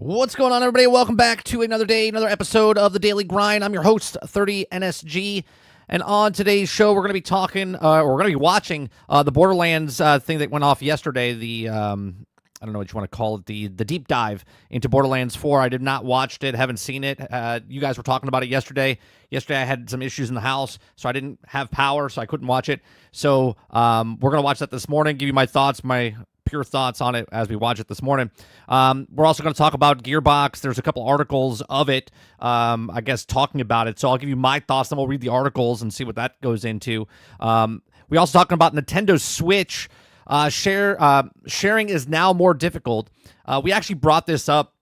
What's going on, everybody? Welcome back to another day, another episode of the Daily Grind. I'm your host, 30NSG, and on today's show, we're going to be talking, we're going to be watching the Borderlands thing that went off yesterday. I don't know what you want to call it, the deep dive into Borderlands 4. I did not watch it, haven't seen it. You guys were talking about it yesterday. Yesterday, I had some issues in the house, so I didn't have power, so I couldn't watch it. So we're going to watch that this morning, give you my thoughts, my pure thoughts on it as we watch it this morning. We're also going to talk about Gearbox. There's a couple articles of it, I guess, talking about it. So I'll give you my thoughts, then we'll read the articles and see what that goes into. We also talking about Nintendo Switch. Sharing is now more difficult. We actually brought this up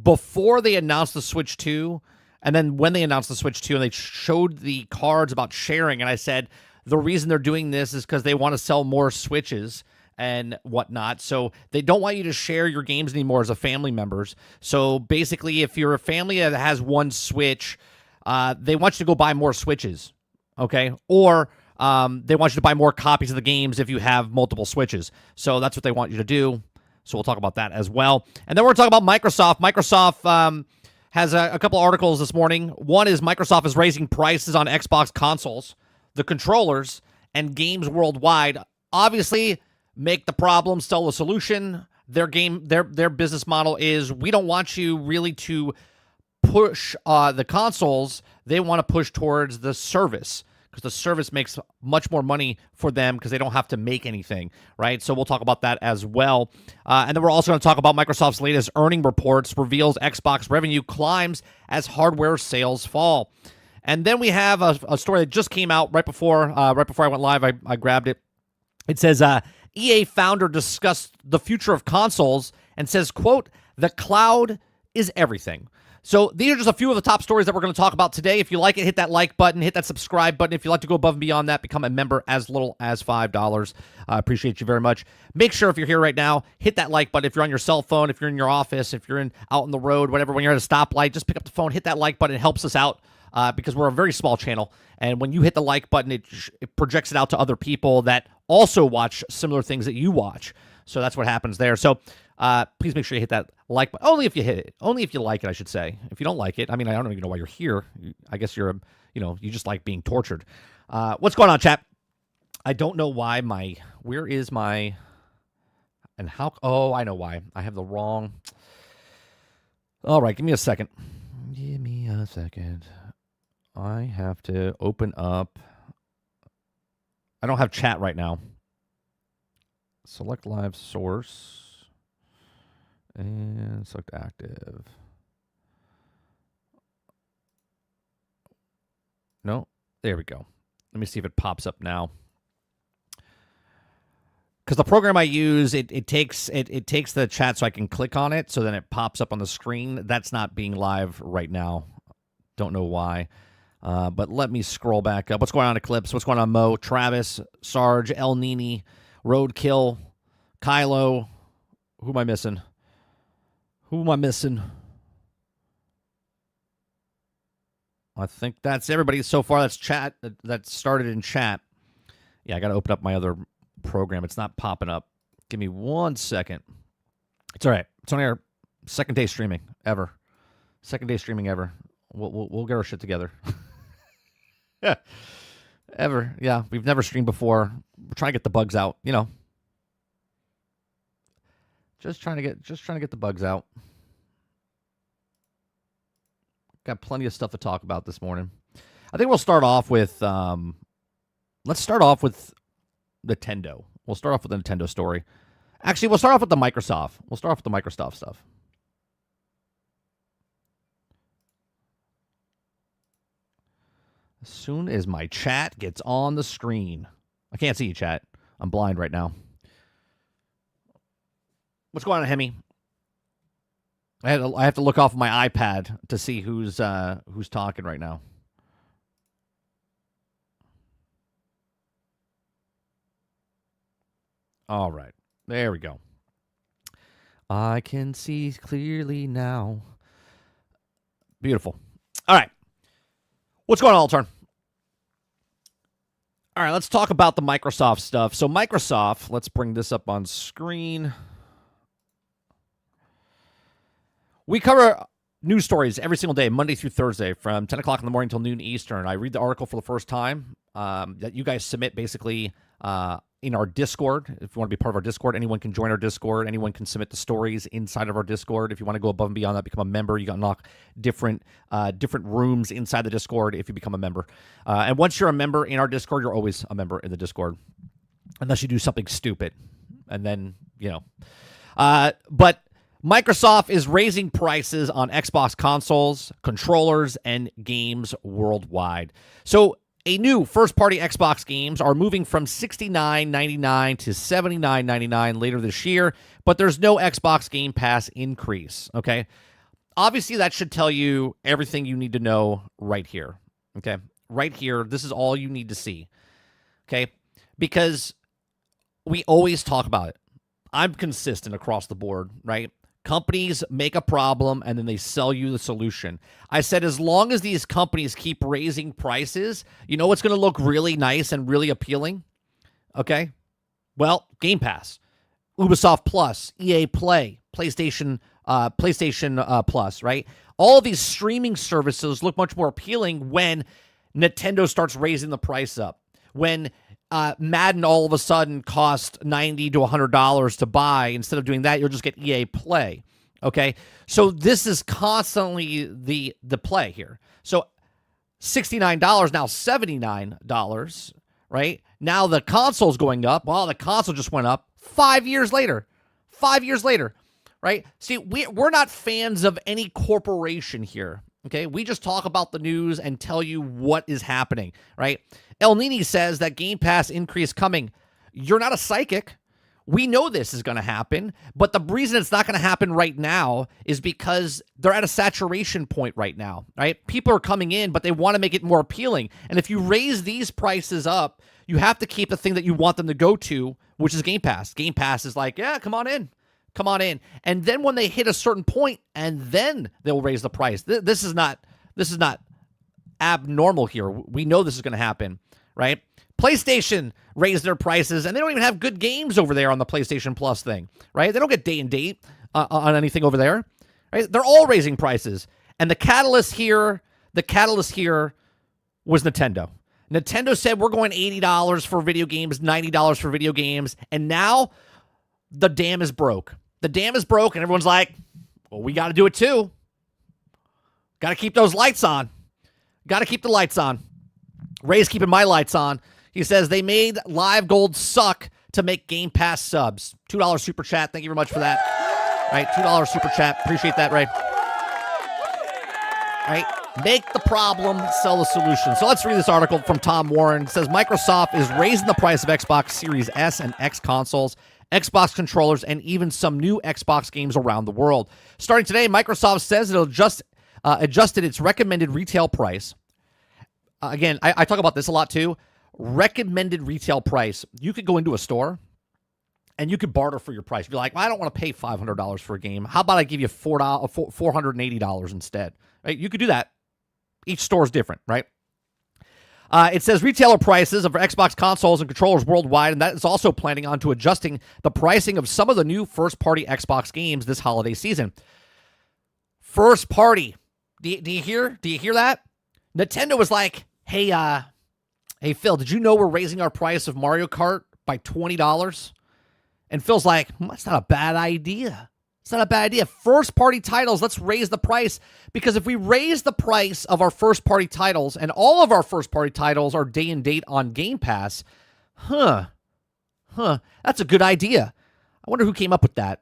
before they announced the Switch 2, and then when they announced the Switch 2 and they showed the cards about sharing, and I said the reason they're doing this is because they want to sell more Switches and whatnot. So they don't want you to share your games anymore as a family members. So basically, if you're a family that has one Switch, they want you to go buy more Switches, okay? Or they want you to buy more copies of the games if you have multiple Switches. So that's what they want you to do. So we'll talk about that as well. And then we're talking about Microsoft. Microsoft has a couple articles this morning. One is Microsoft is raising prices on Xbox consoles, the controllers, and games worldwide. Obviously, make the problem, sell the solution. Their business model is, we don't want you really to push the consoles. They want to push towards the service, because the service makes much more money for them because they don't have to make anything, right? So we'll talk about that as well. And then we're also going to talk about Microsoft's latest earning reports, reveals Xbox revenue climbs as hardware sales fall. And then we have a story that just came out right before I went live. I grabbed it. It says, EA founder discussed the future of consoles and says, quote, "The cloud is everything." So these are just a few of the top stories that we're going to talk about today. If you like it, hit that like button, hit that subscribe button. If you'd like to go above and beyond that, become a member as little as $5. I appreciate you very much. Make sure if you're here right now, hit that like button. If you're on your cell phone, if you're in your office, if you're out on the road, whatever, when you're at a stoplight, just pick up the phone, hit that like button. It helps us out because we're a very small channel. And when you hit the like button, it projects it out to other people that also watch similar things that you watch. So that's what happens there. So please make sure you hit that like button. Only if you hit it. Only if you like it, I should say. If you don't like it, I mean, I don't even know why you're here. I guess you just like being tortured. What's going on, chat? I don't know why where is my, and how, oh, I know why. I have the wrong. All right, give me a second. Give me a second. I have to open up. I don't have chat right now. Select live source and select active. No, there we go. Let me see if it pops up now. Because the program I use, it takes the chat so I can click on it, so then it pops up on the screen. That's not being live right now. Don't know why. But let me scroll back up. What's going on, Eclipse? What's going on, Mo? Travis, Sarge, El Nini, Roadkill, Kylo. Who am I missing? I think that's everybody so far. That's chat. That started in chat. Yeah, I got to open up my other program. It's not popping up. Give me 1 second. It's all right. It's on our second day streaming ever. We'll get our shit together. Yeah. Ever. Yeah. We've never streamed before. We're trying to get the bugs out, Just trying to get the bugs out. Got plenty of stuff to talk about this morning. I think we'll start off with let's start off with Nintendo. We'll start off with the Nintendo story. Actually, we'll start off with the Microsoft. We'll start off with the Microsoft stuff. As soon as my chat gets on the screen. I can't see you, chat. I'm blind right now. What's going on, Hemi? I have to look off my iPad to see who's talking right now. All right. There we go. I can see clearly now. Beautiful. All right. What's going on, Altern? All right, let's talk about the Microsoft stuff. So Microsoft, let's bring this up on screen. We cover news stories every single day, Monday through Thursday, from 10 o'clock in the morning till noon Eastern. I read the article for the first time that you guys submit basically in our Discord. If you want to be part of our Discord, anyone can join our Discord. Anyone can submit the stories inside of our Discord. If you want to go above and beyond that, become a member. You got to unlock different rooms inside the Discord if you become a member. And once you're a member in our Discord, you're always a member in the Discord, unless you do something stupid. And then, but Microsoft is raising prices on Xbox consoles, controllers, and games worldwide. So a new first-party Xbox games are moving from $69.99 to $79.99 later this year, but there's no Xbox Game Pass increase, okay? Obviously, that should tell you everything you need to know right here, okay? Right here, this is all you need to see, okay? Because we always talk about it. I'm consistent across the board, right? Companies make a problem, and then they sell you the solution. I said as long as these companies keep raising prices, you know what's going to look really nice and really appealing? Okay? Well, Game Pass, Ubisoft Plus, EA Play, PlayStation Plus, right? All of these streaming services look much more appealing when Nintendo starts raising the price up. When Madden all of a sudden cost $90 to $100 to buy. Instead of doing that, you'll just get EA Play. Okay, so this is constantly the play here. So $69 now $79, right? Now the console's going up. Well, the console just went up 5 years later. 5 years later, right? See, we're not fans of any corporation here. Okay, we just talk about the news and tell you what is happening, right? El Nini says that Game Pass increase coming. You're not a psychic. We know this is going to happen, but the reason it's not going to happen right now is because they're at a saturation point right now, right? People are coming in, but they want to make it more appealing. And if you raise these prices up, you have to keep the thing that you want them to go to, which is Game Pass. Game Pass is like, yeah, come on in. Come on in. And then when they hit a certain point, and then they'll raise the price. This is not abnormal here. We know this is going to happen, right? PlayStation raised their prices, and they don't even have good games over there on the PlayStation Plus thing, right? They don't get day and date on anything over there, right? They're all raising prices. And the catalyst here was Nintendo. Nintendo said we're going $80 for video games, $90 for video games, and now the dam is broke. The dam is broke, and everyone's like, well, we got to do it too. Got to keep those lights on. Got to keep the lights on. Ray's keeping my lights on. He says they made Live Gold suck to make Game Pass subs. $2 super chat. Thank you very much for that. Right, $2 super chat. Appreciate that, Ray. Right, make the problem, sell the solution. So let's read this article from Tom Warren. It says Microsoft is raising the price of Xbox Series S and X consoles, Xbox controllers, and even some new Xbox games around the world. Starting today, Microsoft says it'll adjusted its recommended retail price. Again, I talk about this a lot too. Recommended retail price. You could go into a store and you could barter for your price. Be like, well, I don't want to pay $500 for a game. How about I give you $480 instead? Right? You could do that. Each store is different, right? It says retailer prices of Xbox consoles and controllers worldwide, and that is also planning on to adjusting the pricing of some of the new first-party Xbox games this holiday season. First party. Do you hear that? Nintendo was like, hey, Phil, did you know we're raising our price of Mario Kart by $20? And Phil's like, that's not a bad idea. It's not a bad idea. First-party titles, let's raise the price. Because if we raise the price of our first-party titles, and all of our first-party titles are day and date on Game Pass, that's a good idea. I wonder who came up with that.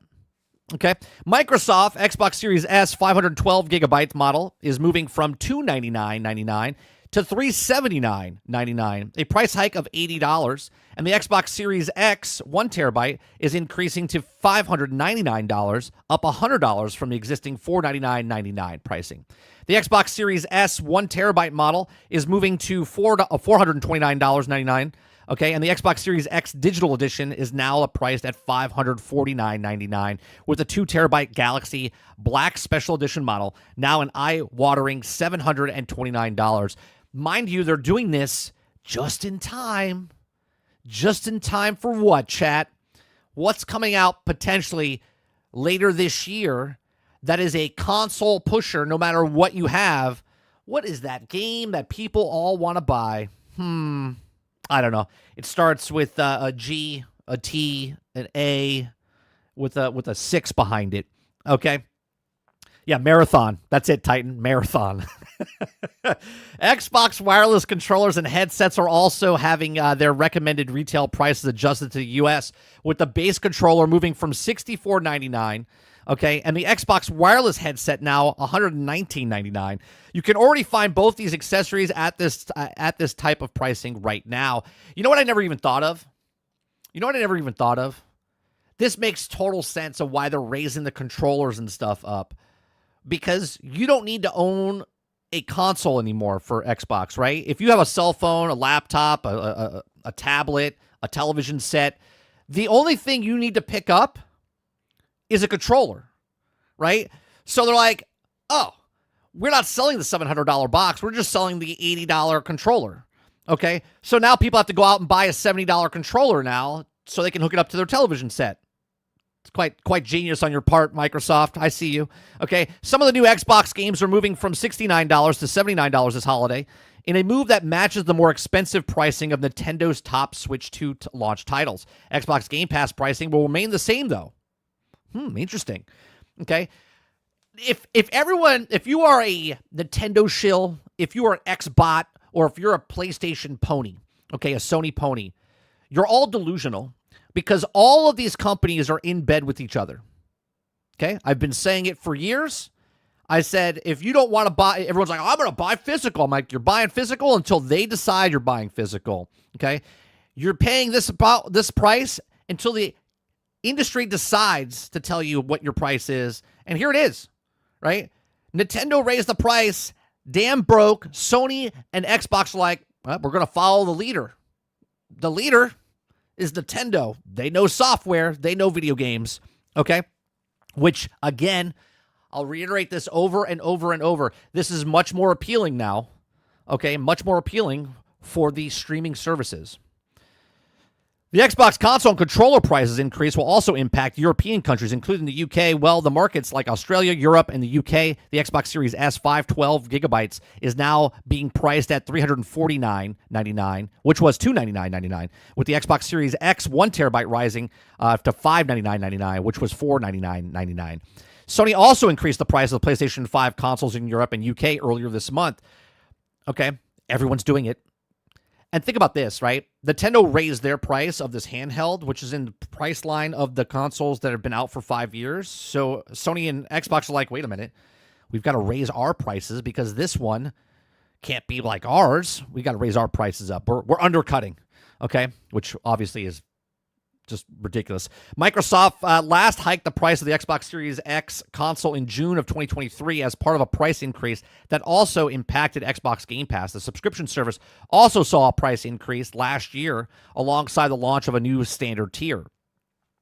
Okay. Microsoft Xbox Series S 512 gigabyte model is moving from $299.99 to $379.99, a price hike of $80. And the Xbox Series X 1 terabyte is increasing to $599, up $100 from the existing $499.99 pricing. The Xbox Series S 1 terabyte model is moving to $429.99. Okay, and the Xbox Series X Digital Edition is now priced at $549.99 with a 2 terabyte Galaxy Black Special Edition model, now an eye-watering $729. Mind you, they're doing this just in time. Just in time for what, chat? What's coming out potentially later this year that is a console pusher no matter what you have. What is that game that people all want to buy? I don't know. It starts with a G, a T, an A, with a 6 behind it. Okay? Yeah, Marathon. That's it, Titan. Marathon. Xbox wireless controllers and headsets are also having their recommended retail prices adjusted to the U.S., with the base controller moving from $64.99, okay, and the Xbox wireless headset now $119.99. You can already find both these accessories at this type of pricing right now. You know what I never even thought of? This makes total sense of why they're raising the controllers and stuff up. Because you don't need to own a console anymore for Xbox, right? If you have a cell phone, a laptop, a tablet, a television set, the only thing you need to pick up is a controller, right? So they're like, oh, we're not selling the $700 box. We're just selling the $80 controller, okay? So now people have to go out and buy a $70 controller now so they can hook it up to their television set. It's quite genius on your part, Microsoft. I see you. Okay, some of the new Xbox games are moving from $69 to $79 this holiday in a move that matches the more expensive pricing of Nintendo's top Switch 2 launch titles. Xbox Game Pass pricing will remain the same, though. Interesting. Okay, if you are a Nintendo shill, if you are an Xbot, or if you're a PlayStation pony, okay, a Sony pony, you're all delusional. Because all of these companies are in bed with each other. Okay? I've been saying it for years. I said, if you don't want to buy, everyone's like, I'm going to buy physical. I'm like, you're buying physical until they decide you're buying physical. Okay? You're paying this price until the industry decides to tell you what your price is. And here it is. Right? Nintendo raised the price. Damn broke. Sony and Xbox are like, well, we're going to follow the leader. The leader is Nintendo. They know software. They know video games. Okay? Which, again, I'll reiterate this over and over and over. This is much more appealing now. Okay? Much more appealing for the streaming services. The Xbox console and controller prices increase will also impact European countries, including the UK. Well, the markets like Australia, Europe, and the UK, the Xbox Series S 512 gigabytes is now being priced at $349.99, which was $299.99, with the Xbox Series X 1 terabyte rising to $599.99, which was $499.99. Sony also increased the price of the PlayStation 5 consoles in Europe and UK earlier this month. Okay, everyone's doing it. And think about this, right? Nintendo raised their price of this handheld, which is in the price line of the consoles that have been out for 5 years. So Sony and Xbox are like, wait a minute, we've got to raise our prices because this one can't be like ours. We got to raise our prices up. We're undercutting, okay? Which obviously is just ridiculous. Microsoft last hiked the price of the Xbox Series X console in June of 2023 as part of a price increase that also impacted Xbox Game Pass. The subscription service also saw a price increase last year alongside the launch of a new standard tier.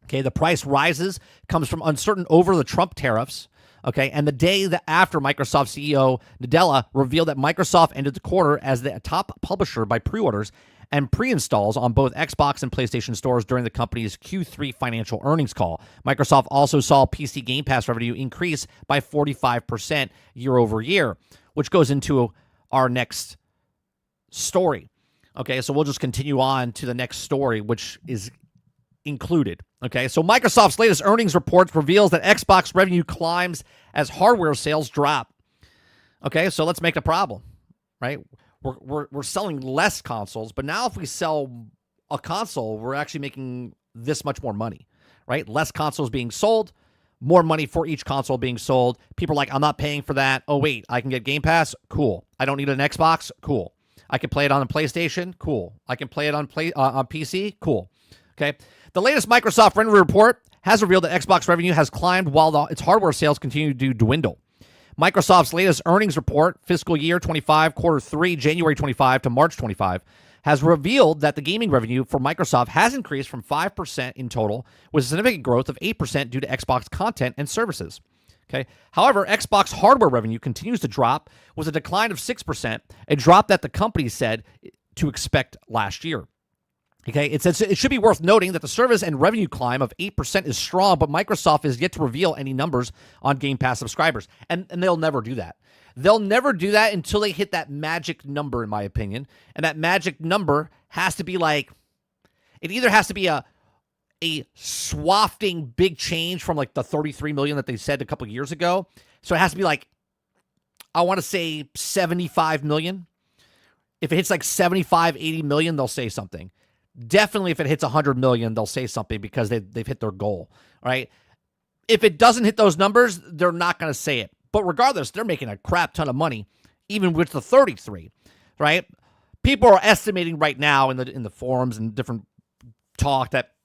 Okay, the price rises comes from uncertain over the Trump tariffs. Okay, and the day after Microsoft CEO Nadella revealed that Microsoft ended the quarter as the top publisher by pre-orders and pre-installs on both Xbox and PlayStation stores during the company's Q3 financial earnings call. Microsoft also saw PC Game Pass revenue increase by 45% year over year, which goes into our next story. Okay, so we'll just continue on to the next story, which is included. Okay, so Microsoft's latest earnings report reveals that Xbox revenue climbs as hardware sales drop. Okay, so let's make a problem, right? We're selling less consoles, but now if we sell a console, we're actually making this much more money, right? Less consoles being sold, more money for each console being sold. People are like, I'm not paying for that. Oh, wait, I can get Game Pass? Cool. I don't need an Xbox? Cool. I can play it on a PlayStation? Cool. I can play it on PC? Cool. Okay. The latest Microsoft revenue report has revealed that Xbox revenue has climbed while its hardware sales continue to dwindle. Microsoft's latest earnings report, fiscal year 25, quarter 3, January 25 to March 25, has revealed that the gaming revenue for Microsoft has increased from 5% in total, with a significant growth of 8% due to Xbox content and services. Okay. However, Xbox hardware revenue continues to drop, with a decline of 6%, a drop that the company said to expect last year. Okay, it says it should be worth noting that the service and revenue climb of 8% is strong, but Microsoft is yet to reveal any numbers on Game Pass subscribers. And they'll never do that. They'll never do that until they hit that magic number, in my opinion. And that magic number has to be like, it either has to be a swafting big change from like the 33 million that they said a couple years ago. So it has to be like, I want to say 75 million. If it hits like 75, 80 million, they'll say something. Definitely if it hits 100 million, they'll say something because they've hit their goal, right? If it doesn't hit those numbers, they're not going to say it. But regardless, they're making a crap ton of money, even with the 33, right? People are estimating right now in the forums and different talk that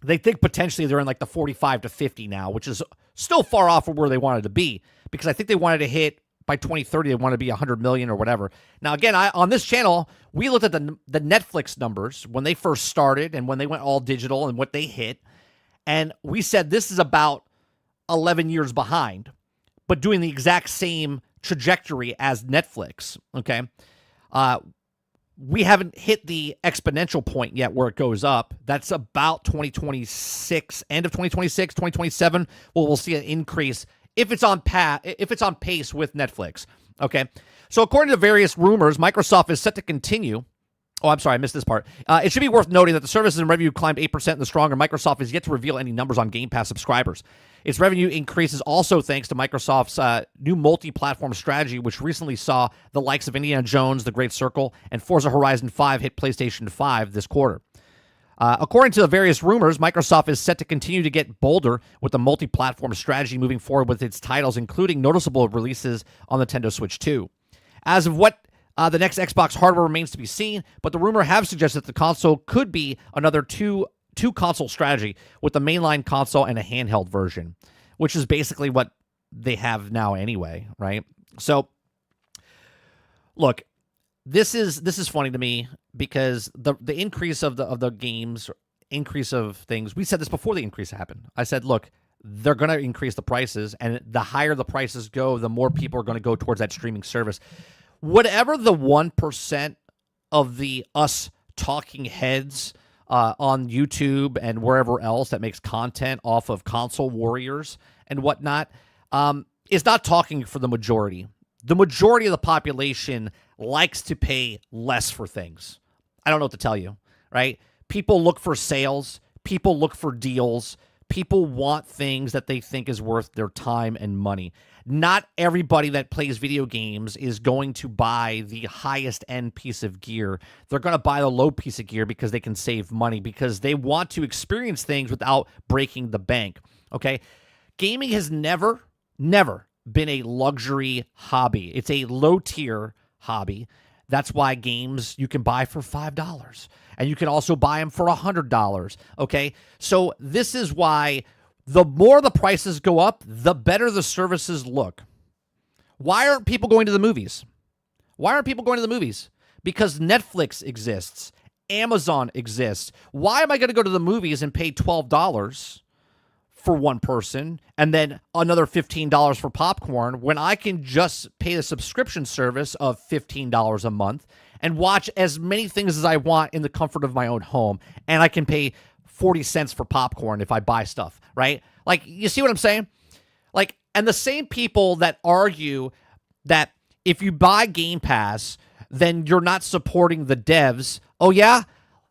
they think potentially they're in like the 45 to 50 now, which is still far off from where they wanted to be, because I think they wanted to hit by 2030, they want to be 100 million or whatever. Now, again, on this channel, we looked at the Netflix numbers when they first started and when they went all digital and what they hit. And we said this is about 11 years behind, but doing the exact same trajectory as Netflix, okay? We haven't hit the exponential point yet where it goes up. That's about 2026, end of 2026, 2027. Well, we'll see an increase if it's on pace with Netflix. Okay. So according to various rumors, Microsoft is set to continue. Oh, I'm sorry, I missed this part. It should be worth noting that the services and revenue climbed 8% in the stronger. Microsoft is yet to reveal any numbers on Game Pass subscribers. Its revenue increases also thanks to Microsoft's new multi-platform strategy, which recently saw the likes of Indiana Jones, The Great Circle, and Forza Horizon 5 hit PlayStation 5 this quarter. According to the various rumors, Microsoft is set to continue to get bolder with the multi-platform strategy moving forward with its titles, including noticeable releases on Nintendo Switch 2. As of what the next Xbox hardware remains to be seen, but the rumor have suggested that the console could be another two console strategy with the mainline console and a handheld version, which is basically what they have now anyway, right? So, look, this is funny to me because the increase of the games, increase of things. We said this before the increase happened. I said, look, they're going to increase the prices, and the higher the prices go, the more people are going to go towards that streaming service. Whatever the 1% of the us talking heads on YouTube and wherever else that makes content off of console warriors and whatnot is not talking for the majority. The majority of the population likes to pay less for things. I don't know what to tell you, right? People look for sales. People look for deals. People want things that they think is worth their time and money. Not everybody that plays video games is going to buy the highest end piece of gear. They're going to buy the low piece of gear because they can save money, because they want to experience things without breaking the bank, okay? Gaming has never been a luxury hobby. It's a low-tier hobby. That's why games you can buy for $5, and you can also buy them for $100, okay? So this is why the more the prices go up, the better the services look. Why aren't people going to the movies? Why aren't people going to the movies? Because Netflix exists. Amazon exists. Why am I going to go to the movies and pay $12 for one person and then another $15 for popcorn when I can just pay the subscription service of $15 a month and watch as many things as I want in the comfort of my own home, and I can pay 40 cents for popcorn if I buy stuff, right? Like, you see what I'm saying? Like, and the same people that argue that if you buy Game Pass, then you're not supporting the devs. Oh, yeah?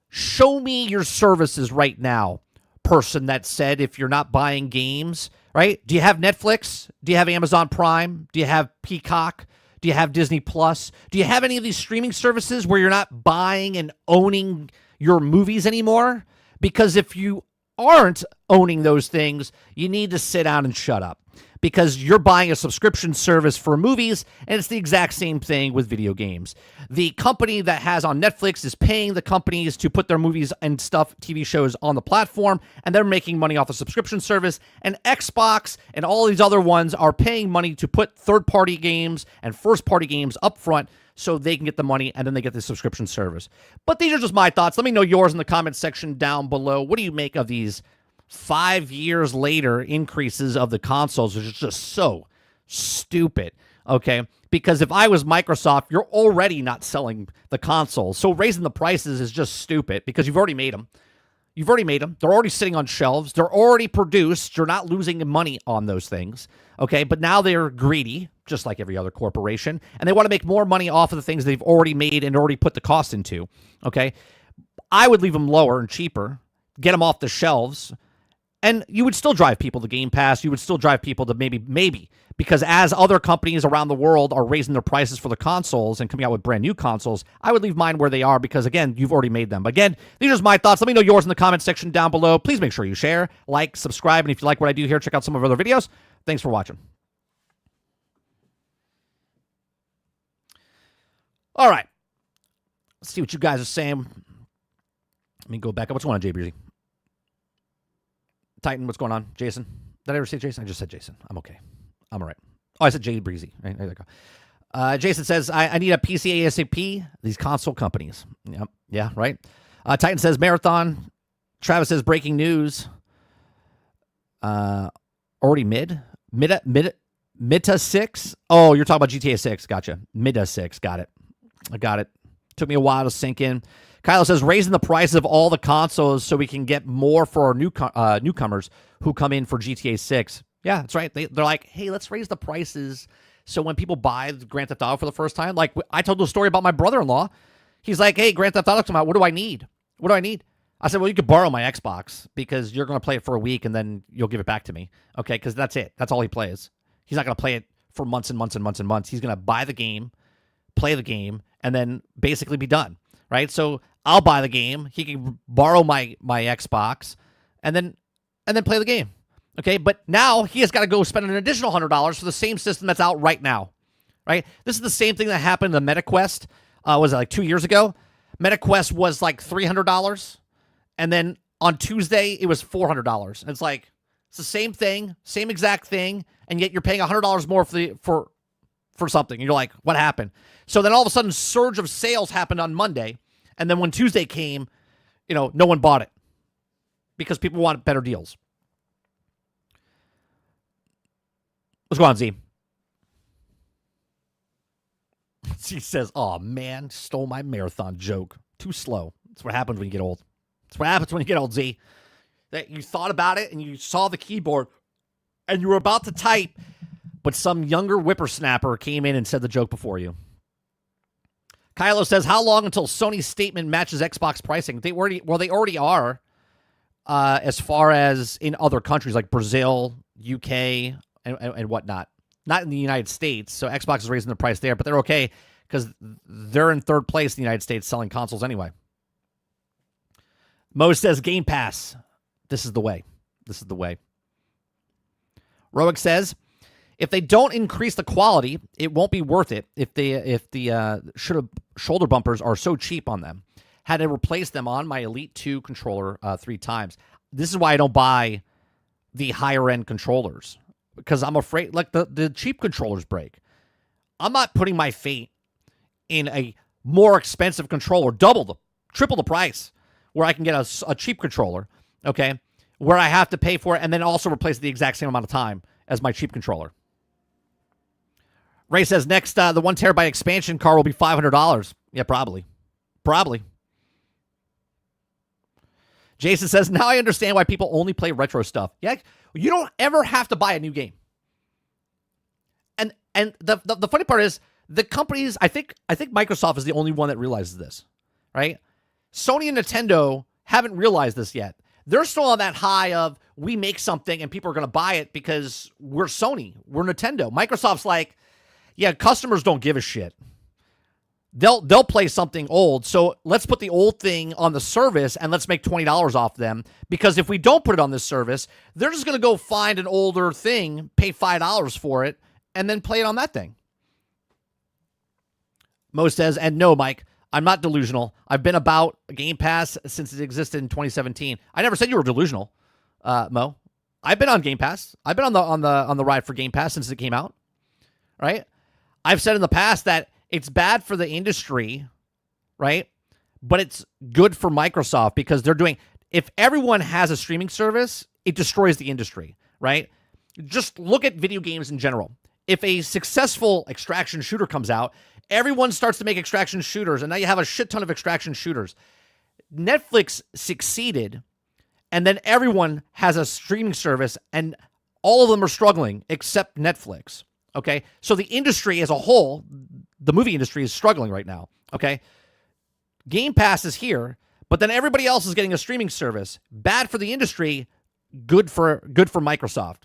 Show me your services right now, person that said if you're not buying games, right? Do you have Netflix? Do you have Amazon Prime? Do you have Peacock? Do you have Disney Plus? Do you have any of these streaming services where you're not buying and owning your movies anymore? Because if you aren't owning those things, you need to sit down and shut up, because you're buying a subscription service for movies, and it's the exact same thing with video games. The company that has on Netflix is paying the companies to put their movies and stuff, TV shows on the platform, and they're making money off the subscription service. And Xbox and all these other ones are paying money to put third-party games and first-party games up front so they can get the money, and then they get the subscription service. But these are just my thoughts. Let me know yours in the comments section down below. What do you make of these 5 years later increases of the consoles, which is just so stupid? Okay, because if I was Microsoft, you're already not selling the consoles, so raising the prices is just stupid because you've already made them. You've already made them. They're already sitting on shelves. They're already produced. You're not losing money on those things. Okay, but now they're greedy, just like every other corporation, and they want to make more money off of the things they've already made and already put the cost into. Okay, I would leave them lower and cheaper, get them off the shelves, and you would still drive people to Game Pass. You would still drive people to maybe, because as other companies around the world are raising their prices for the consoles and coming out with brand new consoles, I would leave mine where they are because, again, you've already made them. Again, these are my thoughts. Let me know yours in the comment section down below. Please make sure you share, like, subscribe, and if you like what I do here, check out some of our other videos. Thanks for watching. All right. Let's see what you guys are saying. Let me go back up. What's going on, Jay Breezy? Titan, what's going on? Jason? Did I ever say Jason? I just said Jason. I'm okay. I'm all right. Oh, I said Jay Breezy. Right, there you go. Jason says, I need a PC ASAP. These console companies. Yep. Yeah, right. Titan says, Marathon. Travis says, breaking news. Already Mid-a 6? Oh, you're talking about GTA 6. Gotcha. Mid-a 6. Got it. I got it. Took me a while to sink in. Kylo says, raising the prices of all the consoles so we can get more for our newcomers who come in for GTA 6. Yeah, that's right. They're like, hey, let's raise the prices so when people buy Grand Theft Auto for the first time, like I told the story about my brother-in-law. He's like, hey, Grand Theft Auto come out. What do I need? What do I need? I said, well, you could borrow my Xbox because you're going to play it for a week and then you'll give it back to me. Okay, because that's it. That's all he plays. He's not going to play it for months and months and months and months. He's going to buy the game, play the game, and then basically be done, right? So I'll buy the game. He can borrow my Xbox and then play the game. Okay, but now he has got to go spend an additional $100 for the same system that's out right now, right? This is the same thing that happened to MetaQuest. Was it like 2 years ago? MetaQuest was like $300, and then on Tuesday it was $400. And it's like it's the same thing, same exact thing, and yet you're paying $100 more for something. And you're like, what happened? So then all of a sudden, surge of sales happened on Monday, and then when Tuesday came, no one bought it because people want better deals. What's going on, Z? Z says, oh, man, stole my marathon joke. Too slow. That's what happens when you get old. That's what happens when you get old, Z. That you thought about it and you saw the keyboard and you were about to type, but some younger whippersnapper came in and said the joke before you. Kylo says, how long until Sony's statement matches Xbox pricing? They already are, as far as in other countries like Brazil, UK, and whatnot. Not in the United States, so Xbox is raising the price there, but they're okay because they're in third place in the United States selling consoles anyway. Mo says, Game Pass. This is the way. This is the way. Roic says, if they don't increase the quality, it won't be worth it if the shoulder bumpers are so cheap on them. Had to replace them on my Elite 2 controller 3 times. This is why I don't buy the higher-end controllers. Because I'm afraid, like, the cheap controllers break. I'm not putting my fate in a more expensive controller, triple the price, where I can get a cheap controller, okay, where I have to pay for it and then also replace it the exact same amount of time as my cheap controller. Ray says, next, the 1 terabyte expansion card will be $500. Yeah, probably. Probably. Jason says, now I understand why people only play retro stuff. Yeah, you don't ever have to buy a new game. And the funny part is, the companies, I think Microsoft is the only one that realizes this, right? Sony and Nintendo haven't realized this yet. They're still on that high of, we make something and people are going to buy it because we're Sony, we're Nintendo. Microsoft's like, yeah, customers don't give a shit. They'll play something old, so let's put the old thing on the service and let's make $20 off them, because if we don't put it on this service, they're just going to go find an older thing, pay $5 for it, and then play it on that thing. Mo says, and no, Mike, I'm not delusional. I've been about Game Pass since it existed in 2017. I never said you were delusional, Mo. I've been on Game Pass. I've been on the ride for Game Pass since it came out, right? I've said in the past that it's bad for the industry, right? But it's good for Microsoft because they're doing, if everyone has a streaming service, it destroys the industry, right? Just look at video games in general. if a successful extraction shooter comes out, everyone starts to make extraction shooters, and now you have a shit ton of extraction shooters. Netflix succeeded, and then everyone has a streaming service, and all of them are struggling except Netflix. Okay? So the industry as a whole, the movie industry is struggling right now. Okay? Game Pass is here, but then everybody else is getting a streaming service. Bad for the industry, good for Microsoft.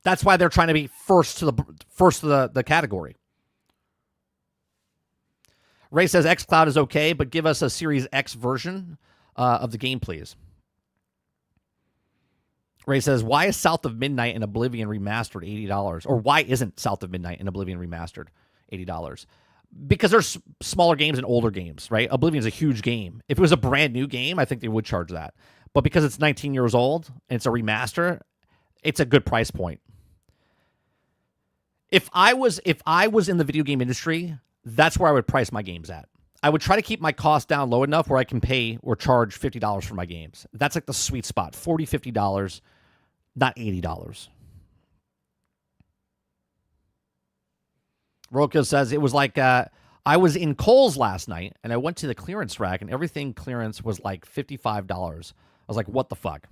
That's why they're trying to be first to the category. Ray says xCloud is okay, but give us a Series X version of the game, please. Ray says, why is South of Midnight and Oblivion remastered $80? Or why isn't South of Midnight and Oblivion remastered $80? Because there's smaller games and older games, right? Oblivion's a huge game. If it was a brand new game, I think they would charge that. But because it's 19 years old and it's a remaster, it's a good price point. If I was in the video game industry, that's where I would price my games at. I would try to keep my cost down low enough where I can pay or charge $50 for my games. That's like the sweet spot, $40, $50, not $80. Roka says, it was like I was in Kohl's last night, and I went to the clearance rack, and everything clearance was like $55. I was like, what the fuck?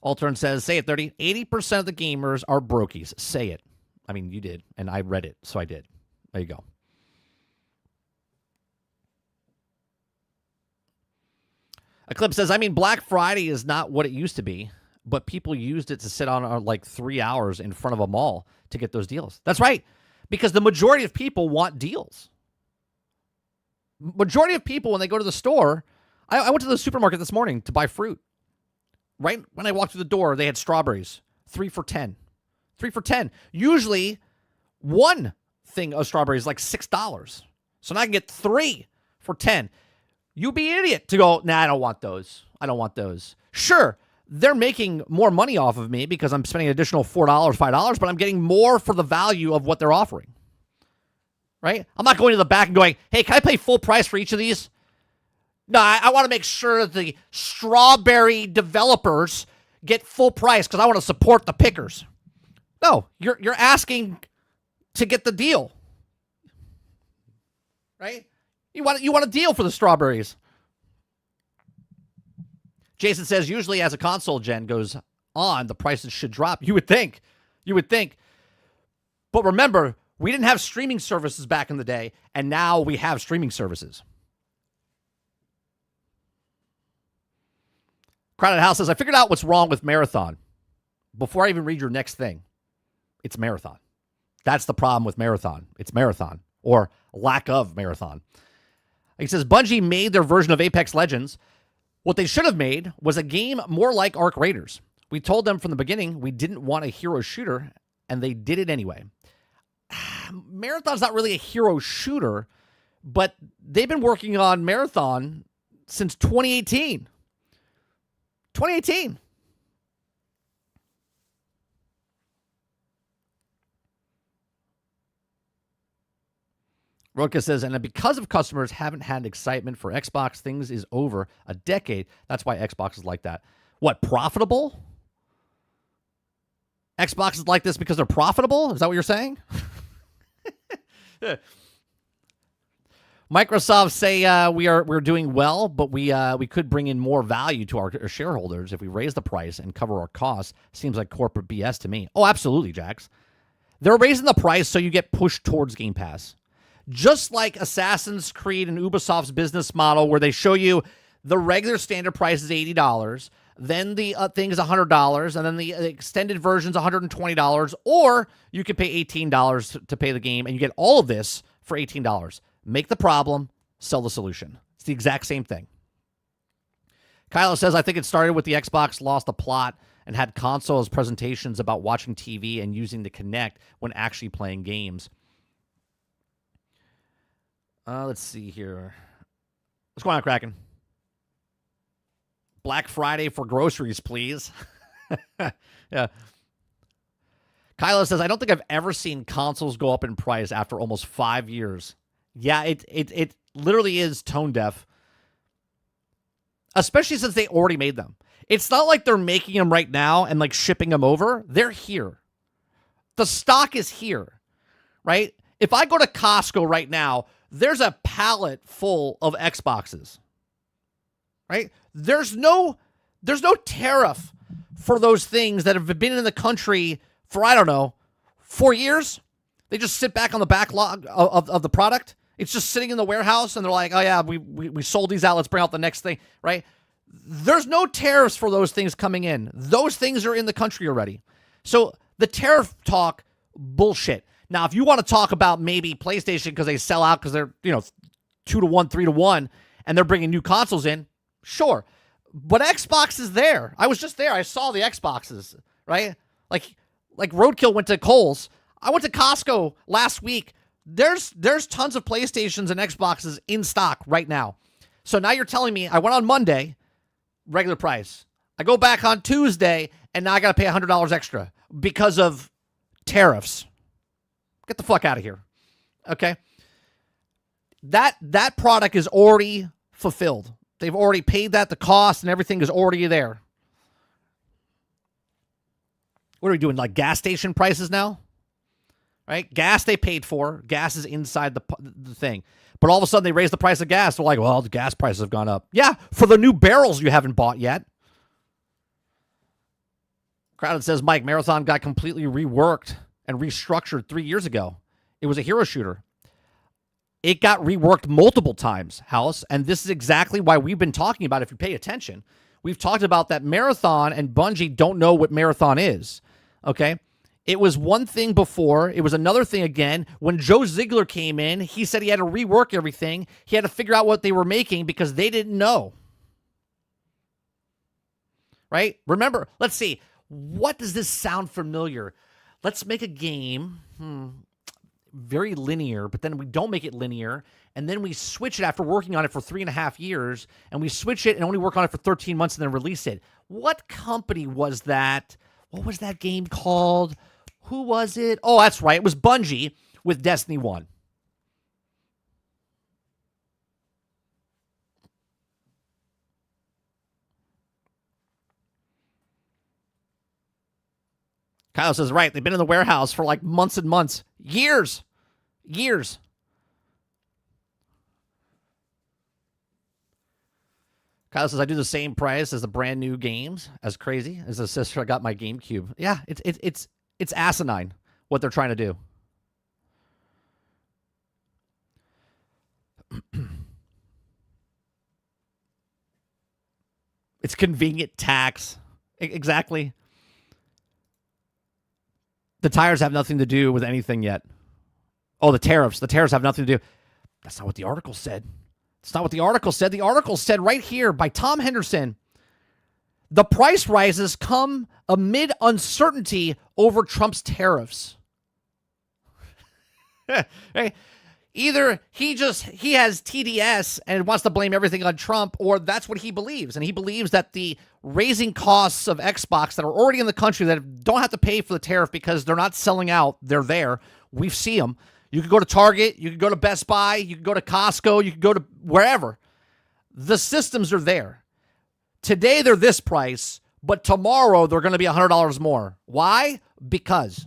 Altern says, say it, 30. 80% of the gamers are brokies. Say it. I mean, you did, and I read it, so I did. There you go. Eclipse says, I mean, Black Friday is not what it used to be, but people used it to sit on like 3 hours in front of a mall to get those deals. That's right, because the majority of people want deals. Majority of people, when they go to the store, I went to the supermarket this morning to buy fruit. Right when I walked through the door, they had strawberries, 3 for $10. 3 for $10. Usually, one thing of strawberries is like $6. So now I can get 3 for $10. You'd be an idiot to go, nah, I don't want those. I don't want those. Sure, they're making more money off of me because I'm spending an additional $4, $5, but I'm getting more for the value of what they're offering. Right? I'm not going to the back and going, hey, can I pay full price for each of these? No, I want to make sure that the strawberry developers get full price because I want to support the pickers. No, you're asking to get the deal, right? You want a deal for the strawberries. Jason says usually as a console gen goes on, the prices should drop. You would think, but remember, we didn't have streaming services back in the day, and now we have streaming services. Crowded House says, I figured out what's wrong with Marathon. Before I even read your next thing, it's Marathon. That's the problem with Marathon. It's Marathon, or lack of Marathon. He says, Bungie made their version of Apex Legends. What they should have made was a game more like Arc Raiders. We told them from the beginning we didn't want a hero shooter, and they did it anyway. Marathon's not really a hero shooter, but they've been working on Marathon since 2018. 2018. Roka says, and because of customers haven't had excitement for Xbox, things is over a decade. That's why Xbox is like that. What, profitable? Xbox is like this because they're profitable? Is that what you're saying? Microsoft say we're doing well, but we could bring in more value to our shareholders if we raise the price and cover our costs. Seems like corporate BS to me. Oh, absolutely, Jax. They're raising the price so you get pushed towards Game Pass. Just like Assassin's Creed and Ubisoft's business model where they show you the regular standard price is $80, then the thing is $100, and then the extended version is $120, or you can pay $18 to pay the game, and you get all of this for $18. Make the problem, sell the solution. It's the exact same thing. Kylo says, I think it started with the Xbox lost the plot and had consoles presentations about watching TV and using the Kinect when actually playing games. Let's see here. What's going on, Kraken? Black Friday for groceries, please. Yeah. Kylo says, I don't think I've ever seen consoles go up in price after almost 5 years. Yeah, it literally is tone deaf. Especially since they already made them. It's not like they're making them right now and like shipping them over. They're here. The stock is here, right? If I go to Costco right now, there's a pallet full of Xboxes, right? There's no tariff for those things that have been in the country for, I don't know, 4 years. They just sit back on the backlog of the product. It's just sitting in the warehouse, and they're like, oh, yeah, we sold these out. Let's bring out the next thing, right? There's no tariffs for those things coming in. Those things are in the country already. So the tariff talk, bullshit. Now, if you want to talk about maybe PlayStation because they sell out because they're, 2-to-1, 3-to-1, and they're bringing new consoles in, sure. But Xbox is there. I was just there. I saw the Xboxes, right? Like Roadkill went to Kohl's. I went to Costco last week. There's tons of PlayStations and Xboxes in stock right now. So now you're telling me I went on Monday, regular price. I go back on Tuesday, and now I got to pay $100 extra because of tariffs. Get the fuck out of here. Okay? That product is already fulfilled. They've already paid that. The cost and everything is already there. What are we doing? Like gas station prices now? Right? Gas they paid for. Gas is inside the thing. But all of a sudden they raise the price of gas. They're like, well, the gas prices have gone up. Yeah, for the new barrels you haven't bought yet. Crowded says, Mike, Marathon got completely reworked and restructured 3 years ago. It was a hero shooter. It got reworked multiple times, House, and this is exactly why we've been talking about it. If you pay attention, we've talked about that Marathon and Bungie don't know what Marathon is, okay? It was one thing before. It was another thing again. When Joe Ziegler came in, he said he had to rework everything. He had to figure out what they were making because they didn't know, right? Remember, let's see. What does this sound familiar? Let's make a game. Very linear, but then we don't make it linear, and then we switch it after working on it for 3.5 years, and we switch it and only work on it for 13 months and then release it. What company was that? What was that game called? Who was it? Oh, that's right. It was Bungie with Destiny 1. Kyle says, right, they've been in the warehouse for like months and months. Years. Kyle says, I do the same price as the brand new games. As crazy as a sister, I got my GameCube. Yeah, it's asinine what they're trying to do. It's convenient tax. Exactly. The tires have nothing to do with anything yet. Oh, the tariffs. The tariffs have nothing to do. That's not what the article said. It's not what the article said. The article said right here by Tom Henderson, the price rises come amid uncertainty over Trump's tariffs. Right? Either he has TDS and wants to blame everything on Trump, or that's what he believes. And he believes that the raising costs of Xbox that are already in the country that don't have to pay for the tariff because they're not selling out, they're there. We see them. You could go to Target, you could go to Best Buy, you could go to Costco, you could go to wherever. The systems are there. Today they're this price, but tomorrow they're going to be $100 more. Why? Because.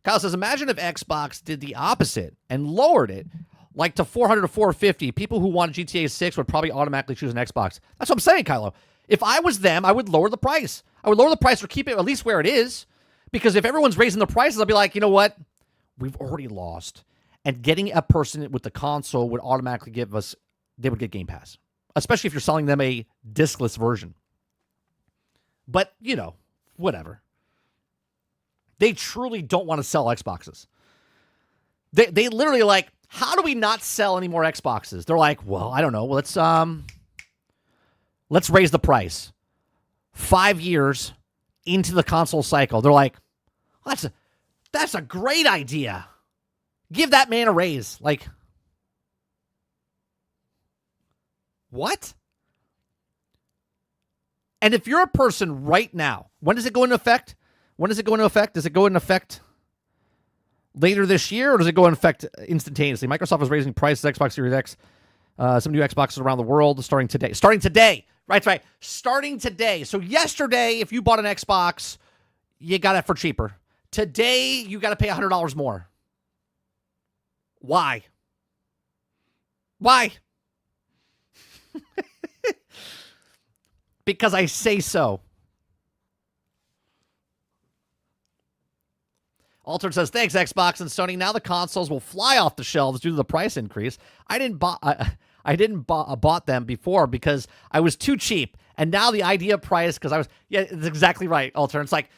Kyle says, imagine if Xbox did the opposite and lowered it like to 400 to 450. People who want GTA 6 would probably automatically choose an Xbox. That's what I'm saying, Kylo. If I was them, I would lower the price. I would lower the price or keep it at least where it is. Because if everyone's raising the prices, I'll be like, you know what? We've already lost. And getting a person with the console would automatically they would get Game Pass. Especially if you're selling them a discless version. But, whatever. They truly don't want to sell Xboxes. They literally like, how do we not sell any more Xboxes? They're like, well, I don't know. Well, let's raise the price. 5 years into the console cycle, they're like, that's a great idea. Give that man a raise. Like, what? And if you're a person right now, when does it go into effect? Does it go into effect? later this year, or does it go in effect instantaneously? Microsoft is raising prices Xbox Series X. Some new Xboxes around the world starting today. Starting today. Right. Starting today. So yesterday, if you bought an Xbox, you got it for cheaper. Today, you got to pay $100 more. Why? Why? Because I say so. Altered says, thanks, Xbox and Sony. Now the consoles will fly off the shelves due to the price increase. I didn't bought them before because I was too cheap. And now the idea price, because I was, yeah, it's exactly right, Altered. It's like,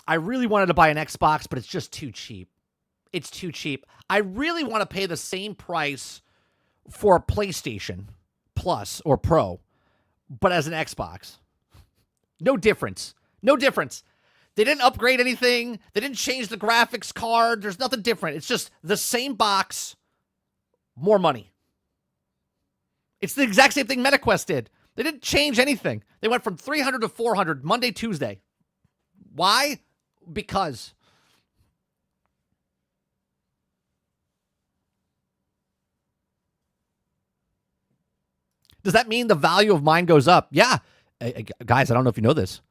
I really wanted to buy an Xbox, but it's just too cheap. It's too cheap. I really want to pay the same price for a PlayStation Plus or Pro, but as an Xbox. No difference. No difference. They didn't upgrade anything. They didn't change the graphics card. There's nothing different. It's just the same box, more money. It's the exact same thing MetaQuest did. They didn't change anything. They went from 300 to 400 Monday, Tuesday. Why? Because. Does that mean the value of mine goes up? Yeah. Guys, I don't know if you know this.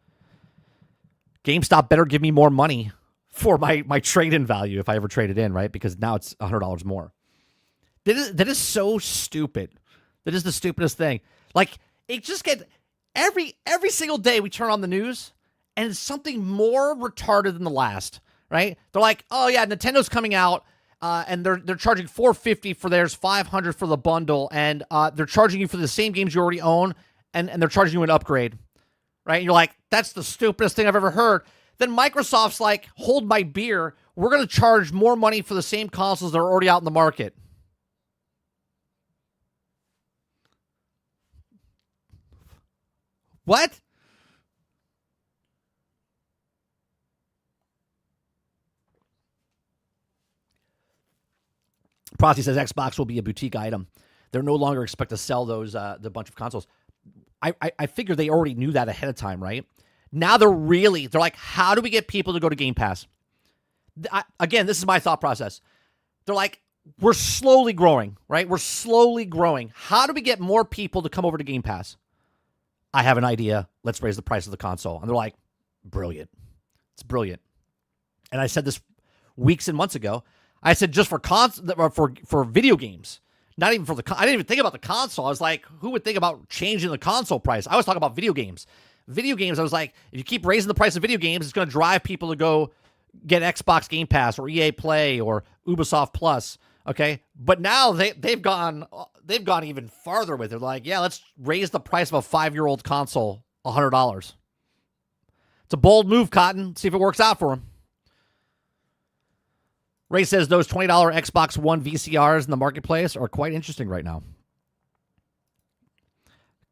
GameStop better give me more money for my trade-in value if I ever trade it in, right? Because now it's $100 more. That is so stupid. That is the stupidest thing. Like, it just gets every single day we turn on the news and it's something more retarded than the last, right? They're like, oh yeah, Nintendo's coming out and they're charging $450 for theirs, $500 for the bundle, and they're charging you for the same games you already own, and they're charging you an upgrade, right? And you're like, that's the stupidest thing I've ever heard. Then Microsoft's like, hold my beer. We're going to charge more money for the same consoles that are already out in the market. What? Prosty says Xbox will be a boutique item. They're no longer expect to sell those the bunch of consoles. I figure they already knew that ahead of time, right? Now they're like, how do we get people to go to Game Pass? Again, this is my thought process. They're like, we're slowly growing, right? We're slowly growing. How do we get more people to come over to Game Pass? I have an idea. Let's raise the price of the console. And they're like, brilliant. It's brilliant. And I said this weeks and months ago. I said just for video games, not even for I didn't even think about the console. I was like, who would think about changing the console price? I was talking about video games. Video games, I was like, if you keep raising the price of video games, it's going to drive people to go get Xbox Game Pass or EA Play or Ubisoft Plus. Okay, but now they've gone even farther with it. They're like, yeah, let's raise the price of a 5-year-old console $100. It's a bold move, Cotton. See if it works out for them. Ray says those $20 Xbox One VCRs in the marketplace are quite interesting right now.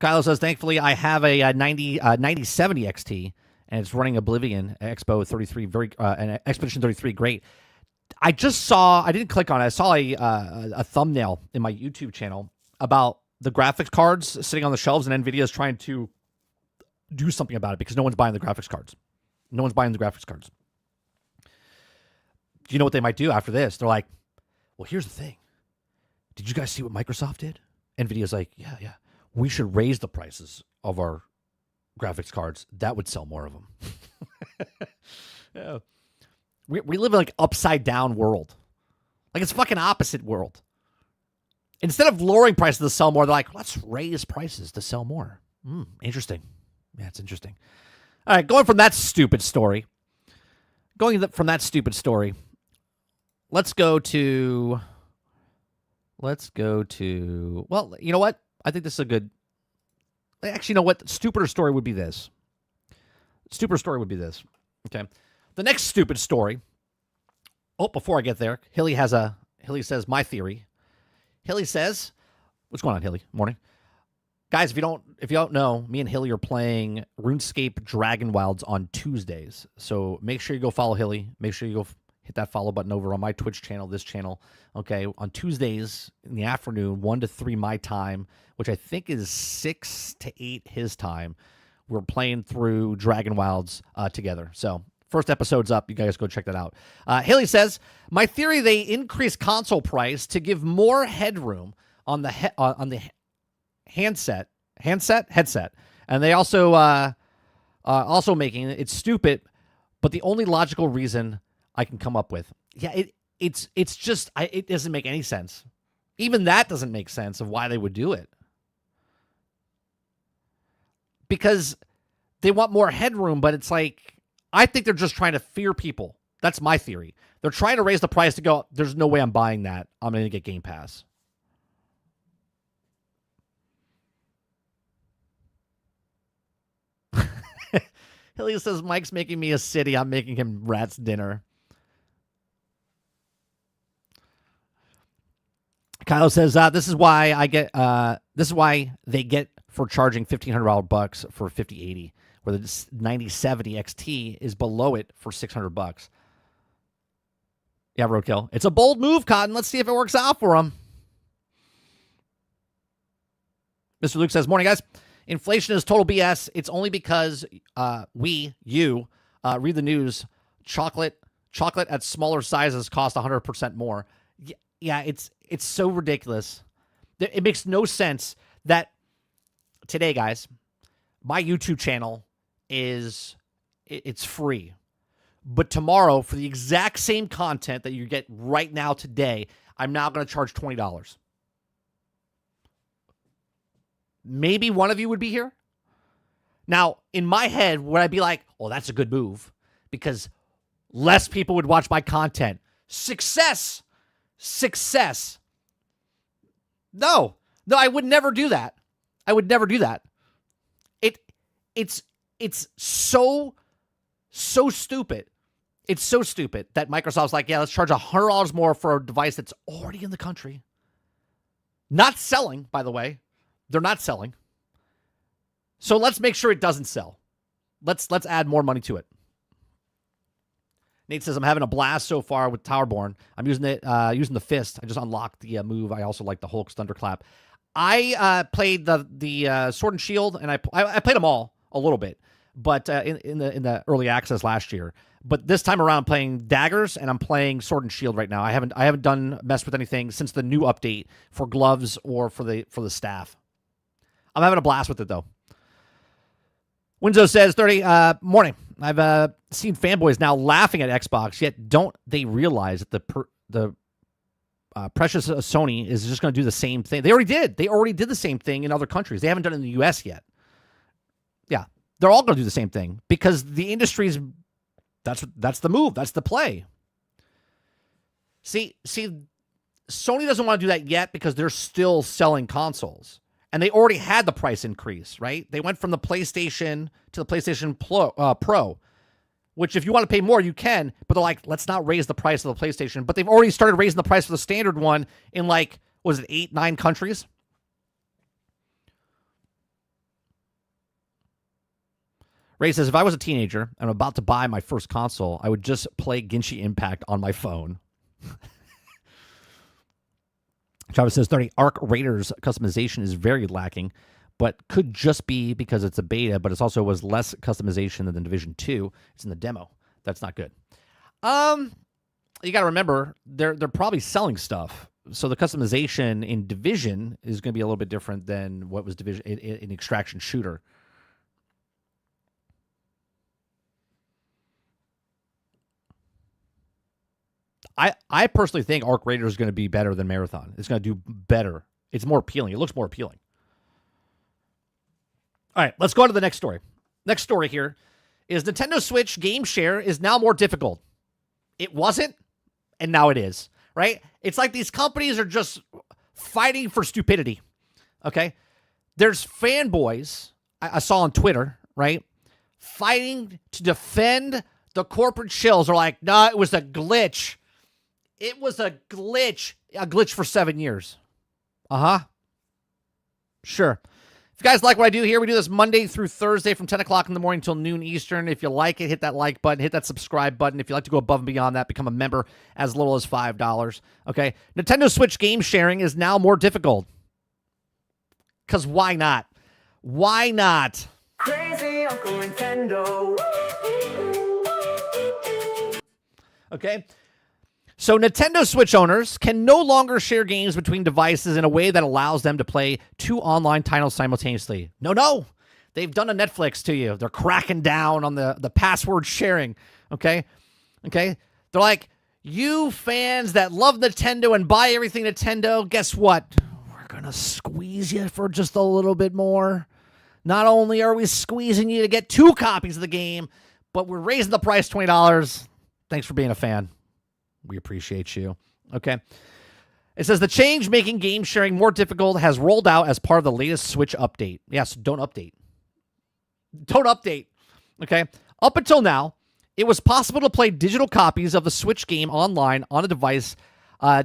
Kylo says, thankfully, I have a 9070 XT, and it's running Oblivion, Expo 33, and Expedition 33, great. I didn't click on it. I saw a thumbnail in my YouTube channel about the graphics cards sitting on the shelves, and NVIDIA is trying to do something about it because no one's buying the graphics cards. No one's buying the graphics cards. Do you know what they might do after this? They're like, well, here's the thing. Did you guys see what Microsoft did? NVIDIA's like, yeah. We should raise the prices of our graphics cards. That would sell more of them. Yeah. We live in like upside down world. Like it's fucking opposite world. Instead of lowering prices to sell more, they're like, let's raise prices to sell more. Interesting. Yeah, it's interesting. All right, going from that stupid story, let's go to, well, you know what? I think this is a good, actually, you know what? Stupider story would be this. Okay. The next stupid story. Oh, before I get there, Hilly says, my theory. Hilly says, what's going on, Hilly? Morning. Guys, if you don't know, me and Hilly are playing RuneScape Dragon Wilds on Tuesdays. So make sure you go follow Hilly. Make sure you go hit that follow button over on my Twitch channel, this channel. Okay, on Tuesdays in the afternoon, 1 to 3 my time, which I think is 6 to 8 his time. We're playing through Dragon Wilds together. So First episode's up. You guys go check that out. Haley says, my theory, they increase console price to give more headroom on the headset, and they also making it stupid, but the only logical reason I can come up with. Yeah, it's just it doesn't make any sense. Even that doesn't make sense of why they would do it. Because they want more headroom, but it's like, I think they're just trying to fear people. That's my theory. They're trying to raise the price to go, there's no way I'm buying that. I'm going to get Game Pass. Hilly says, Mike's making me a city. I'm making him rat's dinner. Kyle says, this is why they get for charging $1,500 for 5080, where the 9070 XT is below it for $600. Yeah, Roadkill. It's a bold move, Cotton. Let's see if it works out for him. Mr. Luke says, morning, guys. Inflation is total BS. It's only because you read the news. Chocolate at smaller sizes cost 100% more. Yeah, it's so ridiculous. It makes no sense that today, guys, my YouTube channel it's free. But tomorrow, for the exact same content that you get right now today, I'm now going to charge $20. Maybe one of you would be here. Now, in my head, would I be like, oh, that's a good move because less people would watch my content. Success. No, I would never do that. I would never do that. It's so stupid. It's so stupid that Microsoft's like, yeah, let's charge $100 more for a device that's already in the country. Not selling, by the way. They're not selling. So let's make sure it doesn't sell. Let's add more money to it. Nate says, I'm having a blast so far with Towerborn. I'm using the fist. I just unlocked the move. I also like the Hulk's Thunderclap. I played the Sword and Shield, and I played them all a little bit, but in the early access last year. But this time around, I'm playing daggers, and I'm playing Sword and Shield right now. I haven't done messed with anything since the new update for gloves or for the staff. I'm having a blast with it though. Winzo says, 30 morning. I've seen fanboys now laughing at Xbox, yet don't they realize that the precious Sony is just going to do the same thing? They already did. They already did the same thing in other countries. They haven't done it in the U.S. yet. Yeah, they're all going to do the same thing because the industry's that's the move. That's the play. See, Sony doesn't want to do that yet because they're still selling consoles. And they already had the price increase, right? They went from the PlayStation to the PlayStation Pro, which if you want to pay more, you can. But they're like, let's not raise the price of the PlayStation. But they've already started raising the price for the standard one in 8, 9 countries? Ray says, if I was a teenager and I'm about to buy my first console, I would just play Genshin Impact on my phone. Travis says, 30, Arc Raiders customization is very lacking, but could just be because it's a beta, but it also was less customization than the Division 2. It's in the demo. That's not good. You got to remember, they're probably selling stuff. So the customization in Division is going to be a little bit different than what was Division in Extraction Shooter. I personally think Arc Raiders is going to be better than Marathon. It's going to do better. It's more appealing. It looks more appealing. All right, let's go on to the next story. Next story here is Nintendo Switch game share is now more difficult. It wasn't, and now it is, right? It's like these companies are just fighting for stupidity, okay? There's fanboys I saw on Twitter, right, fighting to defend the corporate shills. Are like, no, it was a glitch. It was a glitch for 7 years. Sure. If you guys like what I do here, we do this Monday through Thursday from 10 o'clock in the morning until noon Eastern. If you like it, hit that like button, hit that subscribe button. If you'd like to go above and beyond that, become a member as little as $5. Okay? Nintendo Switch game sharing is now more difficult. Because why not? Why not? Crazy Uncle Nintendo. Okay? So Nintendo Switch owners can no longer share games between devices in a way that allows them to play 2 online titles simultaneously. No. They've done a Netflix to you. They're cracking down on the password sharing. Okay? They're like, you fans that love Nintendo and buy everything Nintendo, guess what? We're going to squeeze you for just a little bit more. Not only are we squeezing you to get 2 copies of the game, but we're raising the price $20. Thanks for being a fan. We appreciate you. Okay. It says the change making game sharing more difficult has rolled out as part of the latest Switch update. Yes, don't update. Don't update. Okay. Up until now, it was possible to play digital copies of the Switch game online on a device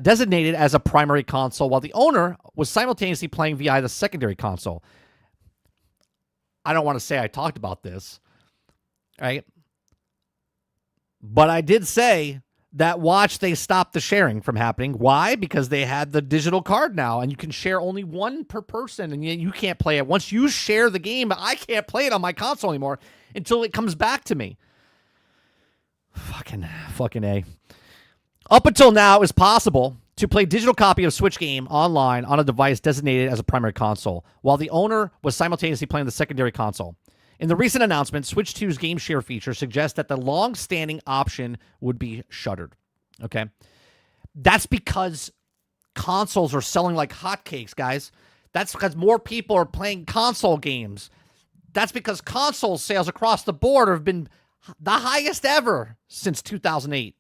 designated as a primary console, while the owner was simultaneously playing via the secondary console. I don't want to say I talked about this, right? But I did say that they stopped the sharing from happening. Why? Because they had the digital card now, and you can share only 1 per person, and you can't play it. Once you share the game, I can't play it on my console anymore until it comes back to me. Fucking A. Up until now, it was possible to play digital copy of Switch game online on a device designated as a primary console, while the owner was simultaneously playing the secondary console. In the recent announcement, Switch 2's game share feature suggests that the long-standing option would be shuttered. Okay? That's because consoles are selling like hotcakes, guys. That's because more people are playing console games. That's because console sales across the board have been the highest ever since 2008.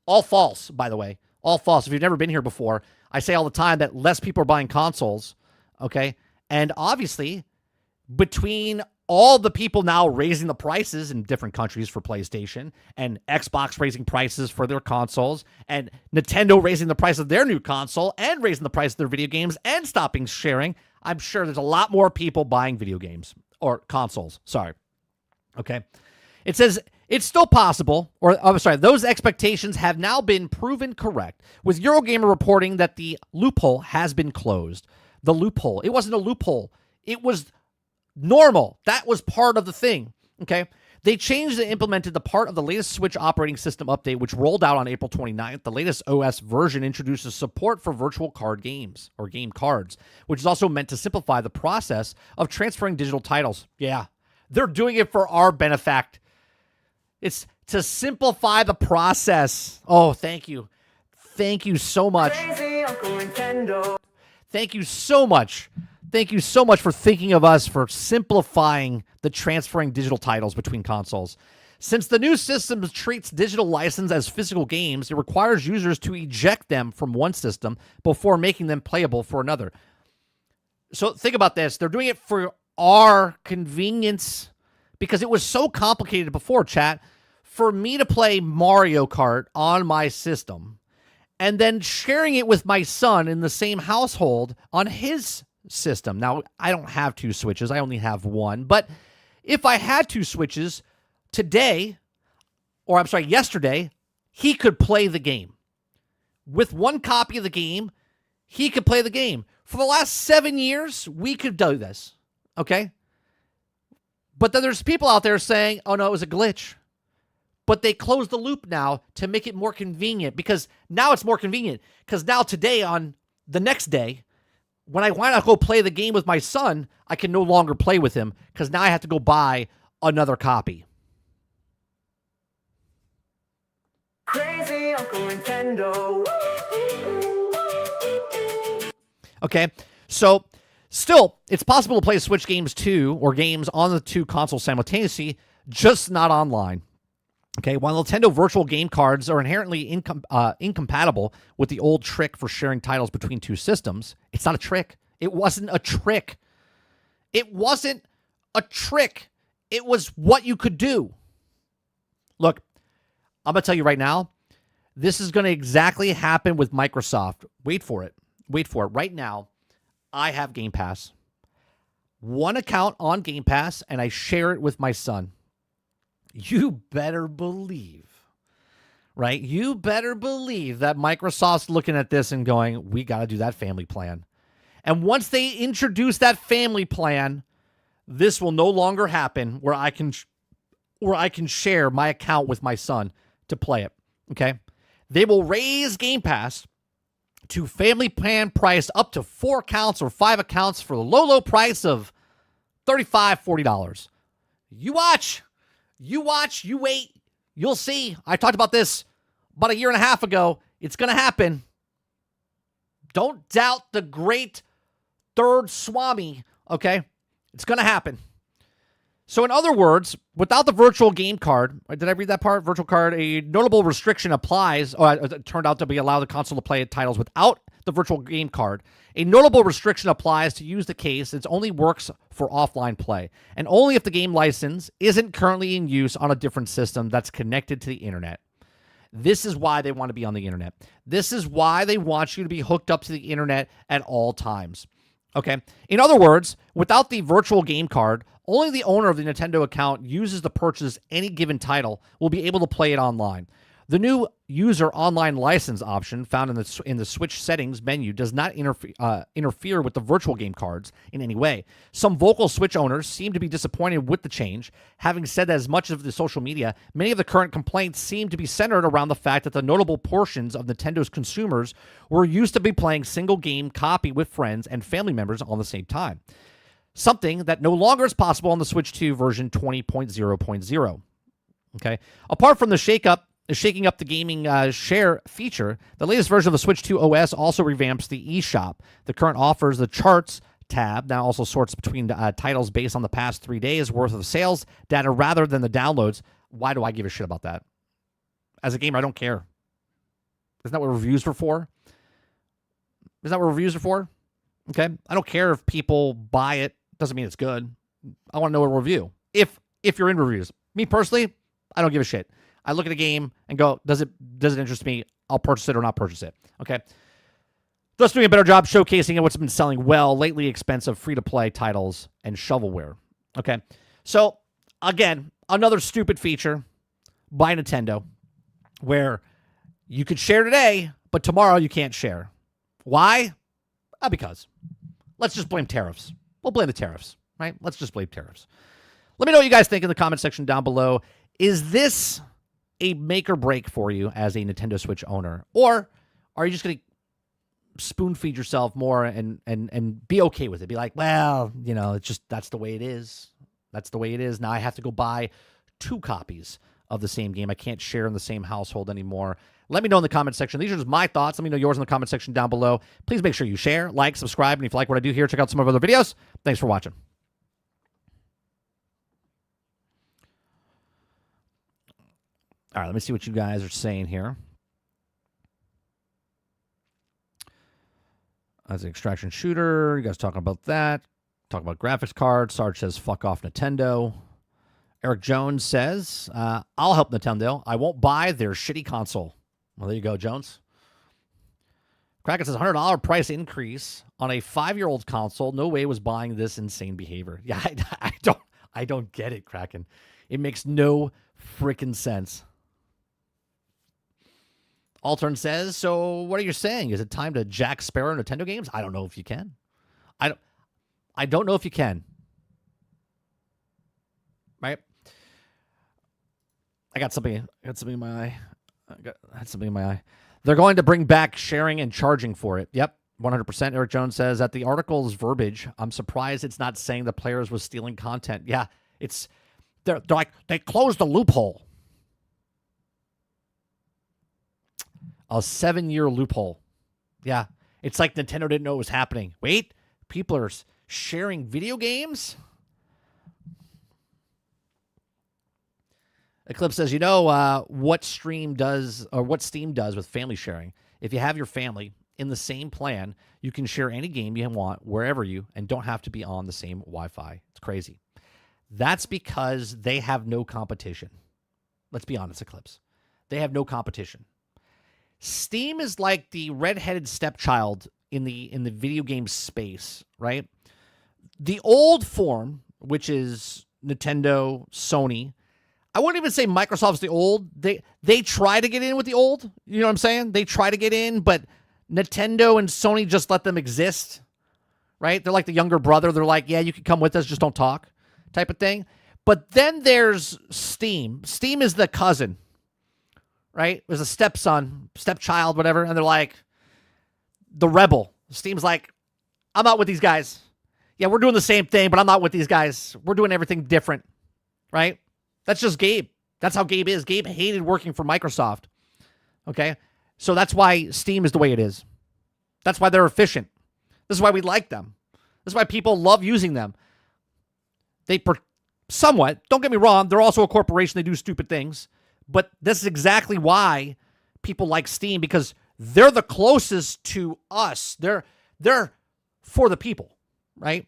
All false, by the way. All false. If you've never been here before, I say all the time that less people are buying consoles. Okay? And obviously, between all the people now raising the prices in different countries for PlayStation, and Xbox raising prices for their consoles, and Nintendo raising the price of their new console, and raising the price of their video games, and stopping sharing, I'm sure there's a lot more people buying video games. Or consoles, sorry. Okay? It says it's still possible, those expectations have now been proven correct, with Eurogamer reporting that the loophole has been closed. The loophole. It wasn't a loophole. It was normal. That was part of the thing. Okay? They changed and implemented the part of the latest Switch operating system update, which rolled out on April 29th. The latest OS version introduces support for virtual card games, or game cards, which is also meant to simplify the process of transferring digital titles. Yeah, they're doing it for our benefit. It's to simplify the process. Oh, thank you. Thank you so much. Crazy Uncle Nintendo. Thank you so much. Thank you so much for thinking of us for simplifying the transferring digital titles between consoles. Since the new system treats digital license as physical games, it requires users to eject them from one system before making them playable for another. So think about this. They're doing it for our convenience because it was so complicated before, chat, for me to play Mario Kart on my system and then sharing it with my son in the same household on his system. Now, I don't have 2 Switches. I only have 1. But if I had 2 Switches yesterday, he could play the game. With 1 copy of the game, he could play the game. For the last 7 years, we could do this. Okay? But then there's people out there saying, oh no, it was a glitch. But they closed the loop now to make it more convenient, because now it's more convenient. Because now today, on the next day, when I want to go play the game with my son, I can no longer play with him because now I have to go buy another copy. Crazy Uncle Nintendo. Okay, so still, it's possible to play Switch games too, or games on the 2 consoles simultaneously, just not online. Okay, while Nintendo virtual game cards are inherently incompatible with the old trick for sharing titles between 2 systems, it's not a trick. It wasn't a trick. It wasn't a trick. It was what you could do. Look, I'm going to tell you right now, this is going to exactly happen with Microsoft. Wait for it. Wait for it. Right now, I have Game Pass. 1 account on Game Pass, and I share it with my son. You better believe, right? You better believe that Microsoft's looking at this and going, we got to do that family plan. And once they introduce that family plan, this will no longer happen where I can share my account with my son to play it. Okay. They will raise Game Pass to family plan price up to 4 accounts or 5 accounts for the low price of $35, $40. You watch, you wait, you'll see. I talked about this about a year and a half ago. It's going to happen. Don't doubt the great third Swami, okay? It's going to happen. So in other words, without the virtual game card, did I read that part? Virtual card, a notable restriction applies. It turned out to be allow the console to play titles without the virtual game card. A notable restriction applies to use the case. It only works for offline play, and only if the game license isn't currently in use on a different system that's connected to the internet. This is why they want to be on the internet. This is why they want you to be hooked up to the internet at all times. Okay? In other words, without the virtual game card, only the owner of the Nintendo account uses to purchase any given title will be able to play it online. The new user online license option found in the Switch settings menu does not interfere with the virtual game cards in any way. Some vocal Switch owners seem to be disappointed with the change. Having said that, as much of the social media, many of the current complaints seem to be centered around the fact that the notable portions of Nintendo's consumers were used to be playing single game copy with friends and family members on the same time. Something that no longer is possible on the Switch 2 version 20.0.0. Okay? Apart from the shaking up the gaming share feature, the latest version of the Switch 2 OS also revamps the eShop. The current offers the charts tab now also sorts between titles based on the past 3 days worth of sales data rather than the downloads. Why do I give a shit about that? As a gamer, I don't care. Isn't that what reviews are for? Isn't that what reviews are for? Okay? I don't care if people buy it. Doesn't mean it's good. I want to know a review. If you're in reviews. Me personally, I don't give a shit. I look at a game and go, does it interest me? I'll purchase it or not purchase it. Okay. Thus doing a better job showcasing what's been selling well, lately expensive free-to-play titles and shovelware. Okay. So, again, another stupid feature by Nintendo where you could share today, but tomorrow you can't share. Why? Because. Let's just blame tariffs. We'll blame the tariffs, right? Let's just blame tariffs. Let me know what you guys think in the comment section down below. Is this a make or break for you as a Nintendo Switch owner? Or are you just going to spoon feed yourself more and be okay with it? Be like, well, it's just, that's the way it is. That's the way it is. Now I have to go buy 2 copies of the same game. I can't share in the same household anymore. Let me know in the comment section. These are just my thoughts. Let me know yours in the comment section down below. Please make sure you share, like, subscribe, and if you like what I do here, check out some of our other videos. Thanks for watching. All right, let me see what you guys are saying here. As an extraction shooter, you guys talking about that. Talking about graphics cards. Sarge says, fuck off Nintendo. Eric Jones says, I'll help Nintendo. I won't buy their shitty console. Well, there you go, Jones. Kraken says, $100 price increase on a 5-year-old console. No way was buying this insane behavior. Yeah, I don't get it, Kraken. It makes no freaking sense. Altern says, so what are you saying? Is it time to Jack Sparrow Nintendo games? I don't know if you can. I don't know if you can. Right? I got something in my eye. I had something in my eye. They're going to bring back sharing and charging for it. Yep, 100%. Eric Jones says that the article's verbiage, I'm surprised it's not saying the players was stealing content. Yeah, they're like, they closed the loophole. A 7-year loophole. Yeah, it's like Nintendo didn't know it was happening. Wait, people are sharing video games? Eclipse says, what Steam does with family sharing. If you have your family in the same plan, you can share any game you want wherever and don't have to be on the same Wi-Fi. It's crazy. That's because they have no competition. Let's be honest, Eclipse. They have no competition. Steam is like the redheaded stepchild in the video game space, right? The old form, which is Nintendo, Sony, I wouldn't even say Microsoft's the old. They try to get in with the old. You know what I'm saying? They try to get in, but Nintendo and Sony just let them exist, right? They're like the younger brother. They're like, yeah, you can come with us, just don't talk type of thing. But then there's Steam. Steam is the cousin, right? There's a stepson, stepchild, whatever, and they're like, the rebel. Steam's like, I'm not with these guys. Yeah, we're doing the same thing, but I'm not with these guys. We're doing everything different, right? That's just Gabe. That's how Gabe is. Gabe hated working for Microsoft, okay? So that's why Steam is the way it is. That's why they're efficient. This is why we like them. This is why people love using them. Somewhat, don't get me wrong, they're also a corporation. They do stupid things. But this is exactly why people like Steam, because they're the closest to us. They're for the people, right?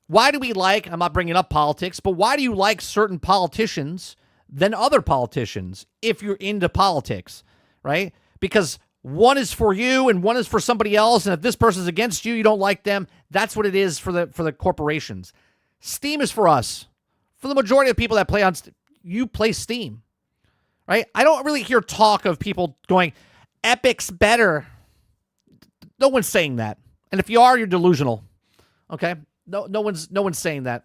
Why do we like, I'm not bringing up politics, but why do you like certain politicians than other politicians if you're into politics, right? Because one is for you and one is for somebody else, and if this person's against you, you don't like them. That's what it is for the corporations. Steam is for us. For the majority of people that play on Steam, you play Steam, right? I don't really hear talk of people going, Epic's better. No one's saying that. And if you are, you're delusional. Okay? No one's saying that.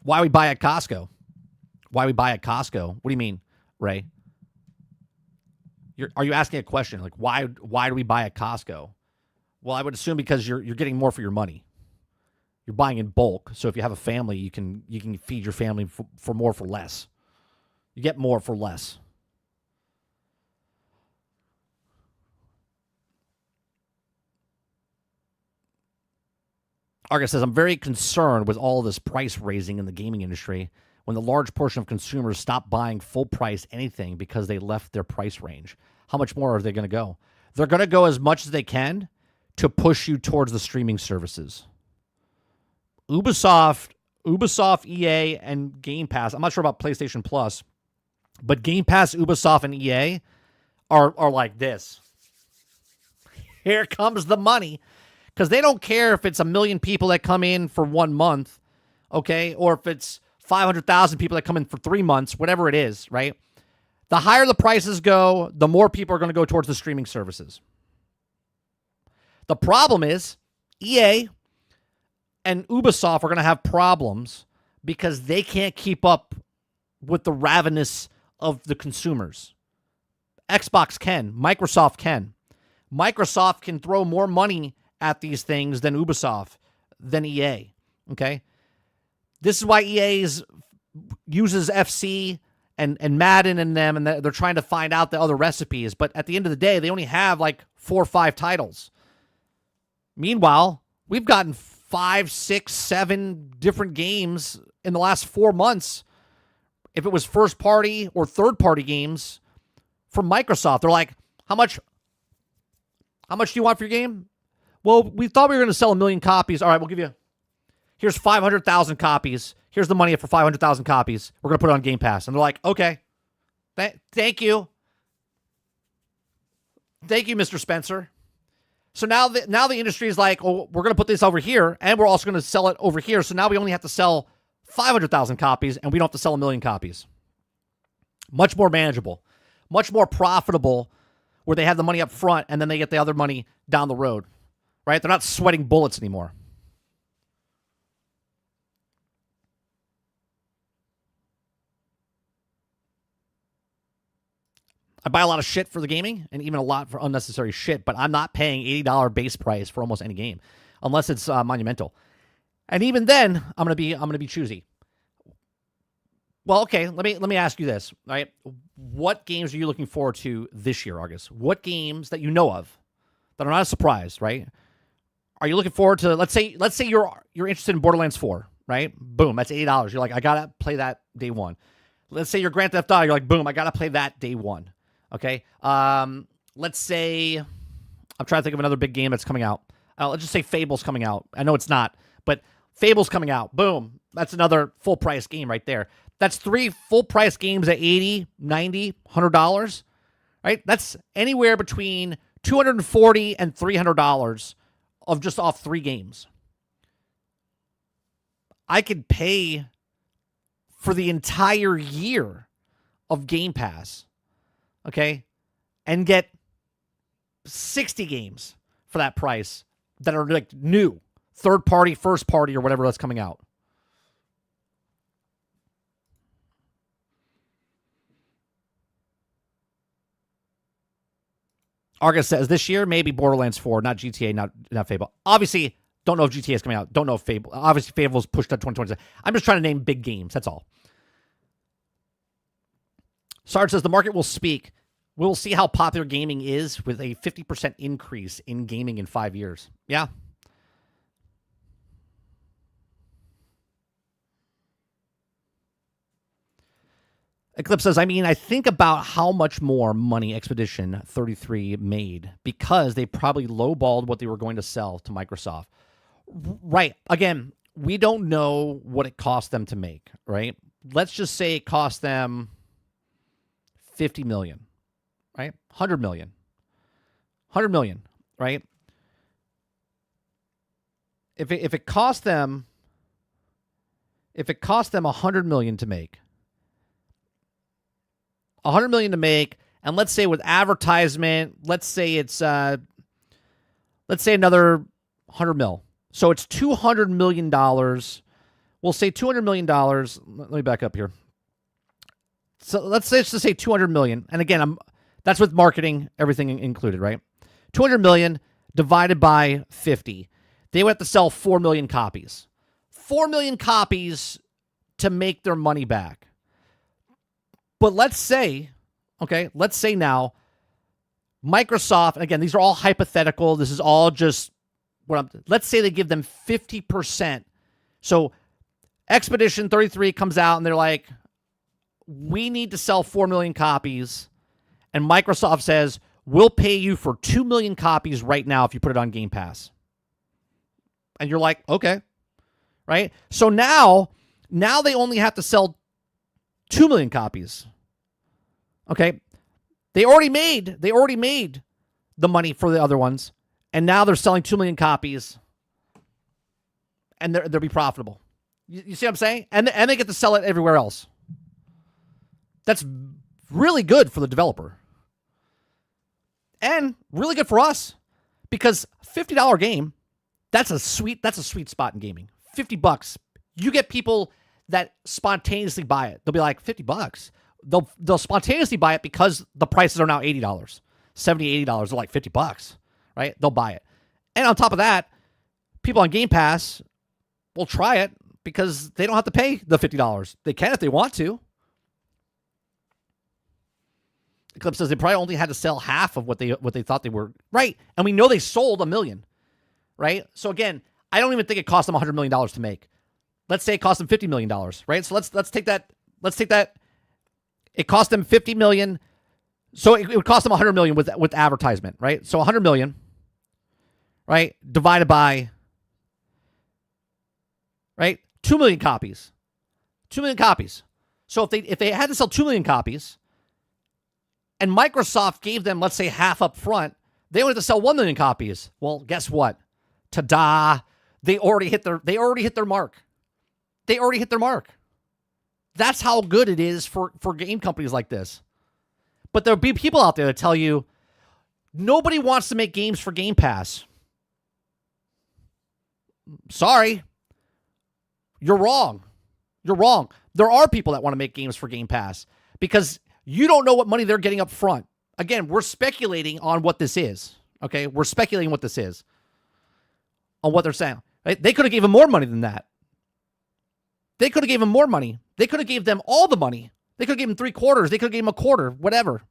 Why we buy at Costco? Why we buy at Costco? What do you mean, Ray? Are you asking a question like why do we buy at Costco? Well, I would assume because you're getting more for your money. You're buying in bulk, so if you have a family, you can feed your family for more for less. You get more for less. Argus says, I'm very concerned with all of this price raising in the gaming industry when the large portion of consumers stop buying full price anything because they left their price range. How much more are they going to go? They're going to go as much as they can to push you towards the streaming services. Ubisoft, EA, and Game Pass. I'm not sure about PlayStation Plus, but Game Pass, Ubisoft, and EA are like this. Here comes the money. Because they don't care if it's 1 million people that come in for 1 month, okay? Or if it's 500,000 people that come in for 3 months, whatever it is, right? The higher the prices go, the more people are going to go towards the streaming services. The problem is EA and Ubisoft are going to have problems because they can't keep up with the ravenous of the consumers. Xbox can. Microsoft can. Microsoft can throw more money at these things than Ubisoft, than EA, okay? This is why EA uses FC and Madden in them, and they're trying to find out the other recipes. But at the end of the day, they only have like 4 or 5 titles. Meanwhile, we've gotten 5, 6, 7 different games in the last 4 months. If it was first-party or third-party games from Microsoft, they're like, how much do you want for your game? Well, we thought we were going to sell 1 million copies. All right, we'll give you, here's 500,000 copies. Here's the money for 500,000 copies. We're going to put it on Game Pass. And they're like, okay, thank you. Thank you, Mr. Spencer. So now the industry is like, oh, we're going to put this over here, and we're also going to sell it over here. So now we only have to sell 500,000 copies, and we don't have to sell 1 million copies. Much more manageable. Much more profitable, where they have the money up front, and then they get the other money down the road. Right? They're not sweating bullets anymore. I buy a lot of shit for the gaming and even a lot for unnecessary shit, but I'm not paying $80 base price for almost any game unless it's monumental. And even then, I'm going to be choosy. Well, okay, let me ask you this, right? What games are you looking forward to this year, August? What games that you know of that are not a surprise, right? Are you looking forward to, let's say you're interested in Borderlands 4, right? Boom, that's $80. You're like, I got to play that day one. Let's say you're Grand Theft Auto, you're like, boom, I got to play that day one. Okay? Let's say, I'm trying to think of another big game that's coming out. Let's just say Fable's coming out. I know it's not, but Fable's coming out. Boom. That's another full price game right there. That's 3 full price games at $80, $90, $100, right? That's anywhere between $240 and $300 of just off 3 games. I could pay for the entire year of Game Pass, okay, and get 60 games for that price that are like new, third party, first party, or whatever that's coming out. Argus says this year maybe Borderlands 4, not GTA, not Fable. Obviously, don't know if GTA is coming out. Don't know if Fable. Obviously, Fable's pushed to 2027. I'm just trying to name big games. That's all. Sarge says the market will speak. We'll see how popular gaming is with a 50% increase in gaming in 5 years. Yeah. Eclipse says, I mean, I think about how much more money Expedition 33 made because they probably lowballed what they were going to sell to Microsoft. Right. Again, we don't know what it cost them to make, right? Let's just say it cost them 50 million, right? 100 million. 100 million, right? If it cost them 100 million to make, 100 million to make, and let's say with advertisement, let's say it's another 100 mil. So it's $200 million. We'll say $200 million. Let me back up here. So let's just say 200 million. And again, that's with marketing, everything included, right? 200 million divided by 50. They would have to sell 4 million copies. 4 million copies to make their money back. But let's say now, Microsoft, again, these are all hypothetical. This is all just let's say they give them 50%. So Expedition 33 comes out and they're like, we need to sell 4 million copies. And Microsoft says, we'll pay you for 2 million copies right now if you put it on Game Pass. And you're like, okay, right? So now they only have to sell 2 million copies. Okay. They already made the money for the other ones. And now they're selling 2 million copies. And they'll be profitable. You see what I'm saying? And they get to sell it everywhere else. That's really good for the developer. And really good for us. Because $50 game, that's a sweet spot in gaming. $50. You get people that spontaneously buy it. They'll be like, $50. They'll spontaneously buy it because the prices are now $80, $70, $80. They're like $50, right? They'll buy it. And on top of that, people on Game Pass will try it because they don't have to pay the $50. They can if they want to. Eclipse says they probably only had to sell half of what they thought they were. Right. And we know they sold 1 million. Right? So again, I don't even think it cost them $100 million to make. Let's say it cost them $50 million, right? So let's take that. It cost them $50 million. So it would cost them $100 million with advertisement, right? So $100 million, right? Divided by, right? 2 million copies. 2 million copies. So if they had to sell 2 million copies and Microsoft gave them, let's say, half up front, they would have to sell 1 million copies. Well, guess what? Ta-da. They already hit their mark. They already hit their mark. That's how good it is for game companies like this. But there'll be people out there that tell you, nobody wants to make games for Game Pass. Sorry. You're wrong. You're wrong. There are people that want to make games for Game Pass because you don't know what money they're getting up front. Again, we're speculating on what this is. Okay? We're speculating what this is. On what they're saying. Right? They could have given more money than that. They could have given more money. They could have gave them all the money. They could have given 3/4. They could have given them a quarter. Whatever.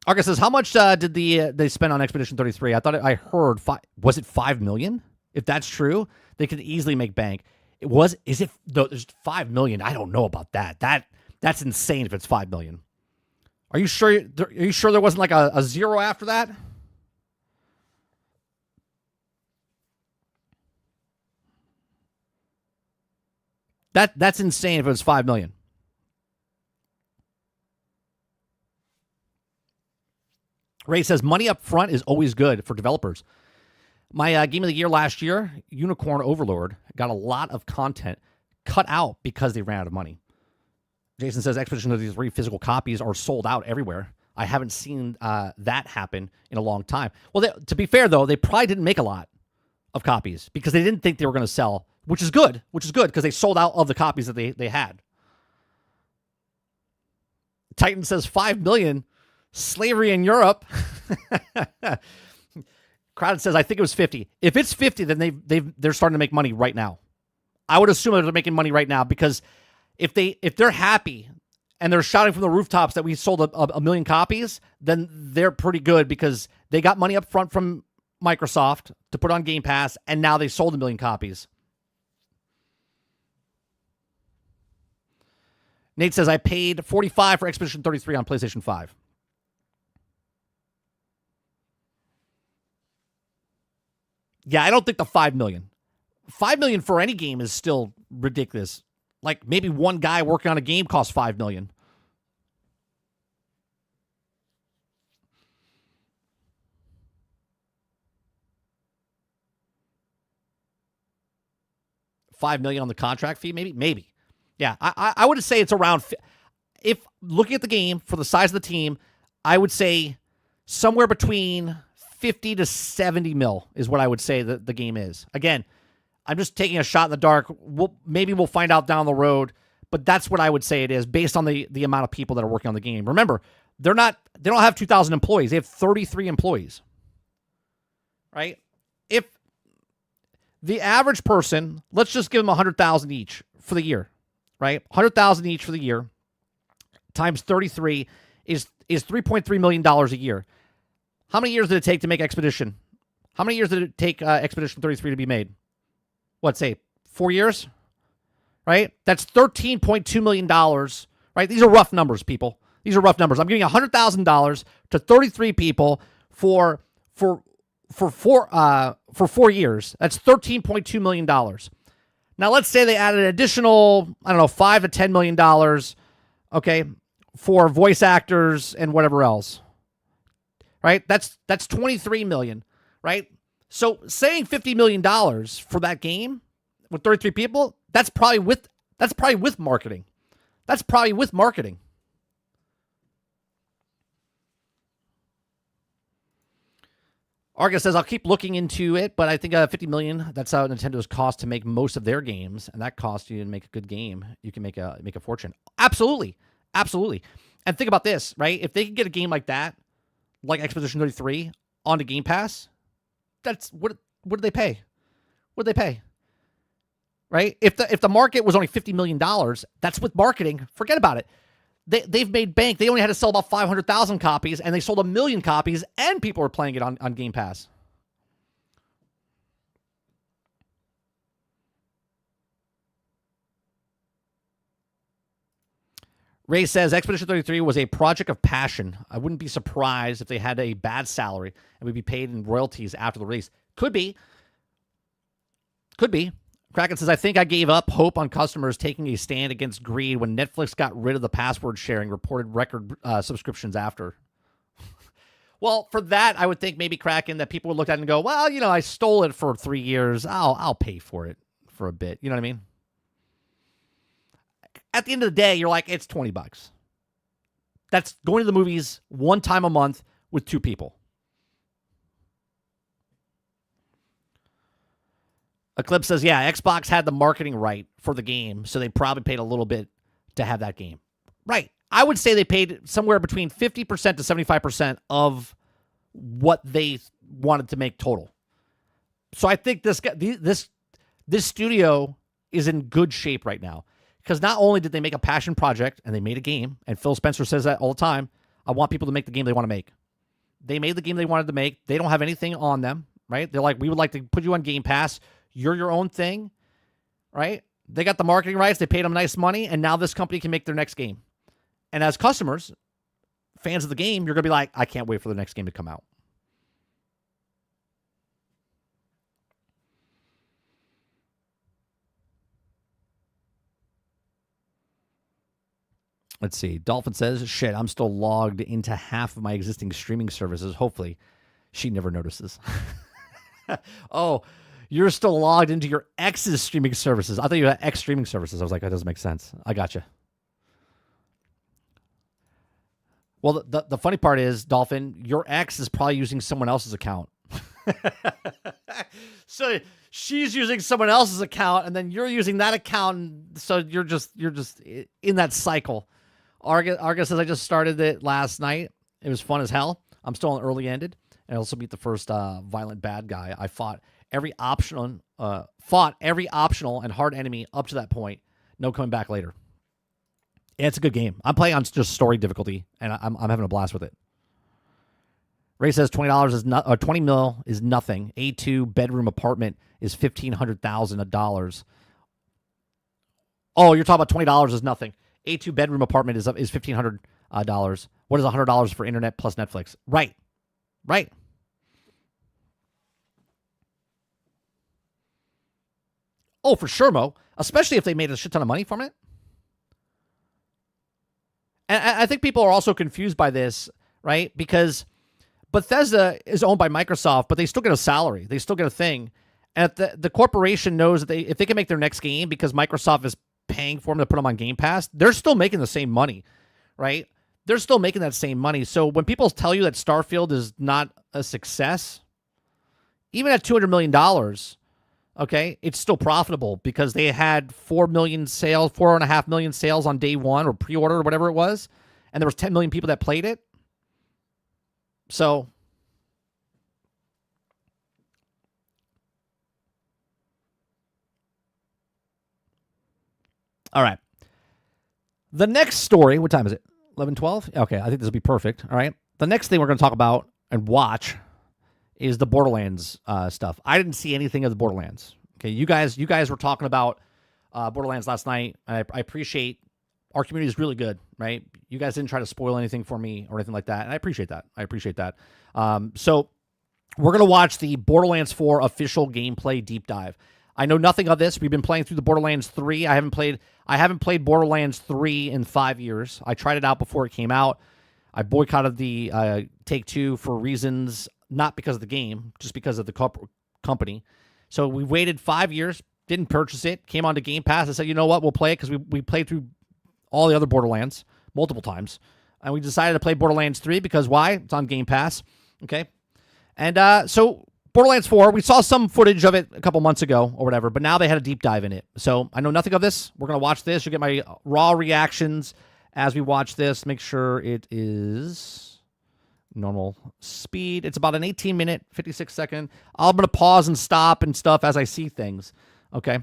Argus says, how much did they spend on Expedition 33? I thought I heard was it 5 million? If that's true, they could easily make bank. Is it there's 5 million? I don't know about that. That's insane if it's 5 million. Are you sure there wasn't like a zero after that? That's insane if it was 5 million. Ray says, money up front is always good for developers. My game of the year last year, Unicorn Overlord, got a lot of content cut out because they ran out of money. Jason says, Expedition 33 physical copies are sold out everywhere. I haven't seen that happen in a long time. Well, to be fair, though, they probably didn't make a lot of copies because they didn't think they were going to sell, which is good because they sold out of the copies that they had. Titan says 5 million. Slavery in Europe. Crowded says I think it was 50. If it's 50, then they're starting to make money right now. I would assume they're making money right now because if they're happy and they're shouting from the rooftops that we sold a million copies, then they're pretty good because they got money up front from Microsoft to put on Game Pass, and now they sold a million copies. Nate says, I paid $45 for Expedition 33 on PlayStation 5. Yeah, I don't think the $5 million. $5 million for any game is still ridiculous. Like maybe one guy working on a game costs $5 million. $5 million on the contract fee, maybe. Yeah, I would say it's around. If looking at the game for the size of the team, I would say somewhere between 50 to 70 mil is what I would say that the game is. Again, I'm just taking a shot in the dark. Maybe we'll find out down the road, but that's what I would say it is based on the amount of people that are working on the game. Remember, they don't have 2,000 employees. They have 33 employees. Right? If the average person, let's just give them 100,000 each for the year, right? 100,000 each for the year times 33 is $3.3 million a year. How many years did it take to make Expedition? How many years did it take Expedition 33 to be made? What, say, 4 years? Right? That's $13.2 million, right? These are rough numbers, people. These are rough numbers. I'm giving $100,000 to 33 people for 4 years. That's $13.2 million. Now, let's say they added an additional, $5 to $10 million, okay, for voice actors and whatever else. Right? That's $23 million, right? So saying $50 million for that game with 33 people, that's probably with marketing. That's probably with marketing. Argus says, I'll keep looking into it, but I think $50 million, that's how Nintendo's cost to make most of their games, and that costs you to make a good game. You can make a fortune. Absolutely. Absolutely. And think about this, right? If they can get a game like that, like Expedition 33, onto Game Pass, that's what do they pay? What do they pay? Right? If the market was only $50 million, that's with marketing. Forget about it. They've made bank. They only had to sell about 500,000 copies, and they sold 1 million copies, and people were playing it on Game Pass. Ray says, Expedition 33 was a project of passion. I wouldn't be surprised if they had a bad salary and would be paid in royalties after the release. Could be. Kraken says, I think I gave up hope on customers taking a stand against greed when Netflix got rid of the password sharing, reported record subscriptions after. Well, for that, I would think maybe, Kraken, that people would look at it and go, well, I stole it for 3 years. I'll pay for it for a bit. You know what I mean? At the end of the day, you're like, it's $20. That's going to the movies one time a month with 2 people. Eclipse says, yeah, Xbox had the marketing right for the game, so they probably paid a little bit to have that game. Right. I would say they paid somewhere between 50% to 75% of what they wanted to make total. So I think this studio is in good shape right now. Because not only did they make a passion project and they made a game, and Phil Spencer says that all the time, I want people to make the game they want to make. They made the game they wanted to make. They don't have anything on them, right? They're like, we would like to put you on Game Pass. You're your own thing, right? They got the marketing rights. They paid them nice money, and now this company can make their next game. And as customers, fans of the game, you're going to be like, I can't wait for the next game to come out. Let's see. Dolphin says, shit, I'm still logged into half of my existing streaming services. Hopefully, she never notices. Oh, you're still logged into your ex's streaming services. I thought you had ex streaming services. I was like, that doesn't make sense. I got you. Well, the funny part is, Dolphin, your ex is probably using someone else's account. So she's using someone else's account, and then you're using that account, and so you're just in that cycle. Argus says I just started it last night. It was fun as hell. I'm still on early ended. I also beat the first violent bad guy. I fought every optional and hard enemy up to that point. No coming back later. Yeah, it's a good game. I'm playing on just story difficulty, and I'm having a blast with it. Ray says $20 is not, $20 mil is nothing. A2 bedroom apartment is $1,500. Oh, you're talking about $20 is nothing. A2 bedroom apartment is $1,500. What is $100 for internet plus Netflix? Right. Oh, for sure, Mo. Especially if they made a shit ton of money from it. And I think people are also confused by this, right? Because Bethesda is owned by Microsoft, but they still get a salary. They still get a thing. And if the corporation knows that if they can make their next game because Microsoft is paying for them to put them on Game Pass, they're still making the same money, right? They're still making that same money. So when people tell you that Starfield is not a success, even at $200 million, okay, it's still profitable because they had 4.5 million sales on day one or pre-order or whatever it was, and there was 10 million people that played it. So, all right. The next story, what time is it? 11:12? Okay, I think this will be perfect. All right. The next thing we're going to talk about and watch is the Borderlands stuff. I didn't see anything of the Borderlands. Okay, you guys were talking about Borderlands last night. I appreciate our community is really good, right? You guys didn't try to spoil anything for me or anything like that, and I appreciate that. So we're gonna watch the Borderlands 4 official gameplay deep dive. I know nothing of this. We've been playing through the Borderlands 3. I haven't played Borderlands 3 in 5 years. I tried it out before it came out. I boycotted the Take-Two for reasons not because of the game, just because of the company. So we waited 5 years, didn't purchase it, came onto Game Pass. I said, you know what, we'll play it because we played through all the other Borderlands multiple times. And we decided to play Borderlands 3 because why? It's on Game Pass. Okay. And so Borderlands 4, we saw some footage of it a couple months ago or whatever, but now they had a deep dive in it. So I know nothing of this. We're going to watch this. You'll get my raw reactions as we watch this. Make sure it is normal speed. It's about an 18-minute, 56-second. I'm going to pause and stop and stuff as I see things. Okay.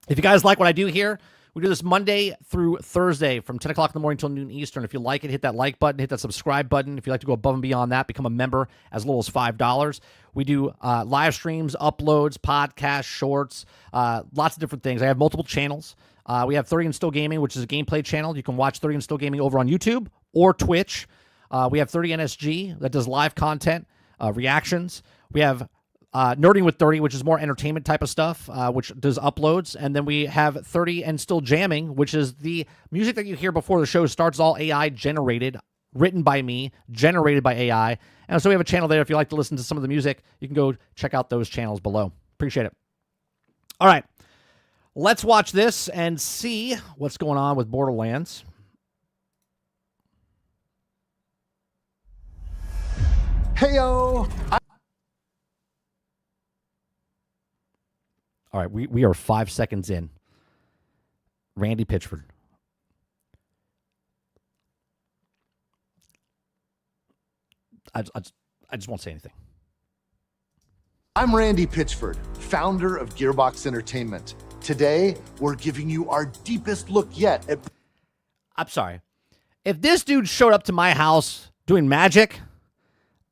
If you guys like what I do here, we do this Monday through Thursday from 10 o'clock in the morning until noon Eastern. If you like it, hit that like button, hit that subscribe button. If you'd like to go above and beyond that, become a member as little as $5. We do live streams, uploads, podcasts, shorts, lots of different things. I have multiple channels. We have 30 and Still Gaming, which is a gameplay channel. You can watch 30 and Still Gaming over on YouTube or Twitch. We have 30 NSG that does live content, reactions. We have Nerding with 30, which is more entertainment type of stuff, which does uploads. And then we have 30 and Still Jamming, which is the music that you hear before the show starts, all AI generated, written by me, generated by AI. And so we have a channel there. If you like to listen to some of the music, you can go check out those channels below. Appreciate it. All right. Let's watch this and see what's going on with Borderlands. Heyo! All right, we are 5 seconds in. Randy Pitchford. I just won't say anything. I'm Randy Pitchford, founder of Gearbox Entertainment. Today, we're giving you our deepest look yet at... I'm sorry. If this dude showed up to my house doing magic,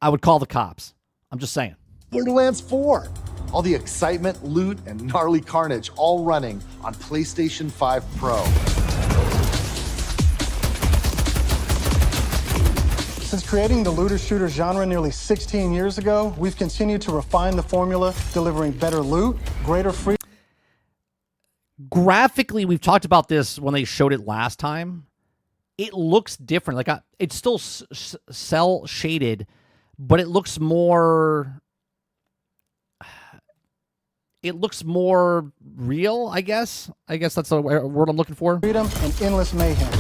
I would call the cops. I'm just saying. Borderlands 4. All the excitement, loot, and gnarly carnage all running on PlayStation 5 Pro. Since creating the looter-shooter genre nearly 16 years ago, we've continued to refine the formula, delivering better loot, greater freedom. Graphically, we've talked about this when they showed it last time. It looks different. Like it's still cell shaded, but it looks more... It looks more real, I guess. I guess that's the word I'm looking for. Freedom and endless mayhem.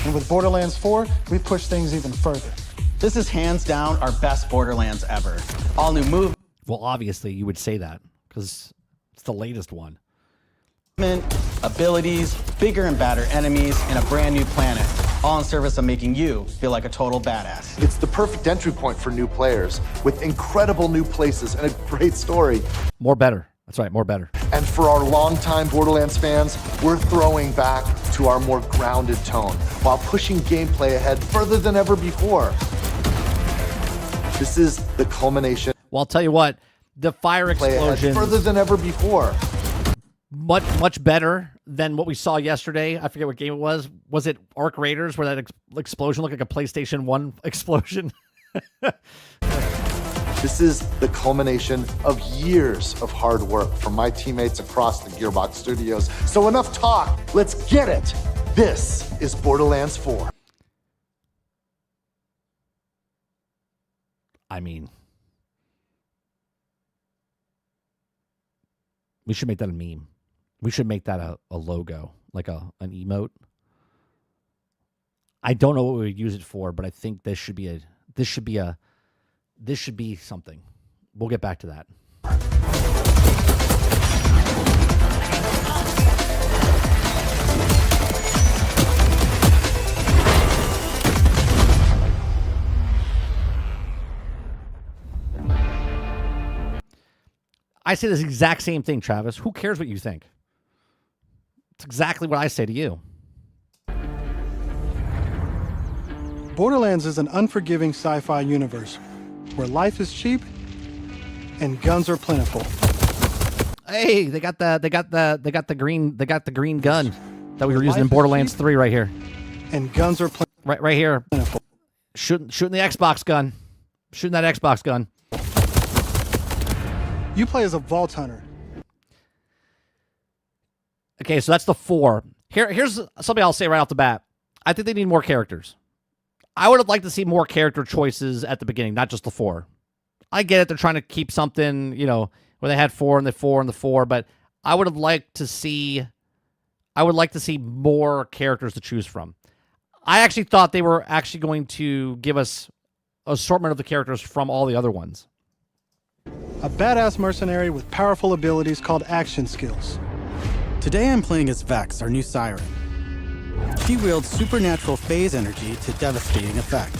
And with Borderlands 4, we push things even further. This is hands down our best Borderlands ever. All new movement, Well, obviously, you would say that because it's the latest one. abilities, bigger and badder enemies, and a brand new planet. all in service of making you feel like a total badass. It's the perfect entry point for new players with incredible new places and a great story. More better. That's right, more better. And for our longtime Borderlands fans, we're throwing back to our more grounded tone while pushing gameplay ahead further than ever before. This is the culmination. Well, I'll tell you what, the fire explosion further than ever before. much better than what we saw yesterday. I forget what game it was. Was it Arc Raiders where that explosion looked like a PlayStation 1 explosion? This is the culmination of years of hard work from my teammates across the Gearbox Studios. So enough talk. Let's get it. This is Borderlands 4. I mean, we should make that a meme. We should make that a logo, like an emote. I don't know what we would use it for, but I think this should be something. We'll get back to that. I say this exact same thing, Travis. Who cares what you think? It's exactly what I say to you. Borderlands is an unforgiving sci-fi universe where life is cheap and guns are plentiful. Hey, they got the green gun that we were using in Borderlands 3 right here. And guns are Right here. plentiful. Shooting the Xbox gun. Shooting that Xbox gun. You play as a vault hunter. Okay, so that's the 4. Here's something I'll say right off the bat. I think they need more characters. I would have liked to see more character choices at the beginning, not just the 4. I get it; they're trying to keep something, where they had 4 and the 4 and the 4, but I would like to see more characters to choose from. I actually thought they were actually going to give us an assortment of the characters from all the other ones. A badass mercenary with powerful abilities called action skills. Today I'm playing as Vex, our new siren. She wields supernatural phase energy to devastating effect.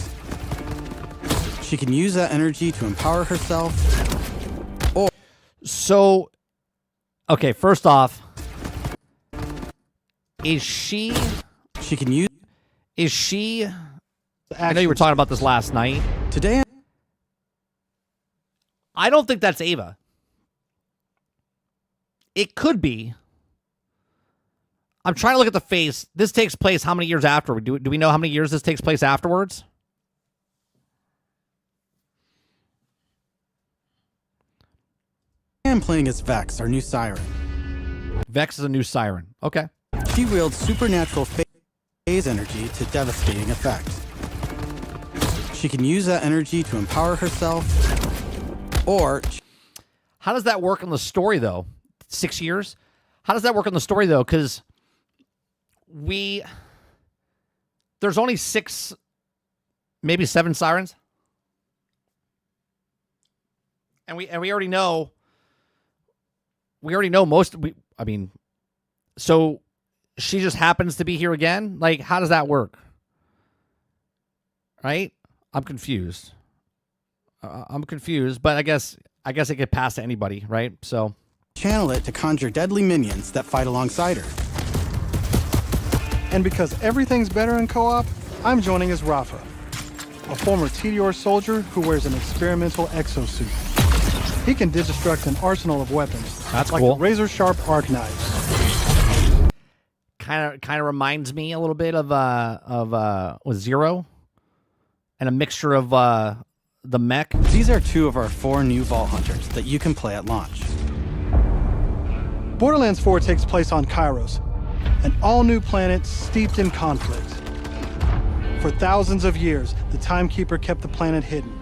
She can use that energy to empower herself, or... So, okay, first off, is she... She can use... Is she... I know you were talking about this last night. Today I don't think that's Ava. It could be. I'm trying to look at the face. This takes place how many years after? Do we know how many years this takes place afterwards? I'm playing as Vex, our new siren. Vex is a new siren. Okay. She wields supernatural phase energy to devastating effect. She can use that energy to empower herself, or... How does that work in the story, though? 6 years? How does that work in the story, though? Because there's only 6, maybe 7 sirens. And we already know... We already know most... So she just happens to be here again? Like, how does that work? Right? I'm confused. But I guess it could pass to anybody, right? So channel it to conjure deadly minions that fight alongside her. And because everything's better in co-op, I'm joining as Rafa, a former TDR soldier who wears an experimental exosuit. He can destruct an arsenal of weapons. That's like cool. Razor-sharp arc knives. Kind of reminds me a little bit of Zero, and a mixture of the mech. These are 2 of our 4 new Vault Hunters that you can play at launch. Borderlands 4 takes place on Kairos, an all-new planet steeped in conflict. For thousands of years, the Timekeeper kept the planet hidden,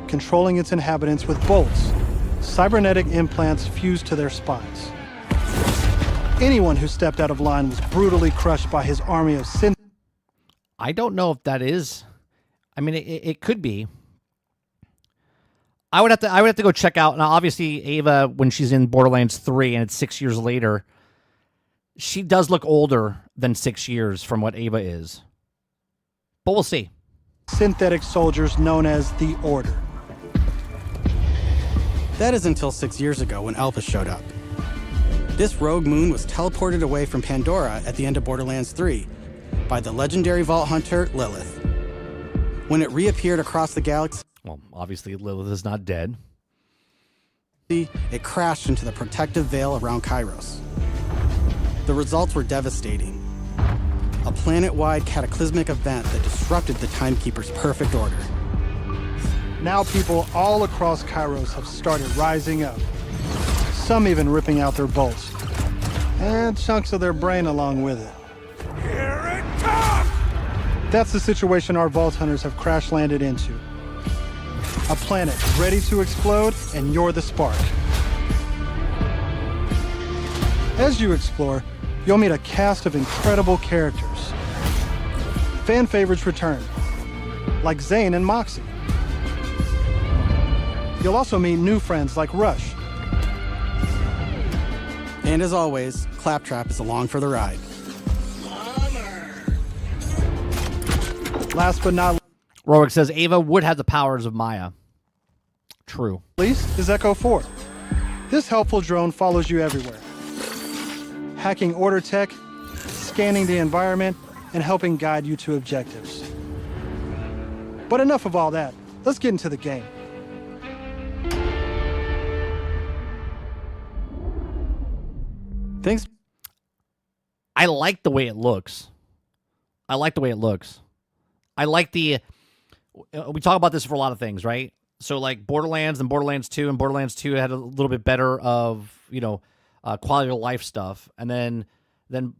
controlling its inhabitants with bolts, cybernetic implants fused to their spines. Anyone who stepped out of line was brutally crushed by his army of sin. I don't know if that is. I mean, it could be. I would have to go check out. Now, obviously, Ava, when she's in Borderlands 3 and it's 6 years later, she does look older than 6 years from what Ava is. but we'll see. Synthetic soldiers known as the Order. That is until 6 years ago when Elpis showed up. This rogue moon was teleported away from Pandora at the end of Borderlands 3 by the legendary Vault Hunter Lilith. When it reappeared across the galaxy, Well, obviously Lilith is not dead. it crashed into the protective veil around Kairos. The results were devastating. A planet-wide cataclysmic event that disrupted the Timekeeper's perfect order. Now people all across Kairos have started rising up. Some even ripping out their bolts. And chunks of their brain along with it. Here it comes! That's the situation our Vault Hunters have crash landed into. A planet ready to explode, and you're the spark. As you explore, you'll meet a cast of incredible characters. Fan favorites return, like Zane and Moxie. You'll also meet new friends like Rush. And as always, Claptrap is along for the ride. Last but not Rorik says Ava would have the powers of Maya. True. least is Echo 4. This helpful drone follows you everywhere, hacking order tech, scanning the environment, and helping guide you to objectives. But enough of all that. Let's get into the game. Thanks. I like the way it looks. I like the way it looks. I like the... We talk about this for a lot of things, right? So like Borderlands and Borderlands 2 and Borderlands 2 had a little bit better of, quality of life stuff. And then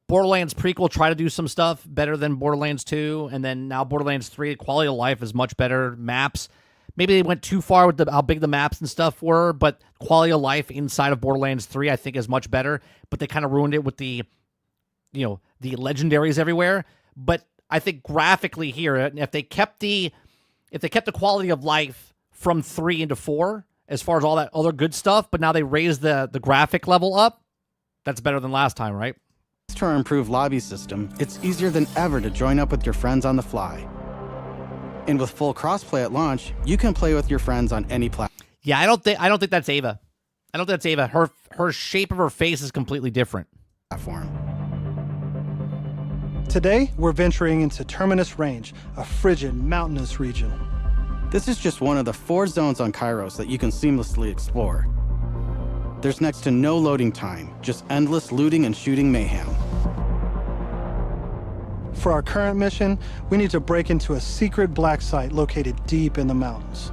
Borderlands prequel tried to do some stuff better than Borderlands 2. And then now Borderlands 3, quality of life is much better. Maps, maybe they went too far with how big the maps and stuff were, but quality of life inside of Borderlands 3 I think is much better. But they kind of ruined it with the legendaries everywhere. But I think graphically here, if they kept the quality of life from 3 into 4, as far as all that other good stuff, but now they raised the graphic level up, that's better than last time, right? Thanks to our improved lobby system, it's easier than ever to join up with your friends on the fly. And with full crossplay at launch, you can play with your friends on any platform. Yeah, I don't think that's Ava. I don't think that's Ava. Her shape of her face is completely different. Today, we're venturing into Terminus Range, a frigid, mountainous region. This is just one of the 4 zones on Kairos that you can seamlessly explore. There's next to no loading time, just endless looting and shooting mayhem. For our current mission, we need to break into a secret black site located deep in the mountains.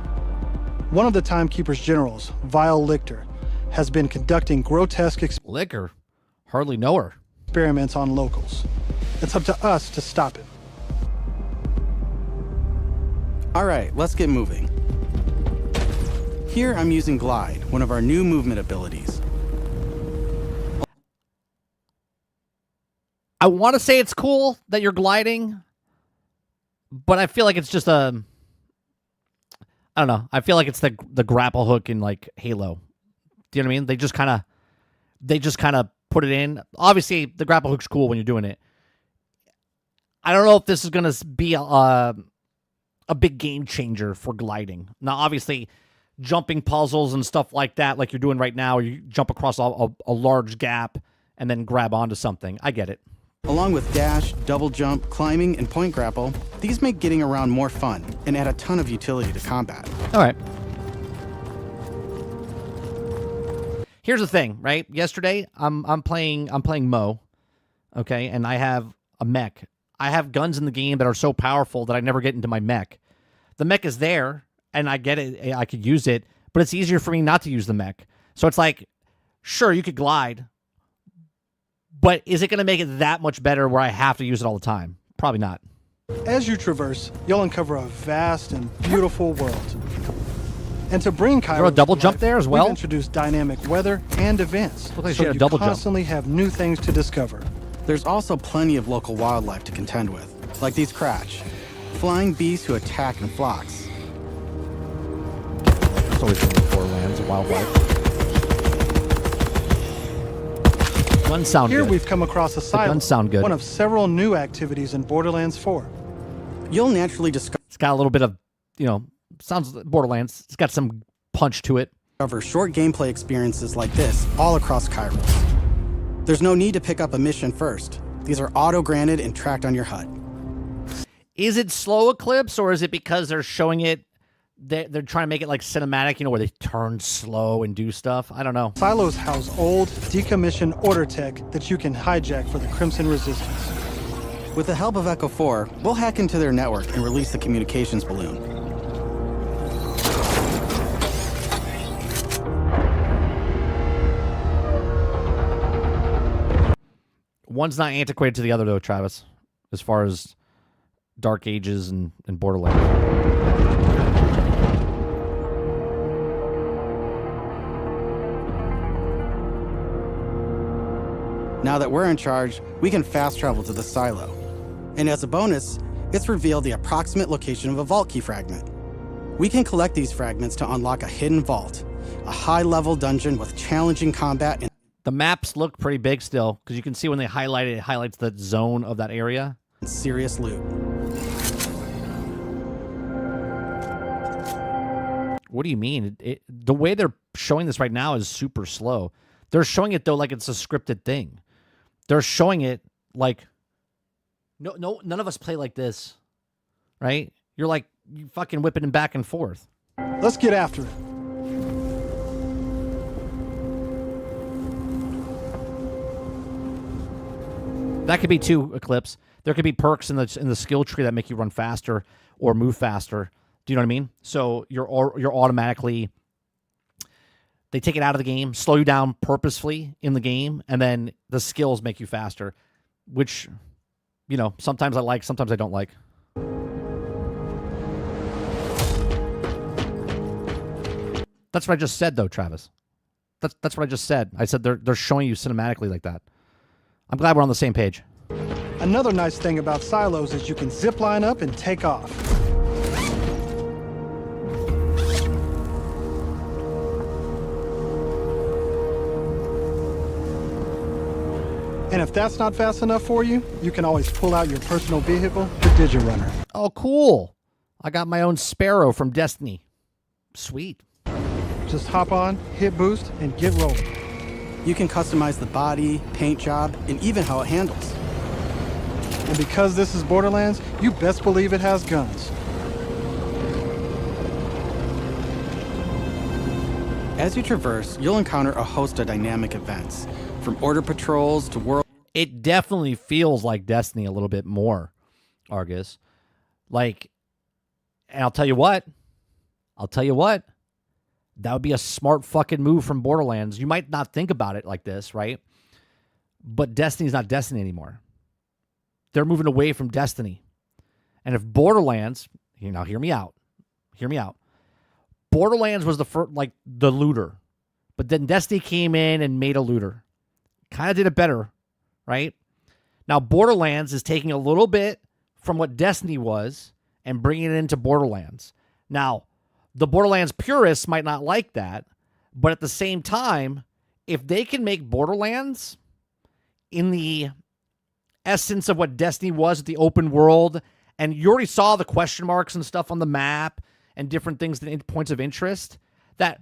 One of the Timekeeper's generals, Vile Lichter, has been conducting grotesque Liquor? Hardly know her. experiments on locals. It's up to us to stop it. All right, let's get moving. Here I'm using Glide, one of our new movement abilities. I want to say it's cool that you're gliding, but I feel like it's just I don't know. I feel like it's the grapple hook in like Halo. Do you know what I mean? They just kind of put it in. Obviously, the grapple hook's cool when you're doing it. I don't know if this is going to be a big game changer for gliding. Now, obviously, jumping puzzles and stuff like that, like you're doing right now, you jump across a large gap and then grab onto something. I get it. Along with dash, double jump, climbing, and point grapple, these make getting around more fun and add a ton of utility to combat. All right. Here's the thing, right? Yesterday, I'm playing Mo, okay, and I have a mech. I have guns in the game that are so powerful that I never get into my mech. The mech is there, and I get it. I could use it, but it's easier for me not to use the mech. So it's like, sure, you could glide, but is it going to make it that much better where I have to use it all the time? Probably not. As you traverse, you'll uncover a vast and beautiful world. And to bring Kairos Is there a double to jump life, there as well? we've introduced dynamic weather and events, Looks like she so had a you double jump. constantly have new things to discover. There's also plenty of local wildlife to contend with, like these Cratch, flying beasts who attack in flocks. It's always been Borderlands, wildlife. Guns sound Here good. we've come across Asylum, guns sound good. one of several new activities in Borderlands 4. you'll naturally discover It's got a little bit of, sounds like Borderlands. It's got some punch to it. short gameplay experiences like this all across Kairos. There's no need to pick up a mission first. These are auto-granted and tracked on your HUD. Is it slow Eclipse, or is it because they're showing it, they're trying to make it like cinematic, where they turn slow and do stuff? I don't know. Silos house old, decommissioned order tech that you can hijack for the Crimson Resistance. With the help of Echo 4, we'll hack into their network and release the communications balloon. One's not antiquated to the other, though, Travis, as far as Dark Ages and Borderlands. Now that we're in charge, we can fast travel to the silo. And as a bonus, it's revealed the approximate location of a vault key fragment. We can collect these fragments to unlock a hidden vault, a high-level dungeon with challenging combat and The maps look pretty big still, because you can see when they highlight it, it highlights the zone of that area. serious loot. What do you mean? The way they're showing this right now is super slow. They're showing it, though, like it's a scripted thing. They're showing it like, no, none of us play like this, right? You're like, you fucking whipping it back and forth. Let's get after it. That could be two Eclipse. There could be perks in the skill tree that make you run faster or move faster. Do you know what I mean? So you're automatically, they take it out of the game, slow you down purposefully in the game, and then the skills make you faster, which, sometimes I like, sometimes I don't like. That's what I just said, though, Travis. That's what I just said. I said they're showing you cinematically like that. I'm glad we're on the same page. Another nice thing about silos is you can zip line up and take off. And if that's not fast enough for you, you can always pull out your personal vehicle, the Digirunner. Oh, cool. I got my own Sparrow from Destiny. Sweet. Just hop on, hit boost, and get rolling. You can customize the body, paint job, and even how it handles. And because this is Borderlands, you best believe it has guns. As you traverse, you'll encounter a host of dynamic events, from order patrols to world. It definitely feels like Destiny a little bit more, Argus. And I'll tell you what. That would be a smart fucking move from Borderlands. You might not think about it like this, right? But Destiny's not Destiny anymore. They're moving away from Destiny. And if Borderlands, now hear me out. Borderlands was the first, the looter. But then Destiny came in and made a looter. Kind of did it better, right? Now Borderlands is taking a little bit from what Destiny was and bringing it into Borderlands. Now, the Borderlands purists might not like that, but at the same time, if they can make Borderlands in the essence of what Destiny was, the open world, and you already saw the question marks and stuff on the map and different things, points of interest that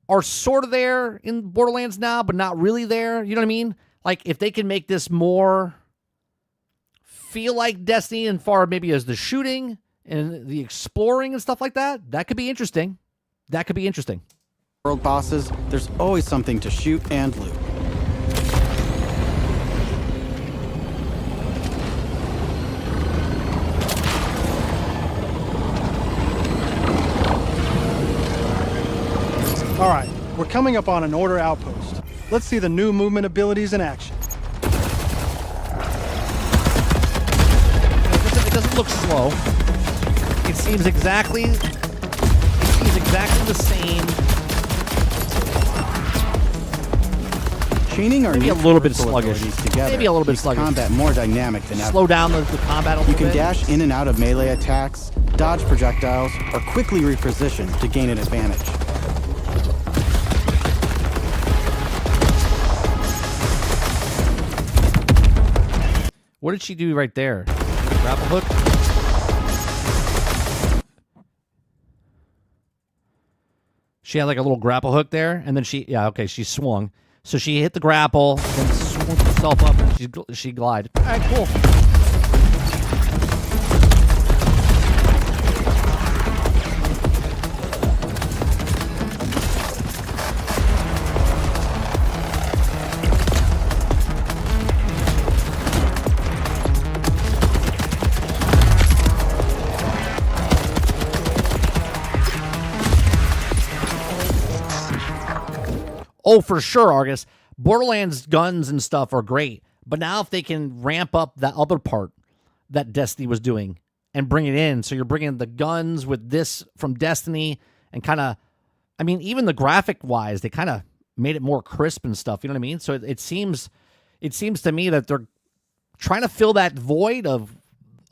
are sort of there in Borderlands now, but not really there. You know what I mean? Like, if they can make this more feel like Destiny and far maybe as the shooting and the exploring and stuff like that, that could be interesting. World bosses, there's always something to shoot and loot. All right, we're coming up on an order outpost. Let's see the new movement abilities in action. It doesn't look slow. It seems exactly the same. Chaining our Maybe a new little bit traversal sluggish. abilities together Maybe a little bit makes sluggish. combat more dynamic than ever. Slow down the combat a little You can bit. dash in and out of melee attacks, dodge projectiles, or quickly reposition to gain an advantage. What did she do right there? Grapple hook? She had like a little grapple hook there, and then she swung. So she hit the grapple, then swung herself up, and she glided. All right, cool. Oh, for sure, Argus. Borderlands guns and stuff are great, but now if they can ramp up that other part that Destiny was doing and bring it in, so you're bringing the guns with this from Destiny and kind of, I mean, even the graphic-wise, they kind of made it more crisp and stuff, you know what I mean? So it seems to me that they're trying to fill that void of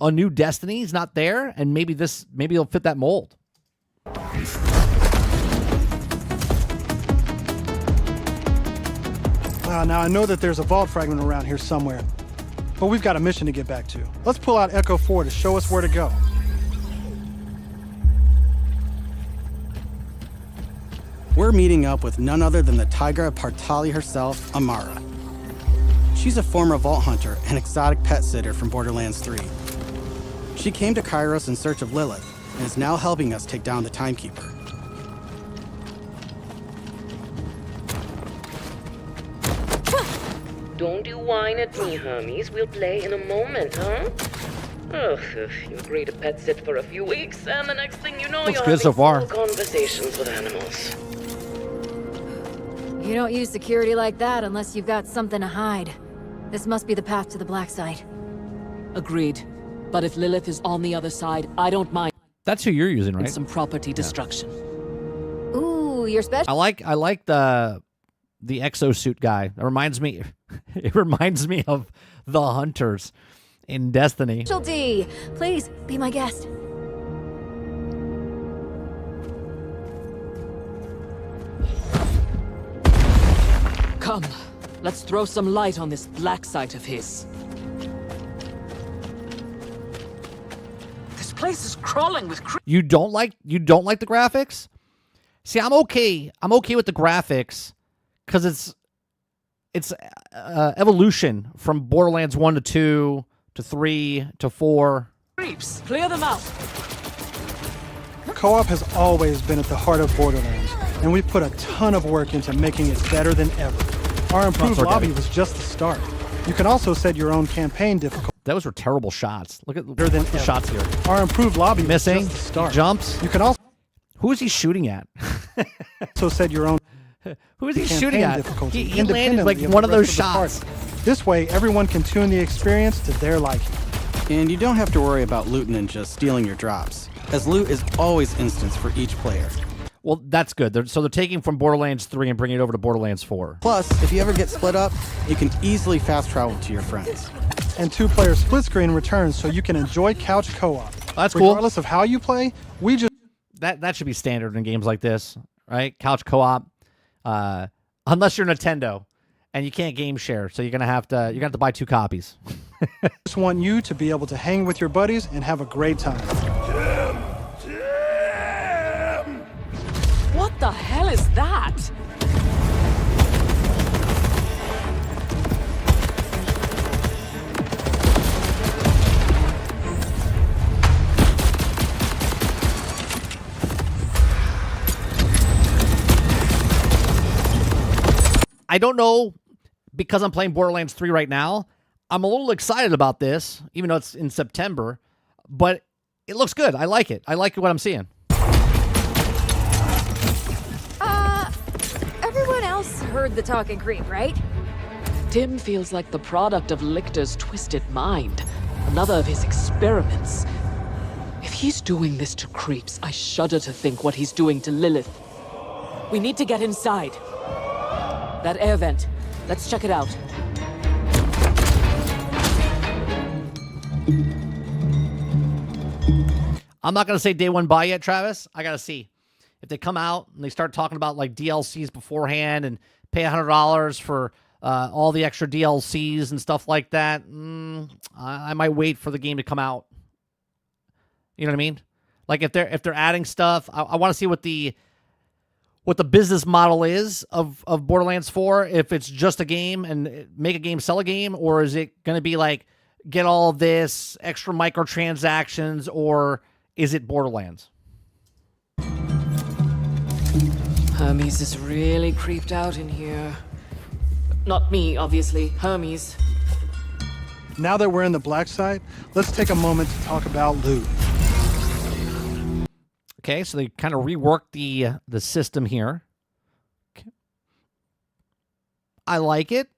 a new Destiny's not there, and maybe they'll fit that mold. Now, I know that there's a vault fragment around here somewhere, but we've got a mission to get back to. Let's pull out Echo 4 to show us where to go. We're meeting up with none other than the Tigra Partali herself, Amara. She's a former vault hunter and exotic pet sitter from Borderlands 3. She came to Kairos in search of Lilith and is now helping us take down the Timekeeper. Don't you whine at me, Hermes. We'll play in a moment, huh? Ugh, you agree to pet sit for a few weeks, and the next thing you know, Looks you're good having so far. full conversations with animals. You don't use security like that unless you've got something to hide. This must be the path to the black side. Agreed. But if Lilith is on the other side, I don't mind That's who you're using, right? some property destruction. Ooh, you're special. I like the exosuit guy. It reminds me of the hunters in Destiny. Specialty. Please, be my guest. Come, let's throw some light on this black site of his. This place is crawling with You don't like the graphics? See, I'm okay with the graphics because it's evolution from Borderlands 1 to 2 to 3 to 4. creeps. Clear them out. Co-op has always been at the heart of Borderlands, and we've put a ton of work into making it better than ever. Our improved Forget lobby it. was just the start. You can also set your own campaign difficulty. Those were terrible shots. Look at Better than the ever. shots here. Our improved lobby Missing. was just the start. Jumps. You can also Who is he shooting at? set your own Who is he campaign shooting at? difficulty He landed like independently of one the of those rest of the shots. party. This way, everyone can tune the experience to their liking. And you don't have to worry about Loot Ninja stealing your drops, as loot is always instanced for each player. Well, that's good. They're taking from Borderlands 3 and bringing it over to Borderlands 4. Plus, if you ever get split up, you can easily fast travel to your friends. And two-player split screen returns so you can enjoy couch co-op. That's cool. Regardless of how you play, we just That should be standard in games like this, right? Couch co-op, unless you're Nintendo and you can't game share, so you're gonna have to buy 2 copies. want you to be able to hang with your buddies and have a great time. What the hell is that? I don't know, because I'm playing Borderlands 3 right now, I'm a little excited about this, even though it's in September, but it looks good. I like it. I like what I'm seeing. Everyone else heard the talking creep, right? Tim feels like the product of Lictor's twisted mind. Another of his experiments. If he's doing this to creeps, I shudder to think what he's doing to Lilith. We need to get inside. That air vent. Let's check it out. I'm not going to say day one buy yet, Travis. I got to see. If they come out and they start talking about like DLCs beforehand and pay $100 for all the extra DLCs and stuff like that, I might wait for the game to come out. You know what I mean? Like if they're adding stuff, I want to see what the what the business model is of Borderlands 4, if it's just a game and make a game, sell a game, or is it going to be like get all of this extra microtransactions, or is it Borderlands? Hermes is really creeped out in here. Not me, obviously. Hermes. Now that we're in the black site, let's take a moment to talk about loot. Okay, so they kind of reworked the system here. Okay. I like it.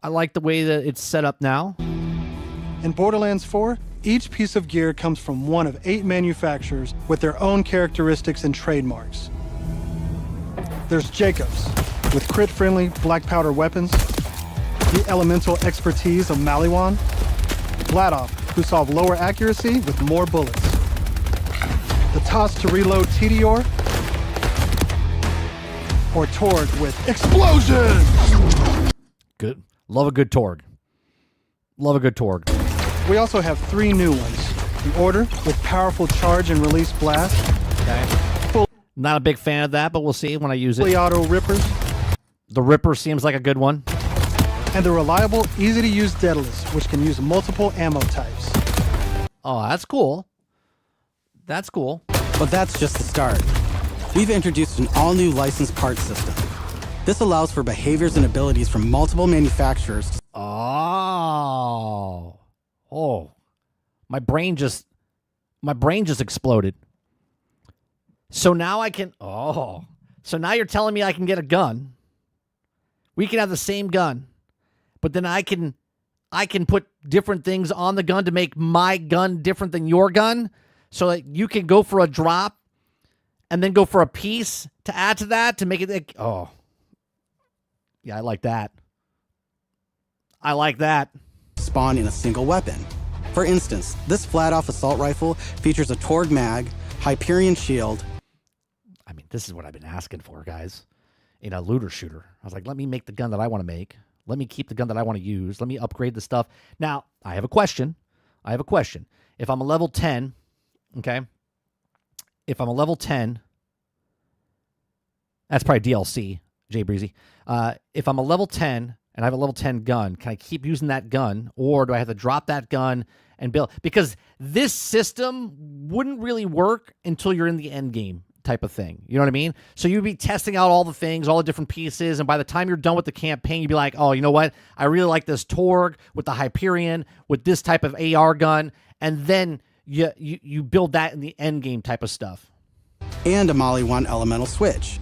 I like the way that it's set up now. In Borderlands 4, each piece of gear comes from one of 8 manufacturers with their own characteristics and trademarks. There's Jacobs, with crit-friendly black powder weapons, the elemental expertise of Maliwan, Vladoff, who solve lower accuracy with more bullets, the toss to reload Tedior, or Torg with explosion! Good. Love a good Torg. Love a good Torg. We also have 3 new ones. The Order with powerful charge and release blast, Okay. Not a big fan of that, but we'll see when I use fully it. auto rippers, The Ripper seems like a good one. and the reliable, easy-to-use Daedalus, which can use multiple ammo types. Oh, that's cool. That's cool. But that's just the start. We've introduced an all-new licensed parts system. This allows for behaviors and abilities from multiple manufacturers. Oh. Oh. My brain just exploded. So now I can So now you're telling me I can get a gun. We can have the same gun. But then I can put different things on the gun to make my gun different than your gun, so that you can go for a drop and then go for a piece to add to that to make it like, oh. Yeah, I like that. I like that. Spawn in a single weapon. For instance, this flat-off assault rifle features a Torg mag, Hyperion shield. I mean, this is what I've been asking for, guys. In a looter shooter. I was like, let me make the gun that I want to make. Let me keep the gun that I want to use. Let me upgrade the stuff. Now, I have a question. If I'm a level 10, okay? If I'm a level 10, that's probably DLC, Jay Breezy. If I'm a level 10 and I have a level 10 gun, can I keep using that gun, or do I have to drop that gun and build? Because this system wouldn't really work until you're in the end game type of thing. You know what I mean? So you'd be testing out all the things, all the different pieces, and by the time you're done with the campaign, you'd be like, oh, you know what? I really like this Torg with the Hyperion, with this type of AR gun, and then you build that in the end game type of stuff. And a Maliwan elemental switch,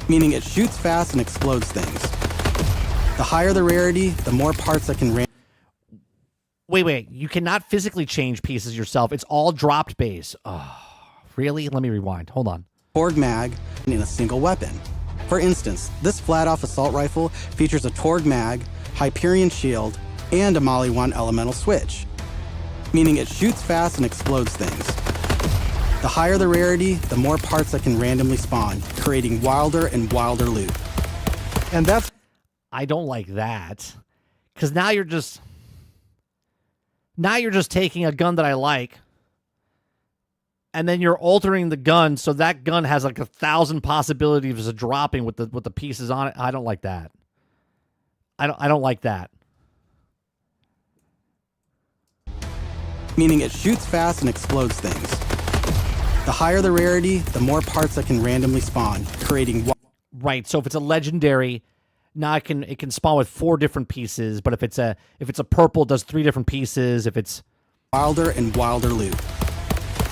meaning it shoots fast and explodes things. The higher the rarity, the more parts that can Wait. You cannot physically change pieces yourself. It's all dropped base. Oh, really? Let me rewind. Hold on. Torg mag in a single weapon. For instance, this flat-off assault rifle features a Torg mag, Hyperion shield, and a Maliwan elemental switch, meaning it shoots fast and explodes things. The higher the rarity, the more parts that can randomly spawn, creating wilder and wilder loot. And that's I don't like that, because now you're just taking a gun that I like, and then you're altering the gun so that gun has like 1,000 possibilities of dropping with the pieces on it. I don't like that. I don't like that. Meaning it shoots fast and explodes things. The higher the rarity, the more parts that can randomly spawn, creating Right. So if it's a legendary, now it can spawn with 4 different pieces. But if it's a purple, it does 3 different pieces. If it's wilder and wilder loot.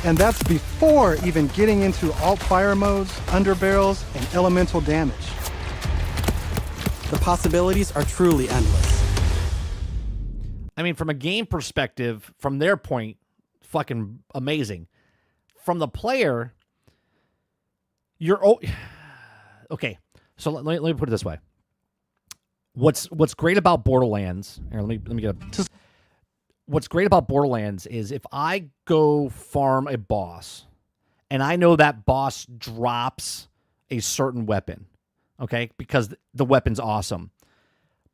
And that's before even getting into alt-fire modes, underbarrels, and elemental damage. The possibilities are truly endless. I mean, from a game perspective, from their point, fucking amazing. From the player, okay. So let me put it this way. What's great about Borderlands? Here, let me get a. What's great about Borderlands is if I go farm a boss, and I know that boss drops a certain weapon, okay, because the weapon's awesome.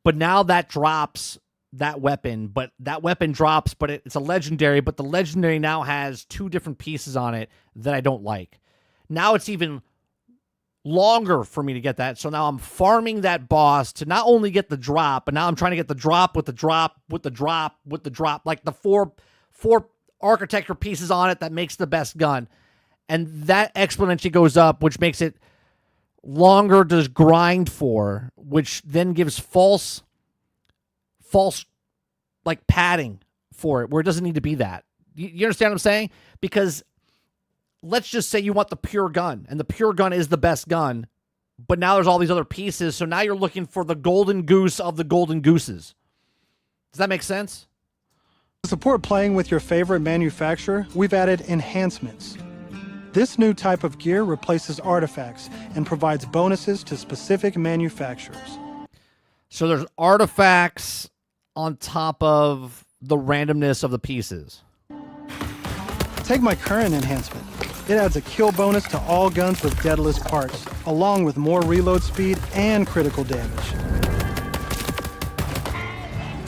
But now that drops that weapon, but that weapon drops, but it's a legendary, but the legendary now has 2 different pieces on it that I don't like. Now it's even longer for me to get that. So now I'm farming that boss to not only get the drop, but now I'm trying to get the drop with the drop with the drop with the drop, like the four architecture pieces on it that makes the best gun. And that exponentially goes up, which makes it longer to grind for, which then gives false like padding for it, where it doesn't need to be that. You understand what I'm saying? Because let's just say you want the pure gun, and the pure gun is the best gun, but now there's all these other pieces, so now you're looking for the golden goose of the golden gooses. Does that make sense? To support playing with your favorite manufacturer, we've added enhancements. This new type of gear replaces artifacts and provides bonuses to specific manufacturers. So there's artifacts on top of the randomness of the pieces. Take my current enhancement. It adds a kill bonus to all guns with deadless parts, along with more reload speed and critical damage.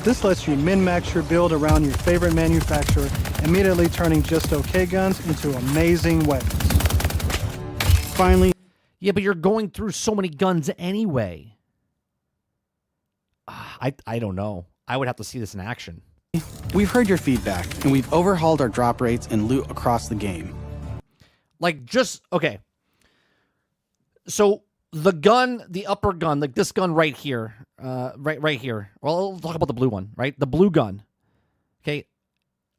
This lets you min-max your build around your favorite manufacturer, immediately turning just okay guns into amazing weapons. Finally, Yeah, but you're going through so many guns anyway. I don't know. I would have to see this in action. we've heard your feedback, and we've overhauled our drop rates and loot across the game. Like, just, okay. So the gun, the upper gun, like this gun right here, right here. Well, I'll talk about the blue one, right? The blue gun. Okay.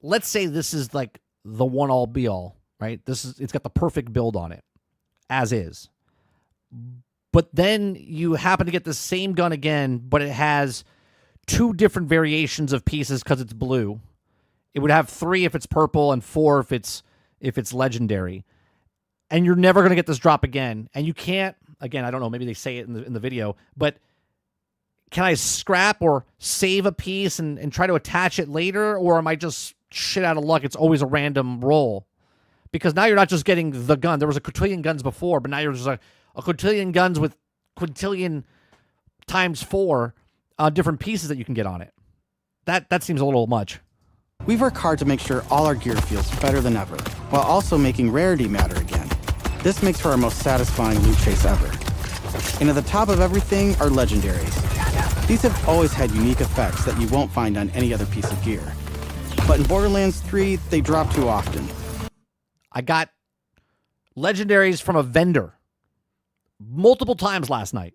Let's say this is like the one all be all, right? It's got the perfect build on it, as is. But then you happen to get the same gun again, but it has 2 different variations of pieces because it's blue. It would have 3 if it's purple and 4 if it's legendary. And you're never going to get this drop again. And you can't, again, I don't know, maybe they say it in the video, but can I scrap or save a piece and try to attach it later? Or am I just shit out of luck? It's always a random roll. Because now you're not just getting the gun. There was a quintillion guns before, but now you're just a quintillion guns with quintillion times 4 different pieces that you can get on it. That seems a little much. We've worked hard to make sure all our gear feels better than ever, while also making rarity matter again. This makes for our most satisfying loot chase ever. And at the top of everything are legendaries. These have always had unique effects that you won't find on any other piece of gear. But in Borderlands 3, they drop too often. I got legendaries from a vendor multiple times last night.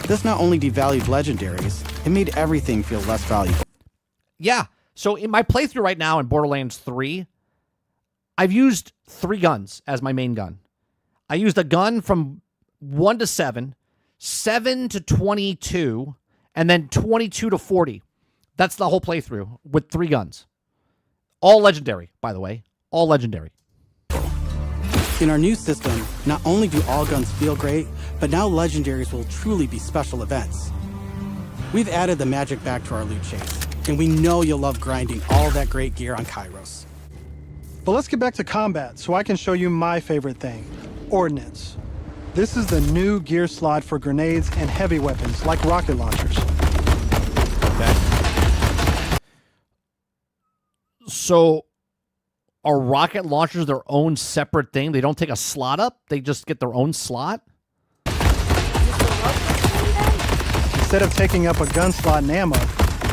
This not only devalued legendaries, it made everything feel less valuable. Yeah. So in my playthrough right now in Borderlands 3, I've used 3 guns as my main gun. I used a gun from 1 to 7, 7 to 22, and then 22 to 40. That's the whole playthrough with 3 guns. All legendary, by the way. All legendary. In our new system, not only do all guns feel great, but now legendaries will truly be special events. We've added the magic back to our loot chase, and we know you'll love grinding all that great gear on Kairos. But let's get back to combat so I can show you my favorite thing, ordnance. This is the new gear slot for grenades and heavy weapons like rocket launchers. Okay. So are rocket launchers their own separate thing? They don't take a slot up? They just get their own slot? Instead of taking up a gun slot and ammo,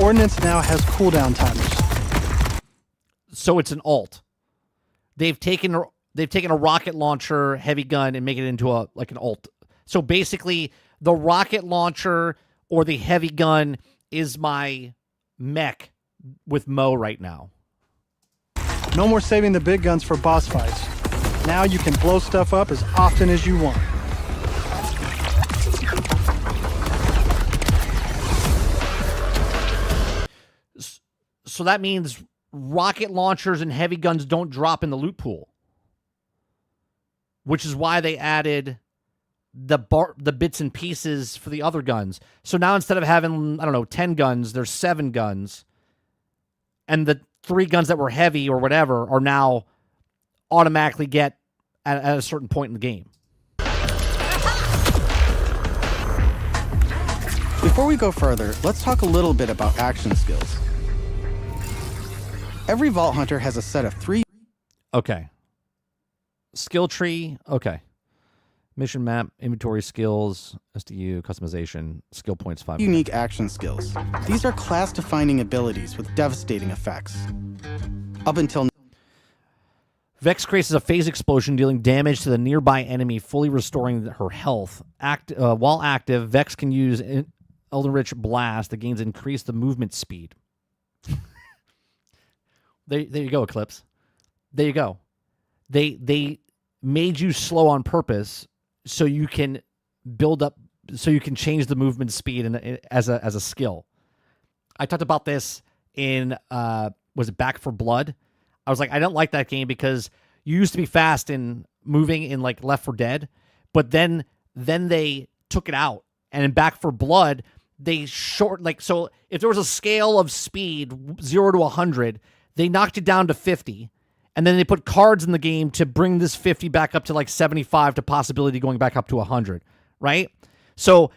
ordnance now has cooldown timers. So it's an alt. They've taken a rocket launcher heavy gun and make it into an alt. So basically, the rocket launcher or the heavy gun is my mech with Mo right now. No more saving the big guns for boss fights. Now you can blow stuff up as often as you want. So that means rocket launchers and heavy guns don't drop in the loot pool, which is why they added the bits and pieces for the other guns. So now instead of having, 10 guns, there's 7 guns, and the 3 guns that were heavy or whatever are now automatically get at a certain point in the game. Before we go further, let's talk a little bit about action skills. Every Vault Hunter has a set of 3... Okay. Skill tree, okay. Mission map, inventory skills, SDU, customization, skill points 5. Unique action skills. These are class-defining abilities with devastating effects. Up until Vex creates a phase explosion, dealing damage to the nearby enemy, fully restoring her health. While active, Vex can use Elden-Rich Blast that gains increased the movement speed. There you go, Eclipse. There you go. They made you slow on purpose so you can build up, so you can change the movement speed as a skill. I talked about this in was it Back for Blood? I was like, I don't like that game because you used to be fast in moving in like Left 4 Dead, but then they took it out, and in Back for Blood they so if there was a scale of speed 0 to 100, they knocked it down to 50. And then they put cards in the game to bring this 50 back up to like 75 to possibility going back up to 100, right? So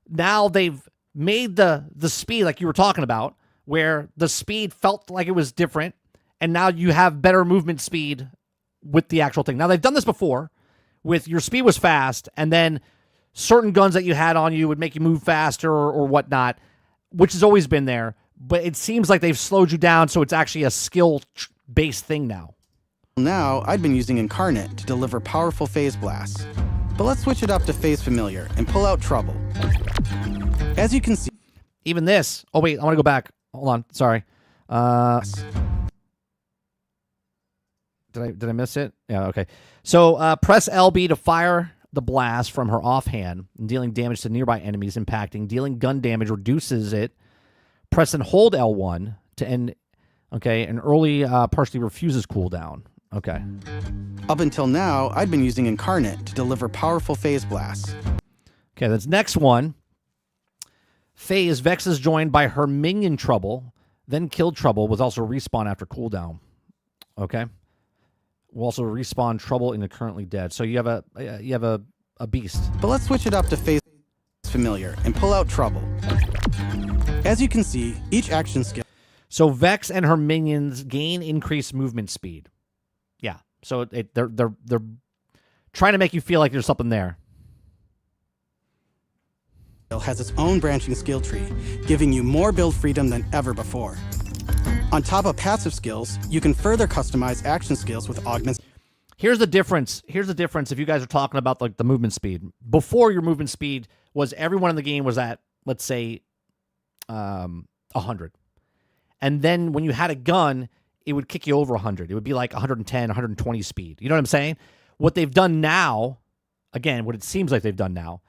now they've made the speed like you were talking about, where the speed felt like it was different, and now you have better movement speed with the actual thing. Now they've done this before with your speed was fast, and then certain guns that you had on you would make you move faster or whatnot, which has always been there. But it seems like they've slowed you down, so it's actually a skill-based thing now. now, I'd been using Incarnate to deliver powerful phase blasts. But let's switch it up to Phase Familiar and pull out Trouble. As you can see... Even this... Oh, wait, I want to go back. Hold on, sorry. Did I miss it? Yeah, okay. So, press LB to fire the blast from her offhand, dealing damage to nearby enemies impacting. Dealing gun damage reduces it. Press and hold L1 to end... Okay, and early partially refuses cooldown. Okay. Up until now, I'd been using Incarnate to deliver powerful phase blasts. Okay, this next one. Phase, Vex is joined by her minion Trouble, then killed Trouble, was also respawn after cooldown. Okay. Will also respawn Trouble in the currently dead. So you have a beast. But let's switch it up to Phase Familiar and pull out Trouble. As you can see, each action skill... So Vex and her minions gain increased movement speed. Yeah. So they're trying to make you feel like there's something there. Has its own branching skill tree, giving you more build freedom than ever before. On top of passive skills, you can further customize action skills with augments. Here's the difference. Here's the difference if you guys are talking about like the movement speed. Before, your movement speed was everyone in the game was at, let's say, 100. And then when you had a gun, it would kick you over 100. It would be like 110, 120 speed. You know what I'm saying? What they've done now, again, what it seems like they've done now,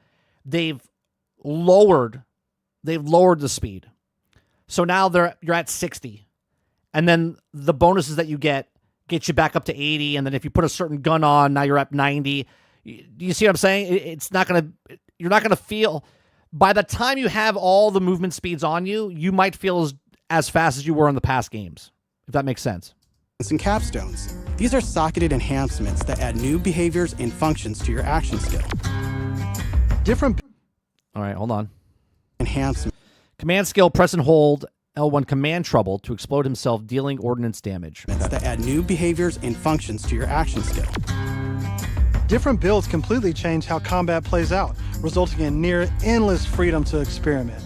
they've lowered the speed. So now you're at 60. And then the bonuses that you get you back up to 80. And then if you put a certain gun on, now you're at 90. Do you see what I'm saying? You're not gonna feel, by the time you have all the movement speeds on you, you might feel as fast as you were in the past games, if that makes sense. And capstones. These are socketed enhancements that add new behaviors and functions to your action skill. All right, hold on. Enhancement. Command skill, press and hold L1 command Trouble to explode himself, dealing ordnance damage. That add new behaviors and functions to your action skill. Different builds completely change how combat plays out, resulting in near endless freedom to experiment.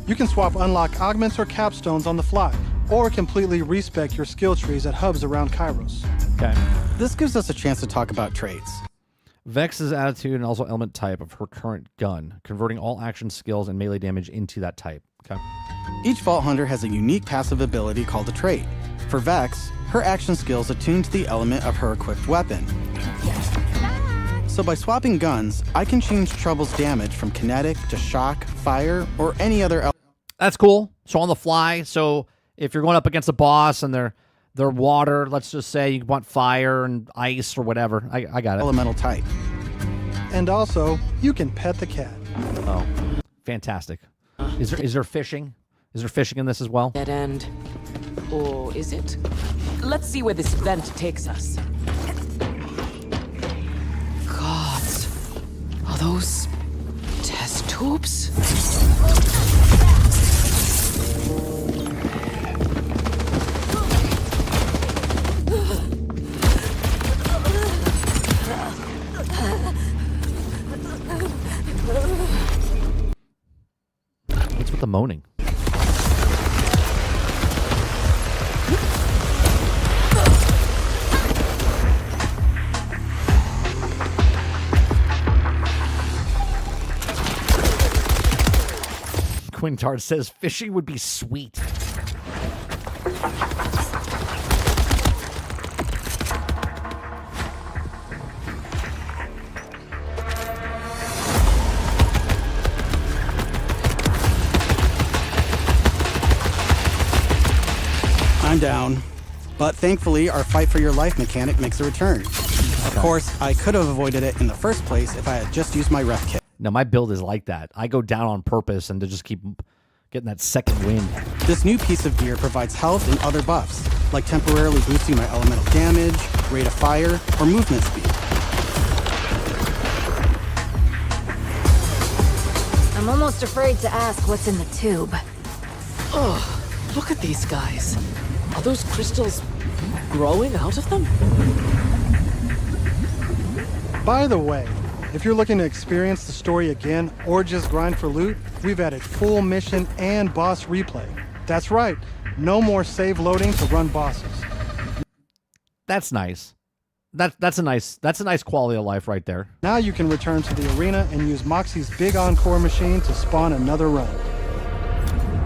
You can swap unlock augments or capstones on the fly, or completely respec your skill trees at hubs around Kairos. Okay. This gives us a chance to talk about traits. Vex's attitude and also element type of her current gun, converting all action skills and melee damage into that type. Okay. Each Vault Hunter has a unique passive ability called a trait. For Vex, her action skills attune to the element of her equipped weapon. So by swapping guns, I can change Trouble's damage from kinetic to shock, fire, or any other element. That's cool. So on the fly, so if you're going up against a boss and they're water, let's just say you want fire and ice or whatever. I got it. Elemental type. And also, you can pet the cat. Oh, fantastic. Is there fishing? Is there fishing in this as well? Dead end. Or is it? Let's see where this vent takes us. Gods. Are those test tubes? with the moaning? Quintard says fishing would be sweet. I'm down. But thankfully, our fight for your life mechanic makes a return. Of course, I could have avoided it in the first place if I had just used my ref kit. No, my build is like that. I go down on purpose and to just keep getting that second wind. This new piece of gear provides health and other buffs, like temporarily boosting my elemental damage, rate of fire, or movement speed. I'm almost afraid to ask what's in the tube. Oh, look at these guys. Are those crystals growing out of them? By the way, if you're looking to experience the story again or just grind for loot, we've added full mission and boss replay. That's right, no more save loading to run bosses. That's nice. That's a nice quality of life right there. Now you can return to the arena and use Moxie's big encore machine to spawn another run.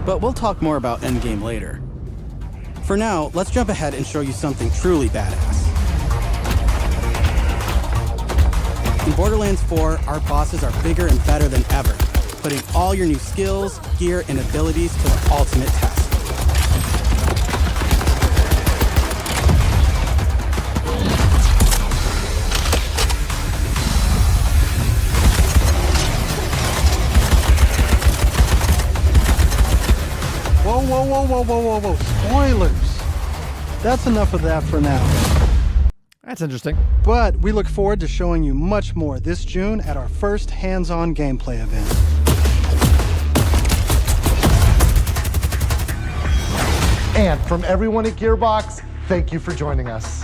But we'll talk more about endgame later. For now, let's jump ahead and show you something truly badass. In Borderlands 4, our bosses are bigger and better than ever, putting all your new skills, gear, and abilities to the ultimate test. Whoa. Spoilers. That's enough of that for now. That's interesting. But we look forward to showing you much more this June at our first hands-on gameplay event. And from everyone at Gearbox, thank you for joining us.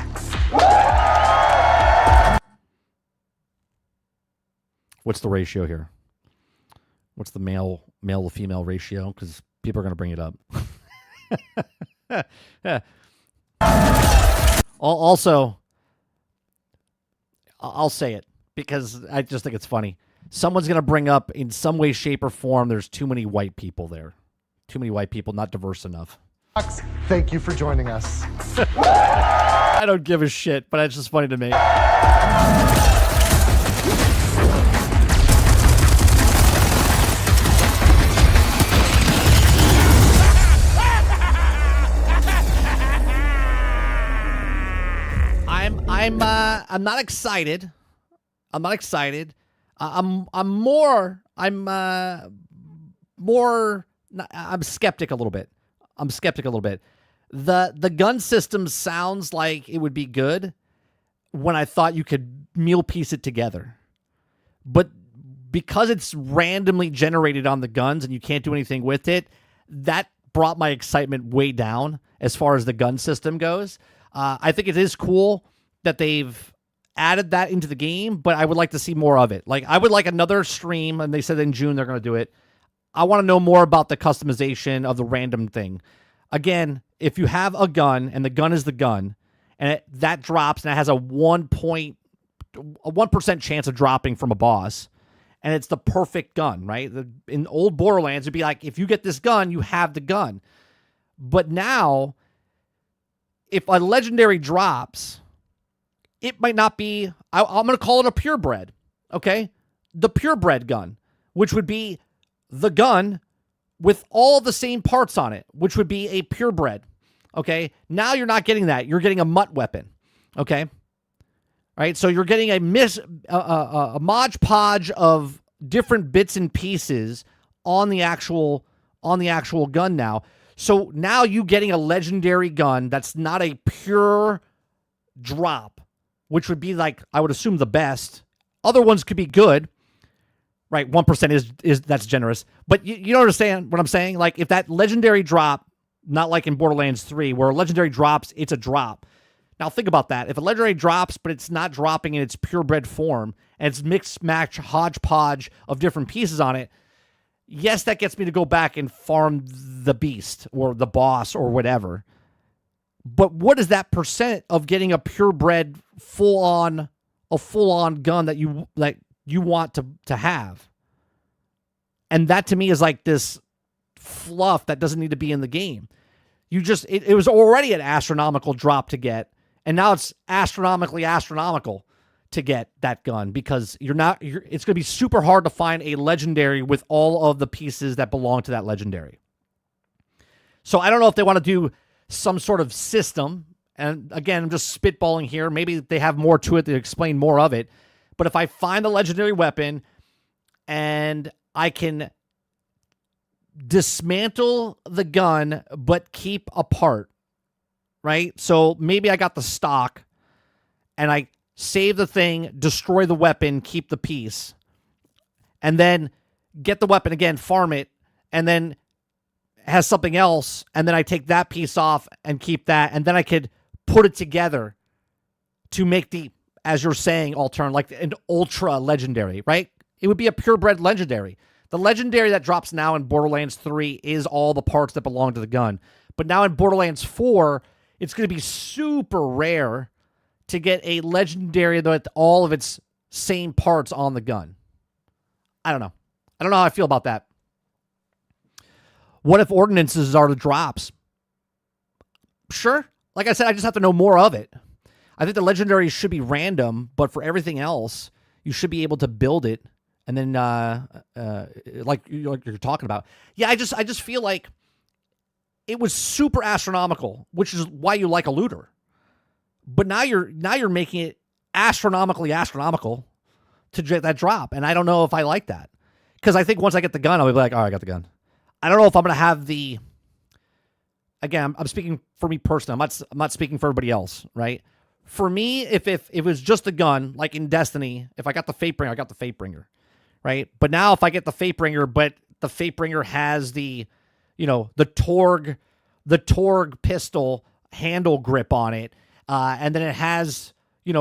What's the ratio here? What's the male to female ratio? Because people are going to bring it up. Also, I'll say it because I just think it's funny. Someone's going to bring up in some way, shape, or form there's too many white people there. Too many white people, not diverse enough. Thank you for joining us. I don't give a shit, but it's just funny to me. I'm not excited. I'm not excited. I'm skeptic a little bit. The gun system sounds like it would be good when I thought you could meal piece it together. But because it's randomly generated on the guns and you can't do anything with it, that brought my excitement way down as far as the gun system goes. I think it is cool that they've added that into the game, but I would like to see more of it. Like, I would like another stream, and they said in June they're going to do it. I want to know more about the customization of the random thing. Again, if you have a gun, and the gun is the gun, and that drops, and it has a 1% chance of dropping from a boss, and it's the perfect gun, right? In old Borderlands, it'd be like, if you get this gun, you have the gun. But now, if a legendary drops, it might not be, I'm going to call it a purebred, okay? The purebred gun, which would be the gun with all the same parts on it, which would be a purebred, okay? Now you're not getting that. You're getting a mutt weapon, okay? All right, so you're getting a Mod Podge of different bits and pieces on the actual gun now. So now you getting a legendary gun that's not a pure drop, which would be like, I would assume, the best. Other ones could be good, right? 1% is that's generous. But you don't understand what I'm saying? Like, if that legendary drop, not like in Borderlands 3, where a legendary drops, it's a drop. Now think about that. If a legendary drops, but it's not dropping in its purebred form, and it's mixed, match, hodgepodge of different pieces on it, Yes, that gets me to go back and farm the beast or the boss or whatever. But what is that percent of getting a purebred full on gun that you want to have? And that to me is like this fluff that doesn't need to be in the game. It was already an astronomical drop to get, and now it's astronomical to get that gun, because it's going to be super hard to find a legendary with all of the pieces that belong to that legendary. So I don't know if they want to do some sort of system. And again, I'm just spitballing here. Maybe they have more to it to explain more of it. But if I find a legendary weapon and I can dismantle the gun but keep a part, right? So maybe I got the stock and I save the thing, destroy the weapon, keep the piece, and then get the weapon again, farm it, and then has something else, and then I take that piece off and keep that, and then I could put it together to make the, as you're saying, like an ultra legendary, right? It would be a purebred legendary. The legendary that drops now in Borderlands 3 is all the parts that belong to the gun. But now in Borderlands 4, it's going to be super rare to get a legendary with all of its same parts on the gun. I don't know. I don't know how I feel about that. What if ordinances are the drops? Sure. Like I said, I just have to know more of it. I think the legendaries should be random, but for everything else, you should be able to build it. And then, like you're talking about. Yeah, I just feel like it was super astronomical, which is why you like a looter. But now you're making it astronomical to get that drop. And I don't know if I like that. Because I think once I get the gun, I'll be like, all right, I got the gun. I don't know if I'm going to have the... Again, I'm speaking for me personally. I'm not speaking for everybody else, right? For me, if it was just a gun, like in Destiny, if I got the Fatebringer, I got the Fatebringer, right? But now if I get the Fatebringer, but the Fatebringer has the Torg pistol handle grip on it, and then it has, I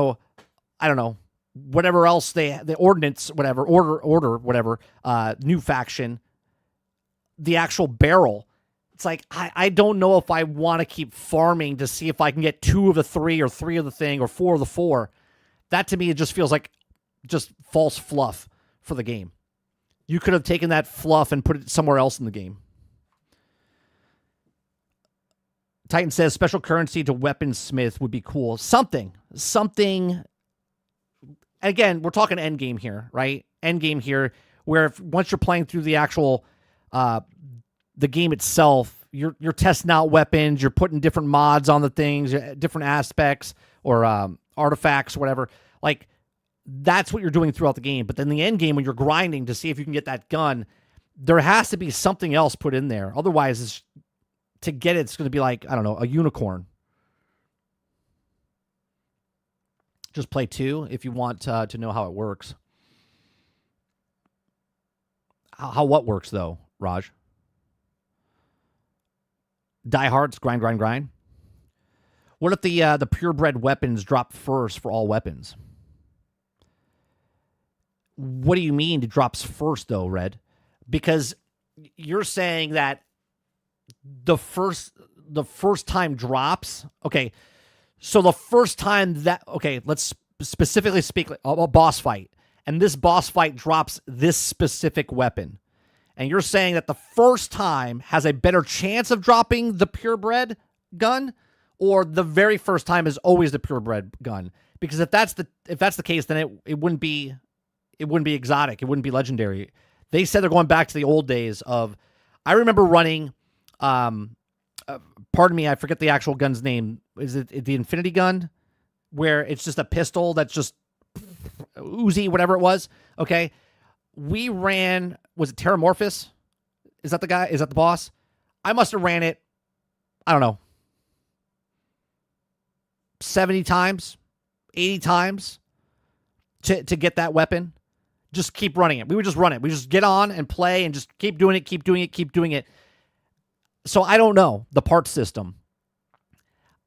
don't know, whatever else the ordnance, whatever, order, whatever, new faction, the actual barrel. It's like, I don't know if I want to keep farming to see if I can get 2 of the 3 or 3 of the thing or 4 of the 4. That to me, it just feels like just false fluff for the game. You could have taken that fluff and put it somewhere else in the game. Titan says special currency to weaponsmith would be cool. Something. Again, we're talking end game here, right? End game here, where once you're playing through the actual the game itself, you're testing out weapons, you're putting different mods on the things, different aspects or artifacts, whatever. Like, that's what you're doing throughout the game. But then the end game, when you're grinding to see if you can get that gun, there has to be something else put in there. Otherwise, to get it, it's going to be like, I don't know, a unicorn. Just play 2 if you want to know how it works. How what works, though, Raj? Die Hard's grind. What if the purebred weapons drop first for all weapons? What do you mean it drops first, though, Red? Because you're saying that the first time drops. Okay, so the first time let's specifically speak a boss fight, and this boss fight drops this specific weapon. And you're saying that the first time has a better chance of dropping the purebred gun, or the very first time is always the purebred gun? Because if that's the case, then it wouldn't be exotic, it wouldn't be legendary. They said they're going back to the old days of. I remember running. Pardon me, I forget the actual gun's name. Is it the Infinity Gun, where it's just a pistol that's just Uzi, whatever it was? Okay. We ran, was it Terramorphous? Is that the guy? Is that the boss? I must have ran it, I don't know, 70 times, 80 times to get that weapon. Just keep running it. We would just run it. We just get on and play and just keep doing it. So I don't know the part system.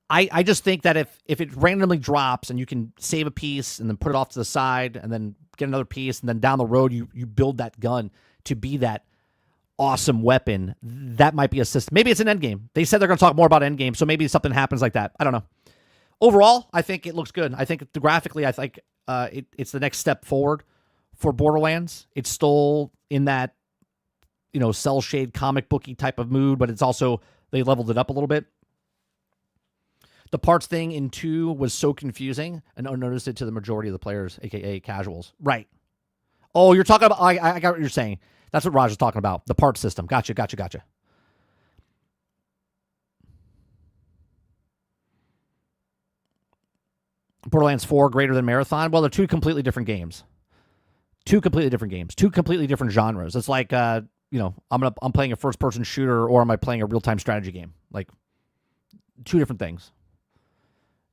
I just think that if it randomly drops and you can save a piece and then put it off to the side and then get another piece and then down the road you build that gun to be that awesome weapon, that might be a system. Maybe it's an endgame. They said they're going to talk more about endgame, so maybe something happens like that. I don't know. Overall, I think it looks good. I think graphically, I think it's the next step forward for Borderlands. It's still in that, cell shade comic booky type of mood, but it's also, they leveled it up a little bit. The parts thing in 2 was so confusing and unnoticed it to the majority of the players, aka casuals. Right. Oh, you're talking about, I got what you're saying. That's what Raj was talking about. The parts system. Gotcha. Borderlands 4 greater than Marathon. Well, they're two completely different games. Two completely different genres. It's like, I'm playing a first-person shooter, or am I playing a real-time strategy game? Like, two different things.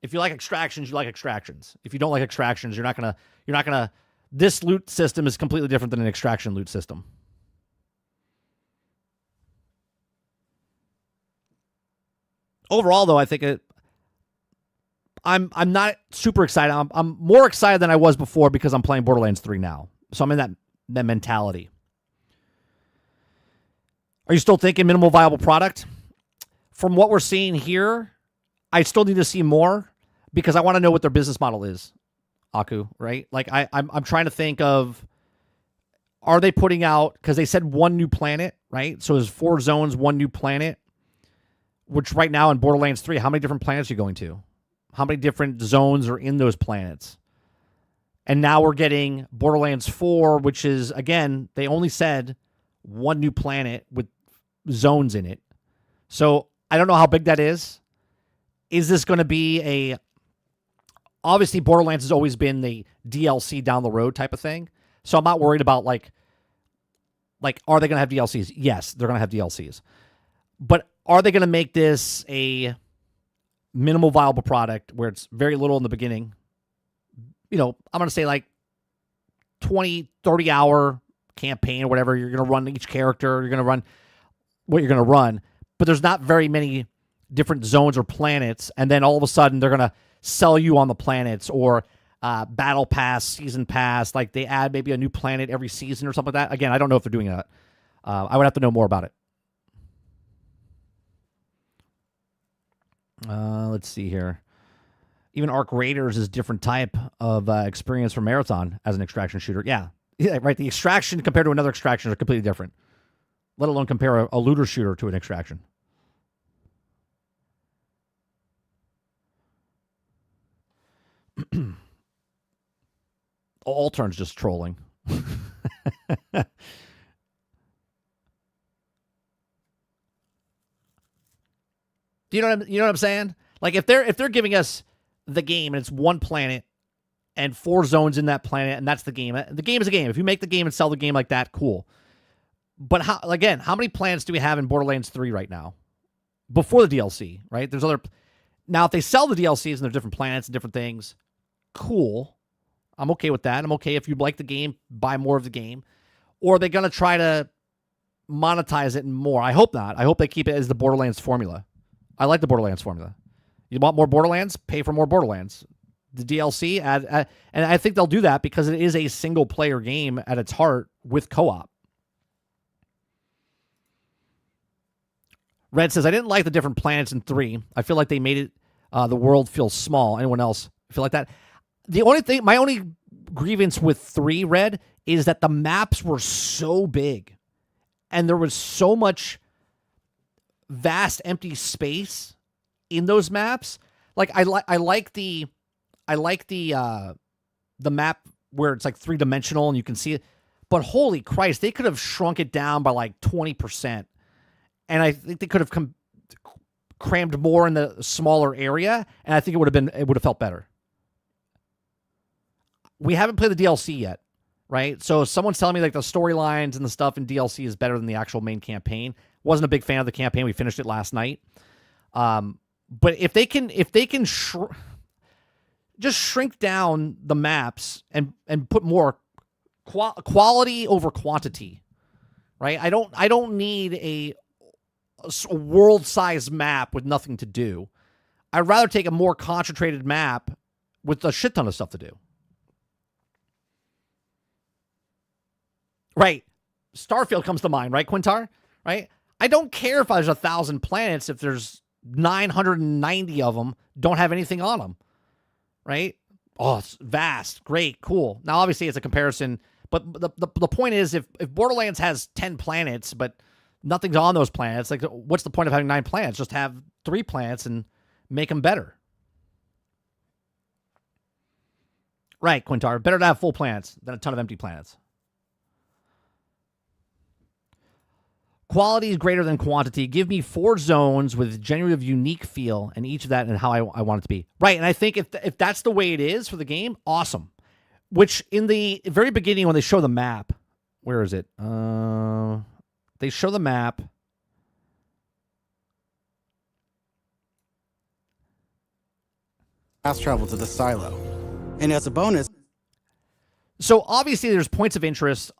If you like extractions, you like extractions. If you don't like extractions, you're not gonna. This loot system is completely different than an extraction loot system. Overall, though, I think I'm not super excited. I'm more excited than I was before because I'm playing Borderlands 3 now. So I'm in that mentality. Are you still thinking minimal viable product? From what we're seeing here, I still need to see more because I want to know what their business model is, Aku, right? Like I'm trying to think of, are they putting out, because they said 1 new planet, right? So there's 4 zones, 1 new planet, which right now in Borderlands 3, how many different planets are you going to? How many different zones are in those planets? And now we're getting Borderlands 4, which is, again, they only said 1 new planet with zones in it. So I don't know how big that is. Is this going to be obviously Borderlands has always been the DLC down the road type of thing. So I'm not worried about like are they going to have DLCs? Yes, they're going to have DLCs. But are they going to make this a minimal viable product where it's very little in the beginning? I'm going to say like 20, 30 hour campaign or whatever. You're going to run each character. You're going to run what you're going to run. But there's not very many different zones or planets. And then all of a sudden they're going to sell you on the planets or battle pass, season pass. Like they add maybe a new planet every season or something like that. Again, I don't know if they're doing that. I would have to know more about it. Let's see here. Even Arc Raiders is a different type of experience for Marathon as an extraction shooter. Yeah, right. The extraction compared to another extraction are completely different. Let alone compare a looter shooter to an extraction. All turns just trolling. You know what I'm saying? Like if they're giving us the game and it's 1 planet and 4 zones in that planet and that's the game. The game is a game. If you make the game and sell the game like that, cool. But how many planets do we have in Borderlands 3 right now? Before the DLC, right? There's other. Now, if they sell the DLCs and there's different planets and different things, cool. I'm okay with that. I'm okay if you like the game, buy more of the game. Or are they going to try to monetize it more? I hope not. I hope they keep it as the Borderlands formula. I like the Borderlands formula. You want more Borderlands? Pay for more Borderlands. The DLC, and I think they'll do that because it is a single-player game at its heart with co-op. Red says, I didn't like the different planets in 3. I feel like they made it the world feel small. Anyone else feel like that? My only grievance with 3, Red, is that the maps were so big and there was so much vast empty space in those maps. Like I like the map where it's like 3-dimensional and you can see it. But holy Christ, they could have shrunk it down by like 20%. And I think they could have crammed more in the smaller area, and I think it would have felt better. We haven't played the DLC yet, right? So if someone's telling me like the storylines and the stuff in DLC is better than the actual main campaign. Wasn't a big fan of the campaign. We finished it last night. But if they can just shrink down the maps and put more quality over quantity, right? I don't need a world-sized map with nothing to do. I'd rather take a more concentrated map with a shit ton of stuff to do. Right. Starfield comes to mind, right, Quintar? Right? I don't care if there's 1,000 planets if there's 990 of them don't have anything on them, right? Oh, it's vast, great, cool. Now, obviously, it's a comparison, but the point is, if Borderlands has 10 planets, but nothing's on those planets, like, what's the point of having 9 planets? Just have 3 planets and make them better. Right, Quintar. Better to have full planets than a ton of empty planets. Quality is greater than quantity. Give me 4 zones with genuine unique feel, and each of that and how I want it to be. Right, and I think if that's the way it is for the game, awesome. Which in the very beginning when they show the map, where is it? They show the map. Fast travel to the silo. And as a bonus, So obviously there's points of interest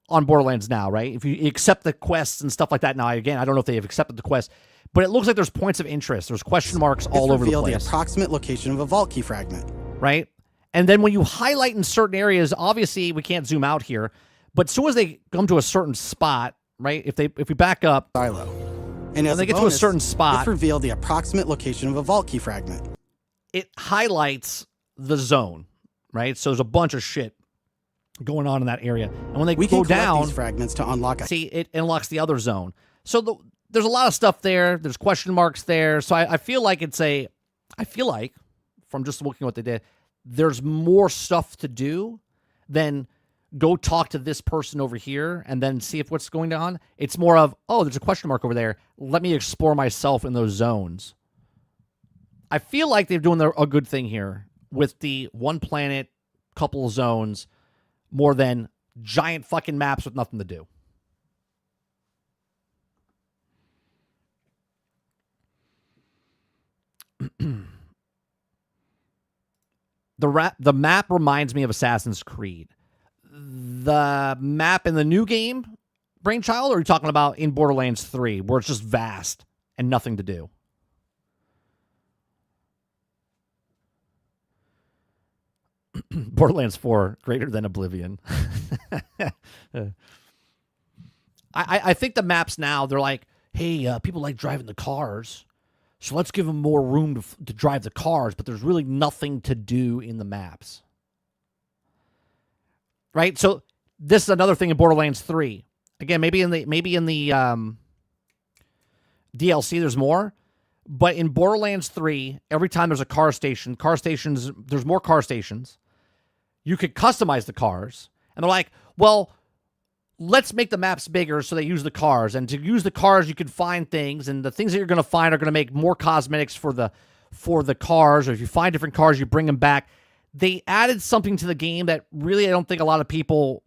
on Borderlands now, right? If you accept the quests and stuff like that now, again, I don't know if they have accepted the quest, but it looks like there's points of interest. There's question marks all over the reveal place. the approximate location of a vault key fragment. Right? And then when you highlight in certain areas, obviously we can't zoom out here, but as soon as they come to a certain spot, right? If we back up, Silo. And as they a get to a bonus, certain spot, it's revealed the approximate location of a vault key fragment. it highlights the zone, right? So there's a bunch of shit going on in that area. And when they We go can collect down, these fragments to unlock a see, it unlocks the other zone. So there's a lot of stuff there. There's question marks there. So I feel like from just looking at what they did, there's more stuff to do than go talk to this person over here and then see if what's going on. It's more of, oh, there's a question mark over there. Let me explore myself in those zones. I feel like they're doing a good thing here with the one planet, couple zones, more than giant fucking maps with nothing to do. The map reminds me of Assassin's Creed. The map in the new game, Brainchild, or are you talking about in Borderlands 3, where it's just vast and nothing to do? Borderlands 4, greater than Oblivion. I think the maps now, they're like, hey, people like driving the cars, so let's give them more room to drive the cars, but there's really nothing to do in the maps. Right? So this is another thing in Borderlands 3. Again, maybe in the DLC there's more, but in Borderlands 3, every time there's a car stations, there's more car stations. You could customize the cars, and they're like, well, let's make the maps bigger so they use the cars. And to use the cars, you can find things, and the things that you're going to find are going to make more cosmetics for the cars. Or if you find different cars, you bring them back. They added something to the game that really I don't think a lot of people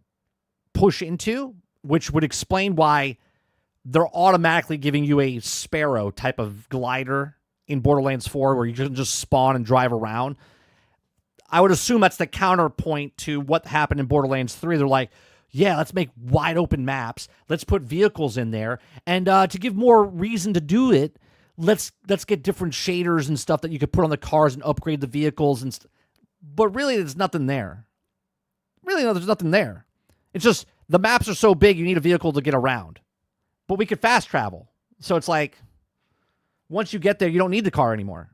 push into, which would explain why they're automatically giving you a Sparrow type of glider in Borderlands 4 where you can just spawn and drive around. I would assume that's the counterpoint to what happened in Borderlands 3. They're like, yeah, let's make wide open maps. Let's put vehicles in there. And to give more reason to do it, let's get different shaders and stuff that you could put on the cars and upgrade the vehicles. But really, there's nothing there. Really, no, there's nothing there. It's just the maps are so big, you need a vehicle to get around. But we could fast travel. So it's like, once you get there, you don't need the car anymore.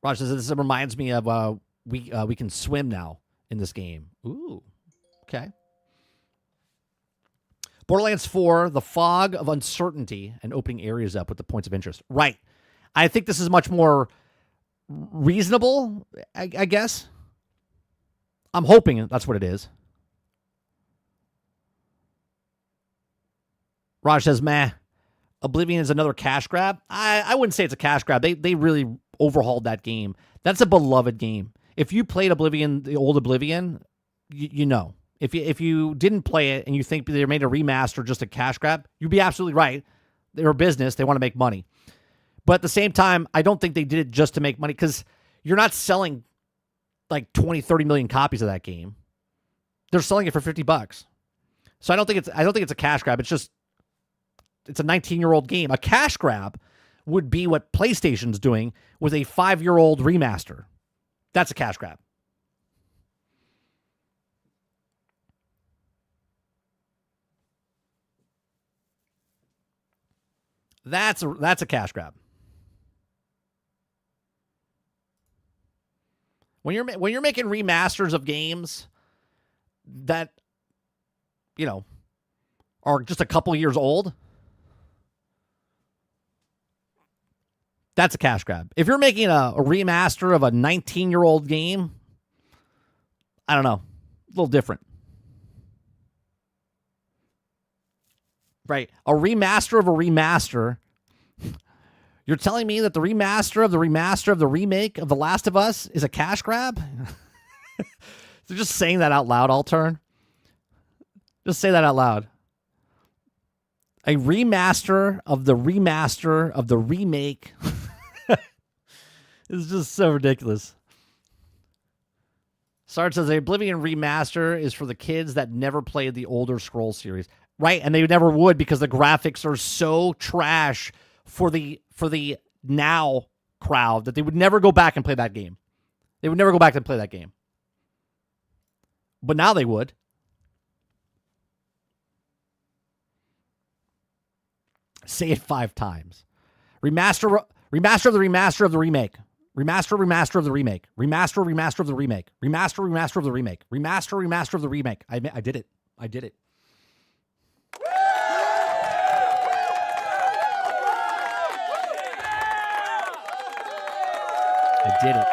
Raj says, this reminds me of we can swim now in this game. Ooh, okay. Borderlands 4, the fog of uncertainty and opening areas up with the points of interest. Right. I think this is much more reasonable, I guess. I'm hoping that's what it is. Raj says, meh. Oblivion is another cash grab. I wouldn't say it's a cash grab. They really overhauled that game. That's a beloved game. If you played Oblivion, the old Oblivion, you know. If you didn't play it and you think they made a remaster just a cash grab, you'd be absolutely right. They're a business. They want to make money. But at the same time, I don't think they did it just to make money because you're not selling like 20, 30 million copies of that game. They're selling it for $50. So I don't think it's a cash grab. It's a 19-year-old game. A cash grab would be what PlayStation's doing with a 5-year-old remaster. That's a cash grab. That's a cash grab. When you're making remasters of games that, you know, are just a couple years old, that's a cash grab. If you're making a remaster of a 19-year-old game, I don't know, a little different. Right. A remaster of a remaster. You're telling me that the remaster of the remake of The Last of Us is a cash grab? So just saying that out loud, I'll turn. Just say that out loud. A remaster of the remake is just so ridiculous. Sarge says, the Oblivion remaster is for the kids that never played the older Scroll series. Right, and they never would because the graphics are so trash for the now crowd that they would never go back and play that game. They would never go back and play that game. But now they would. Say it 5 times. Remaster of the remaster of the remake. Remaster of the remake. Remaster of the remake. Remaster of the remake. Remaster of the remake. I did it. I did it. I did it.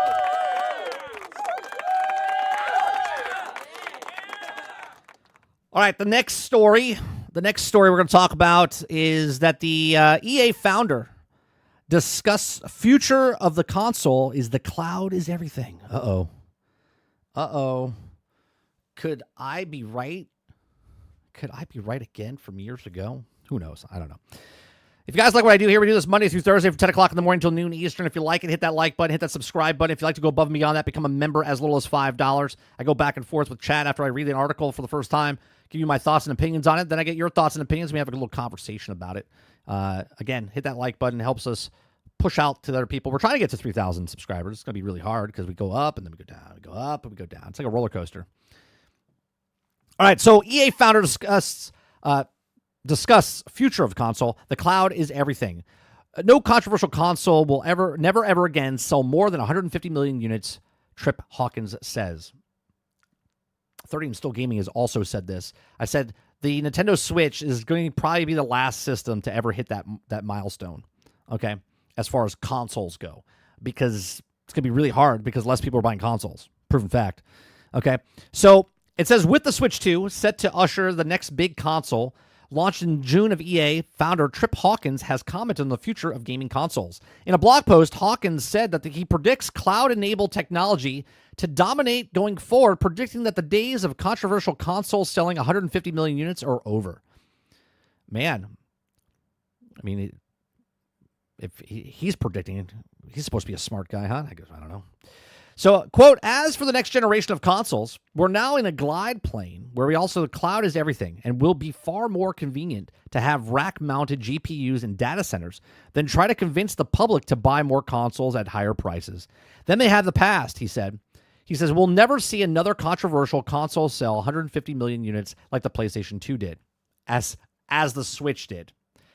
All right, the next story we're going to talk about is that the EA founder discuss future of the console is the cloud is everything. Uh-oh. Could I be right? Could I be right again from years ago? Who knows? I don't know. If you guys like what I do here, we do this Monday through Thursday from 10 o'clock in the morning until noon Eastern. If you like it, hit that like button, hit that subscribe button. If you'd like to go above and beyond that, become a member as little as $5. I go back and forth with chat after I read an article for the first time, give you my thoughts and opinions on it. Then I get your thoughts and opinions. We have a little conversation about it. Again, hit that like button. It helps us push out to other people. We're trying to get to 3,000 subscribers. It's going to be really hard because we go up and then we go down. We go up and we go down. It's like a roller coaster. All right, so EA founder discuss future of console. The cloud is everything. No controversial console will never ever again sell more than 150 million units, Trip Hawkins says. 30 and Still Gaming has also said this. I said the Nintendo Switch is going to probably be the last system to ever hit that milestone, okay, as far as consoles go, because it's going to be really hard because less people are buying consoles. Proven fact, okay? So it says, with the Switch 2 set to usher the next big console, launched in June of EA, founder Trip Hawkins has commented on the future of gaming consoles. In a blog post, Hawkins said that he predicts cloud-enabled technology to dominate going forward, predicting that the days of controversial consoles selling 150 million units are over. Man, I mean, if he's predicting it, he's supposed to be a smart guy, huh? I don't know. So, quote, as for the next generation of consoles, we're now in a glide plane where the cloud is everything and will be far more convenient to have rack-mounted GPUs in data centers than try to convince the public to buy more consoles at higher prices. Then they have the past, he said. He says, we'll never see another controversial console sell 150 million units like the PlayStation 2 did, as the Switch did.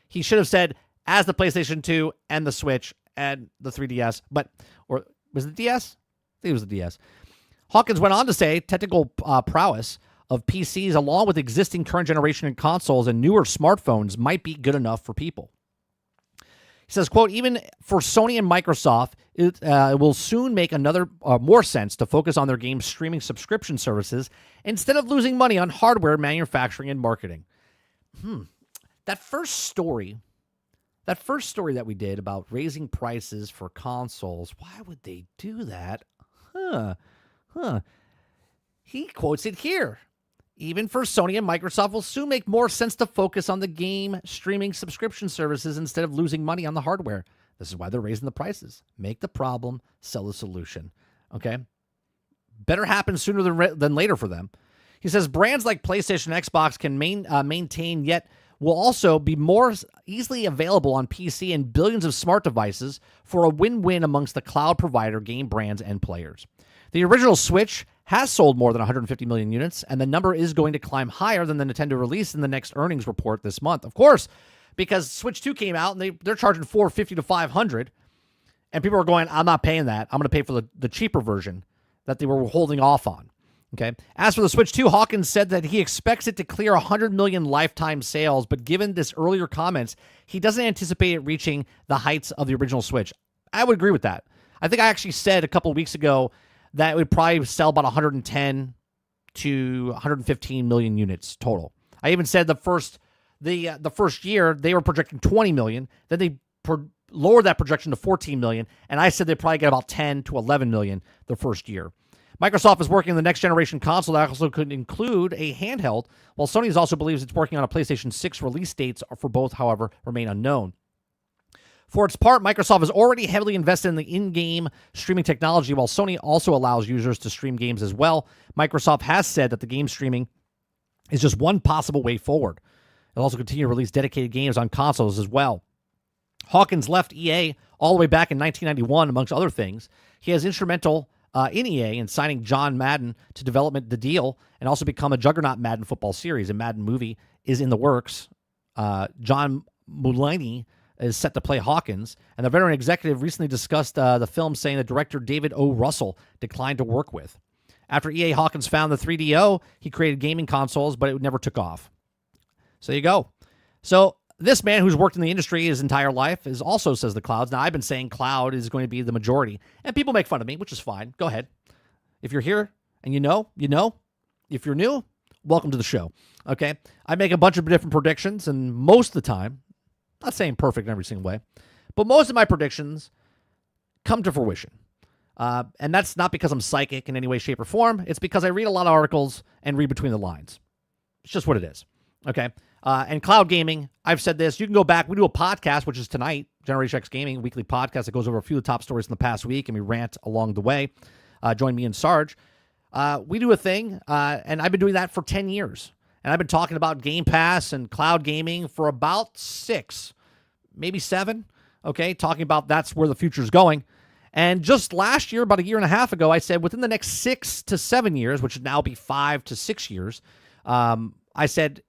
He should have said, as the PlayStation 2 and the Switch and the 3DS, or was it DS? I think it was the DS. Hawkins went on to say technical prowess of PCs along with existing current generation consoles and newer smartphones might be good enough for people. He says, quote, even for Sony and Microsoft, it will soon make more sense to focus on their game streaming subscription services instead of losing money on hardware manufacturing and marketing. That first story that we did about raising prices for consoles, why would they do that? He quotes it here. Even for Sony and Microsoft, will soon make more sense to focus on the game streaming subscription services instead of losing money on the hardware. This is why they're raising the prices. Make the problem, sell the solution. Okay? Better happen sooner than later for them. He says brands like PlayStation and Xbox can maintain, yet will also be more easily available on PC and billions of smart devices for a win-win amongst the cloud provider, game brands, and players. The original Switch has sold more than 150 million units, and the number is going to climb higher than the Nintendo release in the next earnings report this month. Of course, because Switch 2 came out and they're charging $450 to $500, and people are going, I'm not paying that. I'm going to pay for the cheaper version that they were holding off on. Okay. As for the Switch 2, Hawkins said that he expects it to clear 100 million lifetime sales, but given this earlier comments, he doesn't anticipate it reaching the heights of the original Switch. I would agree with that. I think I actually said a couple of weeks ago that it would probably sell about 110 to 115 million units total. I even said the first year they were projecting 20 million, then they lowered that projection to 14 million, and I said they'd probably get about 10 to 11 million the first year. Microsoft is working on the next generation console that also could include a handheld, while Sony also believes it's working on a PlayStation 6 release dates for both, however, remain unknown. For its part, Microsoft has already heavily invested in the in-game streaming technology, while Sony also allows users to stream games as well. Microsoft has said that the game streaming is just one possible way forward. It'll also continue to release dedicated games on consoles as well. Hawkins left EA all the way back in 1991, amongst other things. He has instrumental in EA in signing John Madden to develop the deal and also become a juggernaut Madden football series. A Madden movie is in the works. John Mulaney is set to play Hawkins, and the veteran executive recently discussed the film, saying that director David O. Russell declined to work with. After EA, Hawkins found the 3DO, he created gaming consoles, but it never took off. So there you go. So this man who's worked in the industry his entire life is also says the clouds. Now, I've been saying cloud is going to be the majority, and people make fun of me, which is fine. Go ahead. If you're here and you know. If you're new, welcome to the show. Okay? I make a bunch of different predictions, and most of the time, not saying perfect in every single way, but most of my predictions come to fruition. And that's not because I'm psychic in any way, shape, or form. It's because I read a lot of articles and read between the lines. It's just what it is. Okay? And cloud gaming, I've said this. You can go back. We do a podcast, which is tonight, Generation X Gaming, weekly podcast that goes over a few of the top stories in the past week, and we rant along the way. Join me and Sarge. We do a thing, and I've been doing that for 10 years. And I've been talking about Game Pass and cloud gaming for about 6, maybe 7, okay, talking about that's where the future's going. And just last year, about a year and a half ago, I said within the next 6 to 7 years, which would now be 5 to 6 years, I said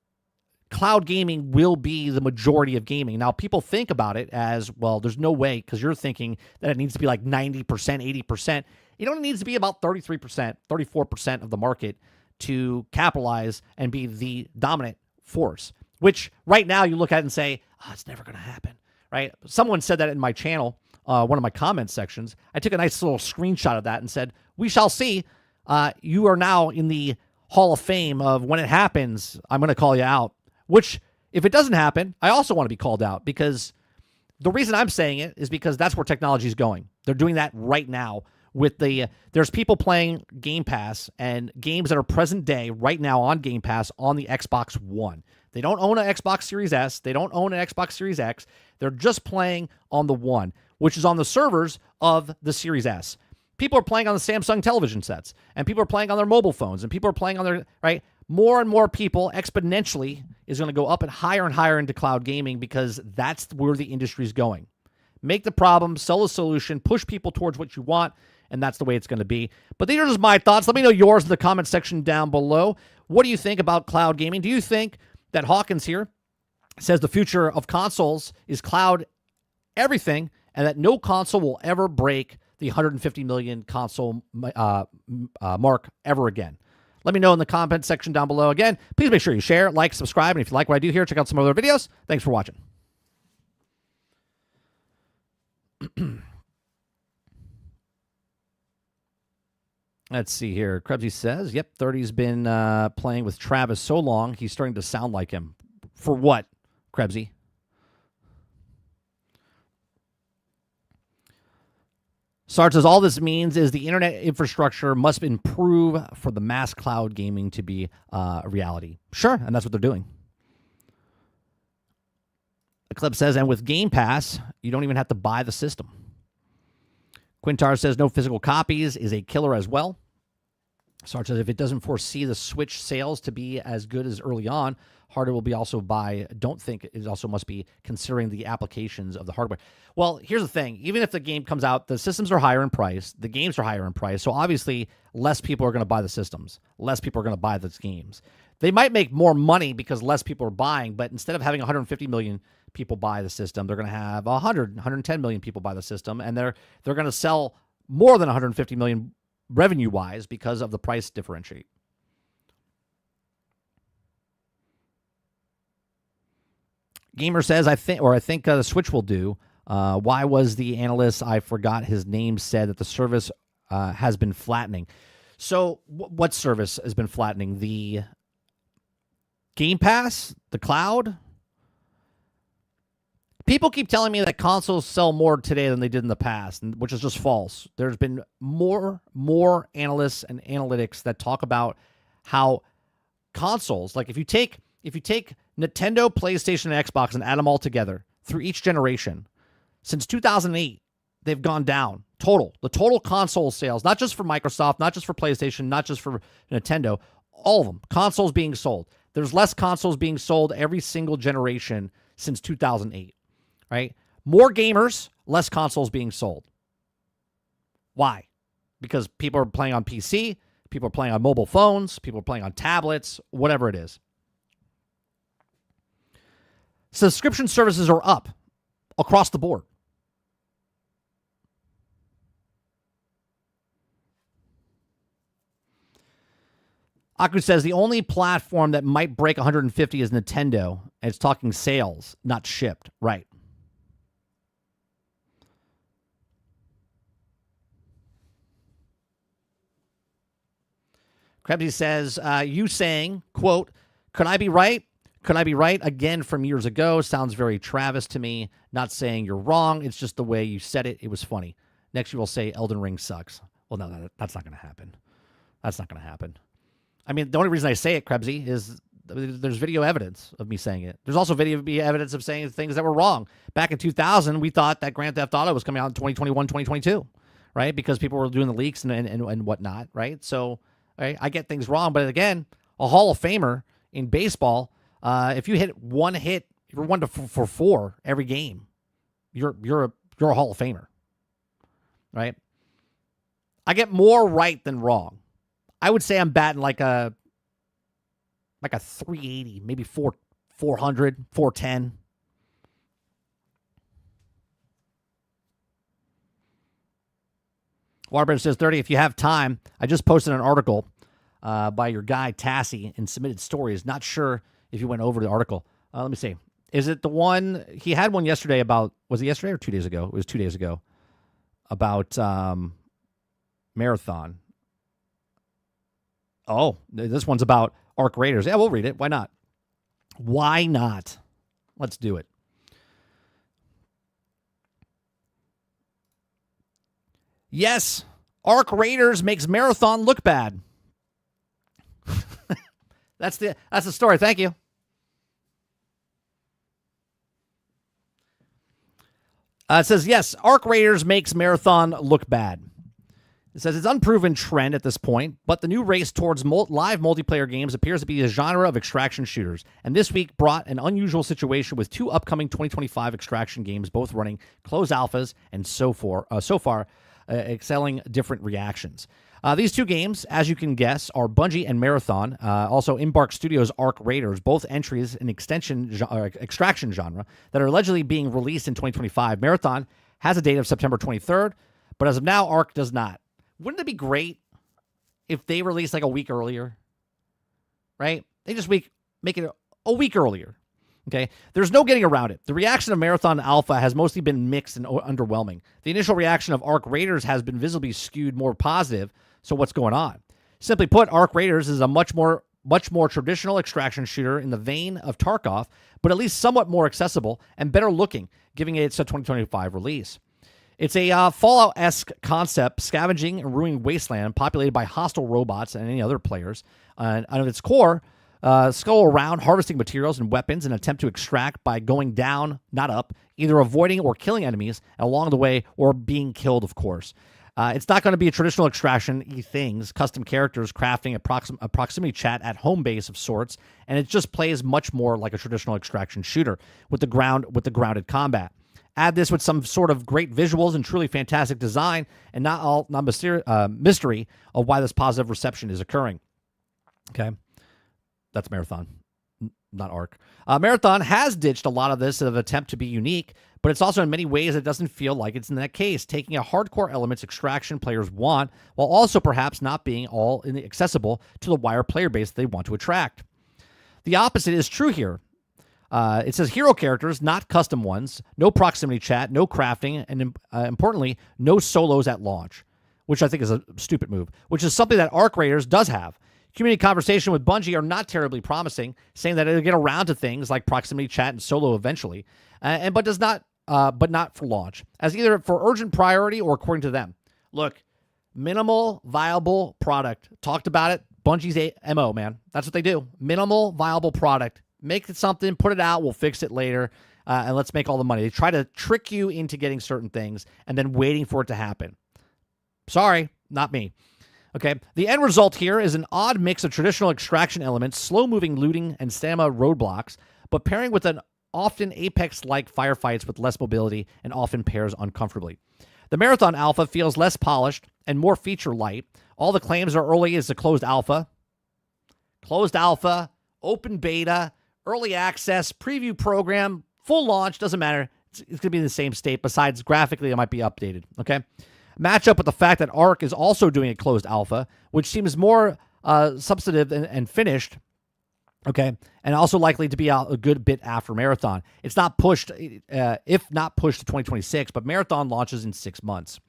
cloud gaming will be the majority of gaming. Now, people think about it as, well, there's no way, because you're thinking that it needs to be like 90%, 80%. It only needs to be about 33%, 34% of the market to capitalize and be the dominant force, which right now you look at it and say, oh, it's never going to happen, right? Someone said that in my channel, one of my comment sections. I took a nice little screenshot of that and said, we shall see. You are now in the Hall of Fame of when it happens, I'm going to call you out. Which, if it doesn't happen, I also want to be called out, because the reason I'm saying it is because that's where technology is going. They're doing that right now with there's people playing Game Pass and games that are present day right now on Game Pass on the Xbox One. They don't own an Xbox Series S. They don't own an Xbox Series X. They're just playing on the One, which is on the servers of the Series S. People are playing on the Samsung television sets, and people are playing on their mobile phones, and people are playing on their, right? More and more people exponentially is going to go up and higher into cloud gaming, because that's where the industry is going. Make the problem, sell a solution, push people towards what you want, and that's the way it's going to be. But these are just my thoughts. Let me know yours in the comment section down below. What do you think about cloud gaming? Do you think that Hawkins here says the future of consoles is cloud everything, and that no console will ever break the 150 million console mark ever again? Let me know in the comment section down below. Again, please make sure you share, like, subscribe, and if you like what I do here, check out some other videos. Thanks for watching. Let's see here. Krebsy says, yep, 30's been playing with Travis so long, he's starting to sound like him. For what, Krebsy? Sarge says, all this means is the internet infrastructure must improve for the mass cloud gaming to be a reality. Sure, and that's what they're doing. Eclipse says, and with Game Pass, you don't even have to buy the system. Quintar says, no physical copies is a killer as well. Sarge says, if it doesn't foresee the Switch sales to be as good as early on, hardware will be also by, don't think it also must be considering the applications of the hardware. Well, here's the thing. Even if the game comes out, the systems are higher in price, the games are higher in price, so obviously less people are going to buy the systems. Less people are going to buy those games. They might make more money because less people are buying, but instead of having 150 million people buy the system. They're going to have 110 million people buy the system, and they're going to sell more than 150 million revenue-wise because of the price differentiate. Gamer says, I think the Switch will do. Why was the analyst, I forgot his name, said that the service has been flattening? So what service has been flattening? The Game Pass? The cloud? People keep telling me that consoles sell more today than they did in the past, which is just false. There's been more analysts and analytics that talk about how consoles, like if you take Nintendo, PlayStation, and Xbox and add them all together through each generation, since 2008, they've gone down. The total console sales, not just for Microsoft, not just for PlayStation, not just for Nintendo, all of them, consoles being sold. There's less consoles being sold every single generation since 2008, right? More gamers, less consoles being sold. Why? Because people are playing on PC, people are playing on mobile phones, people are playing on tablets, whatever it is. Subscription services are up across the board. Aku says the only platform that might break 150 is Nintendo, and it's talking sales, not shipped. Right. Krebsy says, you saying, quote, could I be right? Could I be right? Again, from years ago. Sounds very Travis to me. Not saying you're wrong. It's just the way you said it. It was funny. Next you will say Elden Ring sucks. Well, no, that's not going to happen. That's not going to happen. I mean, the only reason I say it, Krebsy, is there's video evidence of me saying it. There's also video evidence of saying things that were wrong. Back in 2000, we thought that Grand Theft Auto was coming out in 2021, 2022, right? Because people were doing the leaks and whatnot, right? So right, I get things wrong. But again, a Hall of Famer in baseball, if you hit one hit, if you're 1 for 4 every game, you're a Hall of Famer, right? I get more right than wrong. I would say I'm batting like a 380, maybe 400, 410. Warbird says 30. If you have time, I just posted an article by your guy Tassie in Submitted Stories. Not sure if you went over the article. Let me see. Is it the one he had one yesterday about? Was it yesterday or 2 days ago? It was 2 days ago about Marathon. Oh, this one's about Arc Raiders. Yeah, we'll read it. Why not? Why not? Let's do it. Yes, Arc Raiders makes Marathon look bad. That's the story. Thank you. It says, yes, Arc Raiders makes Marathon look bad. It says it's unproven trend at this point, but the new race towards live multiplayer games appears to be a genre of extraction shooters. And this week brought an unusual situation with 2 upcoming 2025 extraction games, both running closed alphas and so far excelling different reactions. These 2 games, as you can guess, are Bungie and Marathon, also Embark Studios' Arc Raiders, both entries in extraction genre that are allegedly being released in 2025. Marathon has a date of September 23rd, but as of now, Arc does not. Wouldn't it be great if they released like a week earlier? Right? They just make it a week earlier. Okay? There's no getting around it. The reaction of Marathon Alpha has mostly been mixed and underwhelming. The initial reaction of Arc Raiders has been visibly skewed more positive. So what's going on? Simply put, Arc Raiders is a much more traditional extraction shooter in the vein of Tarkov, but at least somewhat more accessible and better looking, giving it its 2025 release. It's a Fallout-esque concept, scavenging and ruining wasteland populated by hostile robots and any other players. And at its core, scuttle around, harvesting materials and weapons in an attempt to extract by going down, not up, either avoiding or killing enemies along the way or being killed, of course. It's not going to be a traditional extraction things, custom characters, crafting, a proximity chat at home base of sorts, and it just plays much more like a traditional extraction shooter with the grounded combat. Add this with some sort of great visuals and truly fantastic design, and not mystery of why this positive reception is occurring. Okay, that's Marathon. not Arc. Marathon has ditched a lot of this of attempt to be unique, but it's also in many ways it doesn't feel like it's in that case, taking a hardcore elements Extraction players want, while also perhaps not being all accessible to the wider player base they want to attract. The opposite is true here. It says hero characters, not custom ones, no proximity chat, no crafting, and importantly, no solos at launch, which I think is a stupid move, which is something that Arc Raiders does have. Community conversation with Bungie are not terribly promising, saying that it'll get around to things like proximity chat and solo eventually, but not for launch, as either for urgent priority or according to them. Look, minimal viable product. Talked about it. Bungie's MO, man. That's what they do. Minimal viable product. Make it something, put it out, we'll fix it later, and let's make all the money. They try to trick you into getting certain things and then waiting for it to happen. Sorry, not me. Okay, the end result here is an odd mix of traditional Extraction elements, slow-moving looting, and stamina roadblocks, but pairing with an often Apex-like firefights with less mobility and often pairs uncomfortably. The Marathon Alpha feels less polished and more feature-light. All the claims are early as a closed alpha, open beta, early access, preview program, full launch, doesn't matter. It's going to be in the same state. Besides, graphically, it might be updated, okay? Match up with the fact that Arc is also doing a closed alpha, which seems more substantive and finished, okay? And also likely to be out a good bit after Marathon. It's not pushed, if not pushed to 2026, but Marathon launches in 6 months.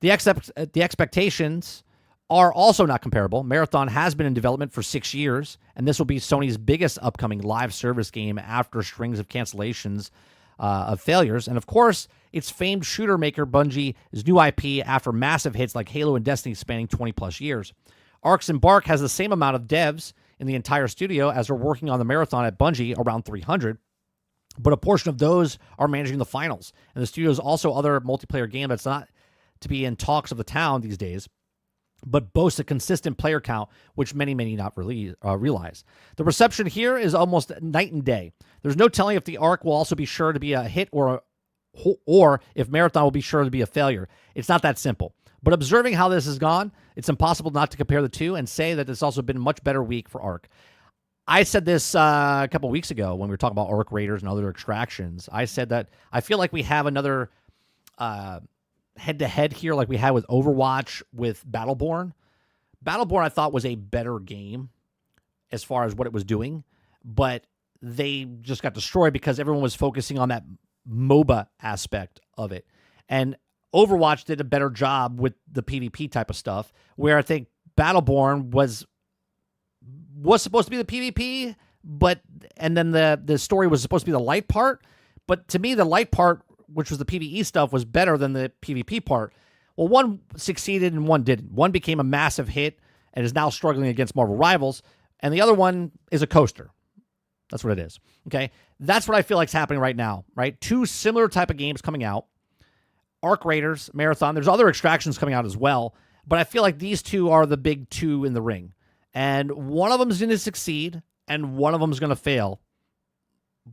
The expectations are also not comparable. Marathon has been in development for 6 years, and this will be Sony's biggest upcoming live service game after strings of cancellations of failures. And of course, its famed shooter maker Bungie's new IP after massive hits like Halo and Destiny spanning 20 plus years. Arc's Embark has the same amount of devs in the entire studio as are working on the Marathon at Bungie, around 300. But a portion of those are managing the finals. And the studio's also other multiplayer game that's not to be in talks of the town these days, but boasts a consistent player count, which many may not realize. The reception here is almost night and day. There's no telling if the Arc will also be sure to be a hit or if Marathon will be sure to be a failure. It's not that simple. But observing how this has gone, it's impossible not to compare the two and say that it's also been a much better week for Arc. I said this a couple weeks ago when we were talking about Arc Raiders and other extractions. I said that I feel like we have another head-to-head here like we had with Overwatch with Battleborn. Battleborn I thought was a better game as far as what it was doing, but they just got destroyed because everyone was focusing on that MOBA aspect of it. And Overwatch did a better job with the PvP type of stuff, where I think Battleborn was supposed to be the PvP, and then the story was supposed to be the light part. But to me, the light part, which was the PvE stuff, was better than the PvP part. Well, one succeeded and one didn't. One became a massive hit and is now struggling against Marvel rivals, and the other one is a coaster. That's what it is, okay? That's what I feel like is happening right now, right? Two similar type of games coming out. Arc Raiders, Marathon. There's other extractions coming out as well, but I feel like these two are the big two in the ring. And one of them is going to succeed, and one of them is going to fail.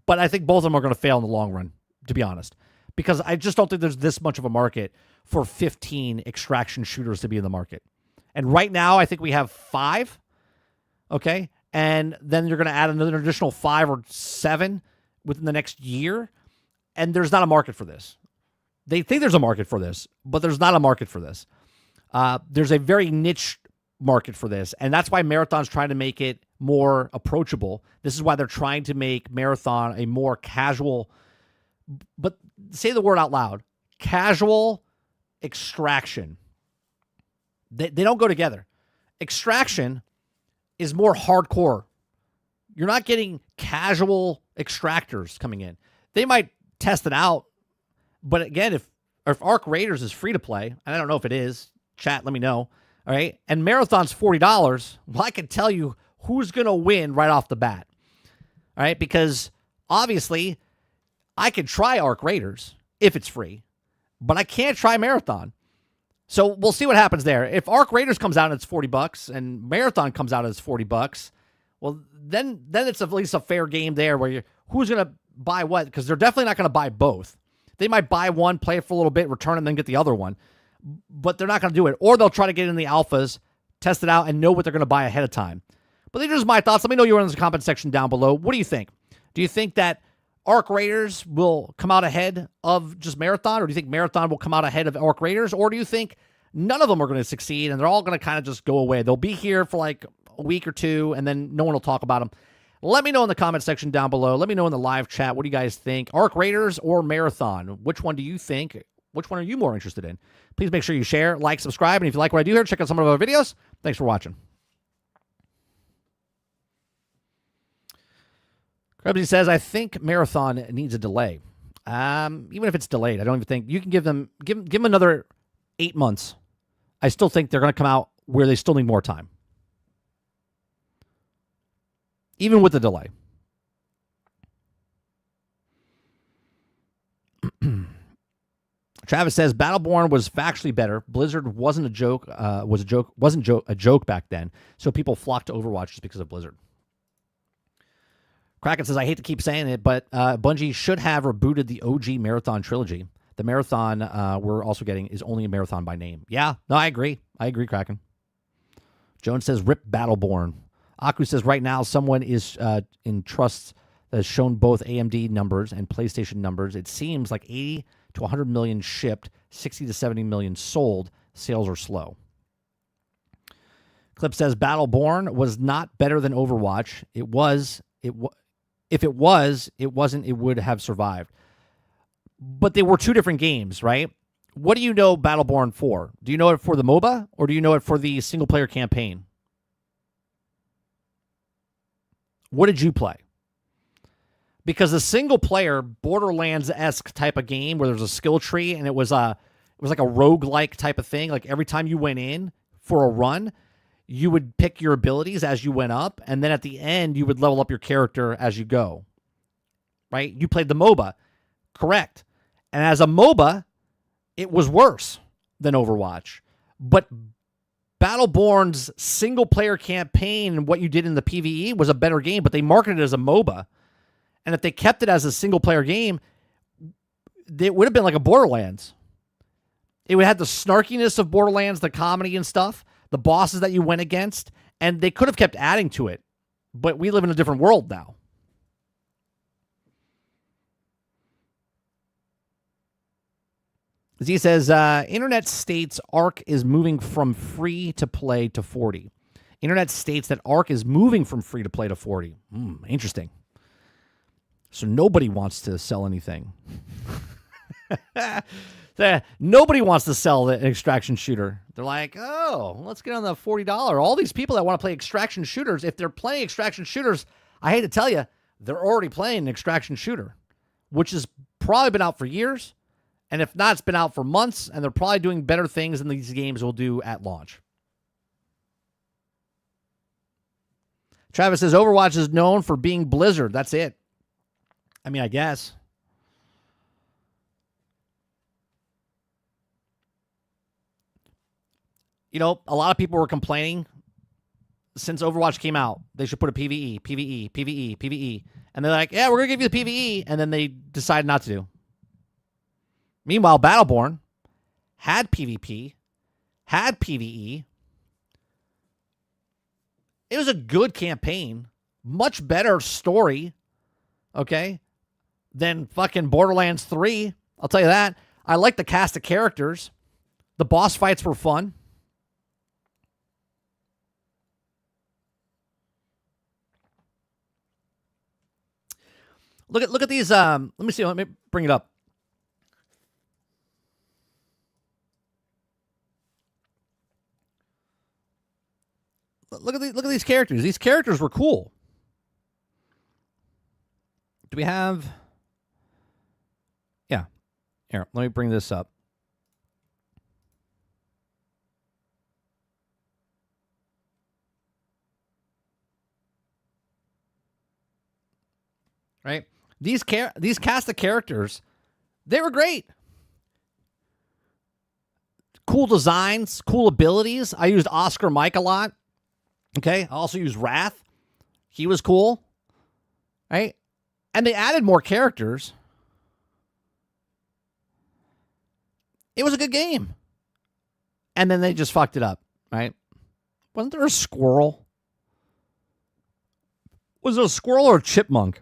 But I think both of them are going to fail in the long run, to be honest. Because I just don't think there's this much of a market for 15 extraction shooters to be in the market. And right now, I think we have 5, okay? And then you're going to add another additional 5 or 7 within the next year, and there's not a market for this. They think there's a market for this, but there's not a market for this. There's a very niche market for this, and that's why Marathon's trying to make it more approachable. This is why they're trying to make Marathon a more casual, but say the word out loud, casual extraction. They don't go together. Extraction is more hardcore. You're not getting casual extractors coming in. They might test it out, but again, if Arc Raiders is free to play, and I don't know if it is, chat, let me know. All right, and Marathon's $40. Well, I can tell you who's going to win right off the bat. All right, because obviously I could try Arc Raiders if it's free, but I can't try Marathon. So we'll see what happens there. If Arc Raiders comes out and it's $40 and Marathon comes out and it's $40, well, then it's at least a fair game there where who's going to buy what? Because they're definitely not going to buy both. They might buy one, play it for a little bit, return, and then get the other one. But they're not going to do it. Or they'll try to get in the alphas, test it out, and know what they're going to buy ahead of time. But these are just my thoughts. Let me know in the comment section down below. What do you think? Do you think that Arc Raiders will come out ahead of just Marathon, or do you think Marathon will come out ahead of Arc Raiders, or do you think none of them are going to succeed and they're all going to kind of just go away? They'll be here for like a week or two, and then no one will talk about them. Let me know in the comment section down below. Let me know in the live chat. What do you guys think? Arc Raiders or Marathon? Which one do you think? Which one are you more interested in? Please make sure you share, like, subscribe, and if you like what I do here, check out some of our videos. Thanks for watching. Krebsy says, I think Marathon needs a delay. Even if it's delayed, I don't even think you can give them another 8 months. I still think they're going to come out where they still need more time, even with the delay. Travis says Battleborn was factually better. Blizzard wasn't a joke. Wasn't a joke back then. So people flocked to Overwatch just because of Blizzard. Kraken says, I hate to keep saying it, but Bungie should have rebooted the OG Marathon trilogy. The Marathon we're also getting is only a Marathon by name. Yeah, no, I agree. I agree, Kraken. Jones says, rip Battleborn. Aku says, right now, someone is in trusts that has shown both AMD numbers and PlayStation numbers. It seems like 80 to 100 million shipped, 60 to 70 million sold. Sales are slow. Clip says, Battleborn was not better than Overwatch. If it wasn't, it would have survived. But they were two different games, right? What do you know Battleborn for? Do you know it for the MOBA, or do you know it for the single-player campaign? What did you play? Because the single-player Borderlands-esque type of game where there's a skill tree and it was like a roguelike type of thing. Like every time you went in for a run, you would pick your abilities as you went up, and then at the end, you would level up your character as you go. Right? You played the MOBA. Correct. And as a MOBA, it was worse than Overwatch. But Battleborn's single-player campaign and what you did in the PvE was a better game, but they marketed it as a MOBA. And if they kept it as a single-player game, it would have been like a Borderlands. It would have the snarkiness of Borderlands, the comedy and stuff, the bosses that you went against, and they could have kept adding to it. But we live in a different world now. Z says, Internet states Arc is moving from free to play to 40. Internet states that Arc is moving from free to play to 40. Interesting. So nobody wants to sell anything. Nobody wants to sell the extraction shooter. They're like, oh, let's get on the $40. All these people that want to play extraction shooters, if they're playing extraction shooters, I hate to tell you, they're already playing an extraction shooter, which has probably been out for years. And if not, it's been out for months, and they're probably doing better things than these games will do at launch. Travis says, Overwatch is known for being Blizzard. That's it. I mean, I guess. You know, a lot of people were complaining since Overwatch came out. They should put a PvE, PvE, PvE, PvE. And they're like, yeah, we're going to give you the PvE. And then they decide not to do. Meanwhile, Battleborn had PvP, had PvE. It was a good campaign. Much better story, okay, than fucking Borderlands 3. I'll tell you that. I like the cast of characters. The boss fights were fun. Look at these. Let me bring it up. Look at these characters. These characters were cool. Do we have? Yeah. Here, let me bring this up. Right? These cast of characters, they were great. Cool designs, cool abilities. I used Oscar Mike a lot. Okay, I also used Wrath. He was cool. Right? And they added more characters. It was a good game. And then they just fucked it up, right? Wasn't there a squirrel? Was it a squirrel or a chipmunk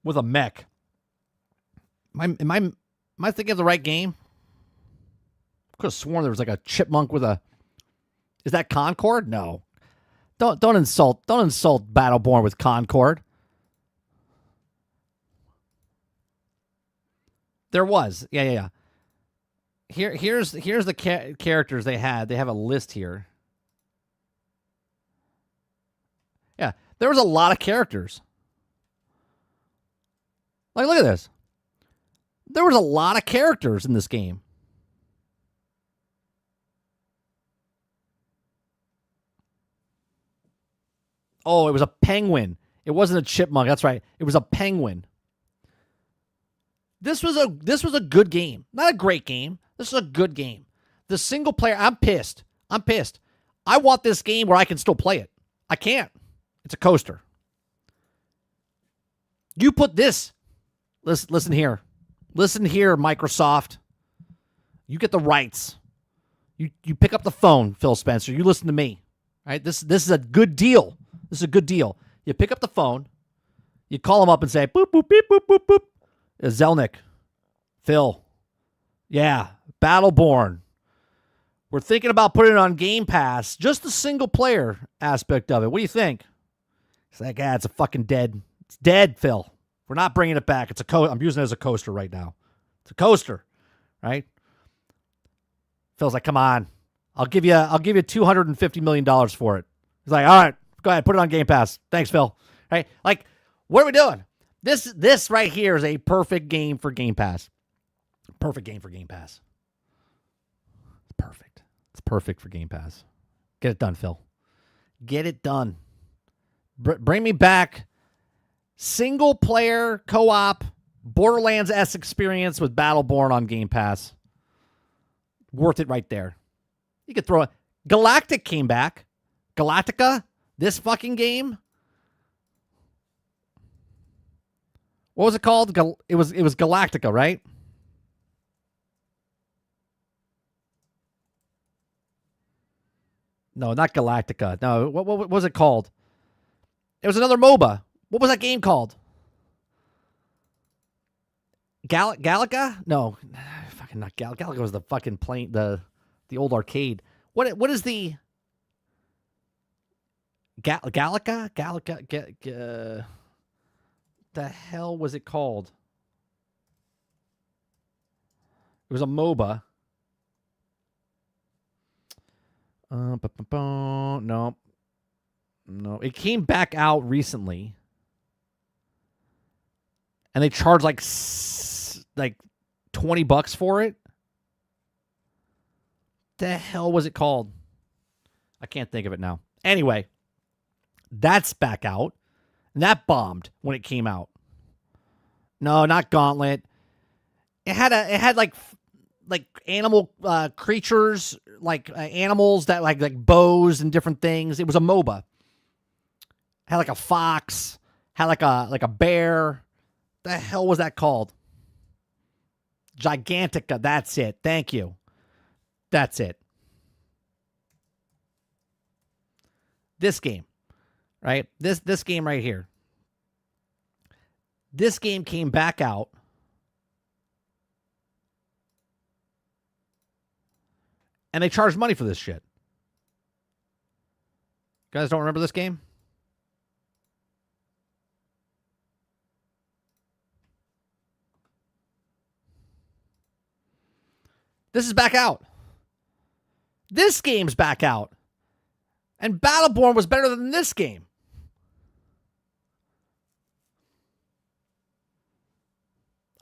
with a mech? Am I thinking of the right game? Could have sworn there was like a chipmunk with a. Is that Concord? No. Don't insult Battleborn with Concord. There was. Yeah. Here's the characters they had. They have a list here. Yeah, there was a lot of characters. Like, look at this. There was a lot of characters in this game. Oh, it was a penguin. It wasn't a chipmunk. That's right. It was a penguin. This was a good game. Not a great game. This is a good game. The single player, I'm pissed. I want this game where I can still play it. I can't. It's a coaster. You put this. Listen here. Listen here, Microsoft. You get the rights. You pick up the phone, Phil Spencer. You listen to me. All right? This is a good deal. This is a good deal. You pick up the phone. You call them up and say, boop, boop, beep, boop, boop, boop. Zelnick. Phil. Yeah. Battleborn. We're thinking about putting it on Game Pass. Just the single player aspect of it. What do you think? It's like, it's a fucking dead. It's dead, Phil. We're not bringing it back. I'm using it as a coaster right now. It's a coaster, right? Phil's like, come on. I'll give you $250 million for it. He's like, all right, go ahead, put it on Game Pass. Thanks, Phil. Right? Like, what are we doing? This right here is a perfect game for Game Pass. Perfect game for Game Pass. It's perfect. It's perfect for Game Pass. Get it done, Phil. Get it done. Bring me back single player co-op Borderlands-esque experience with Battleborn on Game Pass. Worth it right there. You could throw it. Galactic came back. Galactica, this fucking game. What was it called? It was Galactica, right? No, not Galactica. No, what was it called? It was another MOBA. What was that game called? Galaga? No, fucking not Galaga. Galaga was the fucking plane, the old arcade. What is the Galaga? Galaga? The hell was it called? It was a MOBA. No. It came back out recently, and they charged like $20 for it. The hell was it called? I can't think of it now. Anyway, that's back out. And that bombed when it came out. No, not Gauntlet. It had like animal creatures, like animals that like bows and different things. It was a MOBA. Had like a fox, had like a bear. The hell was that called? Gigantica. That's it. Thank you. That's it. This game. Right? This game right here. This game came back out. And they charged money for this shit. You guys don't remember this game? This is back out. This game's back out. And Battleborn was better than this game.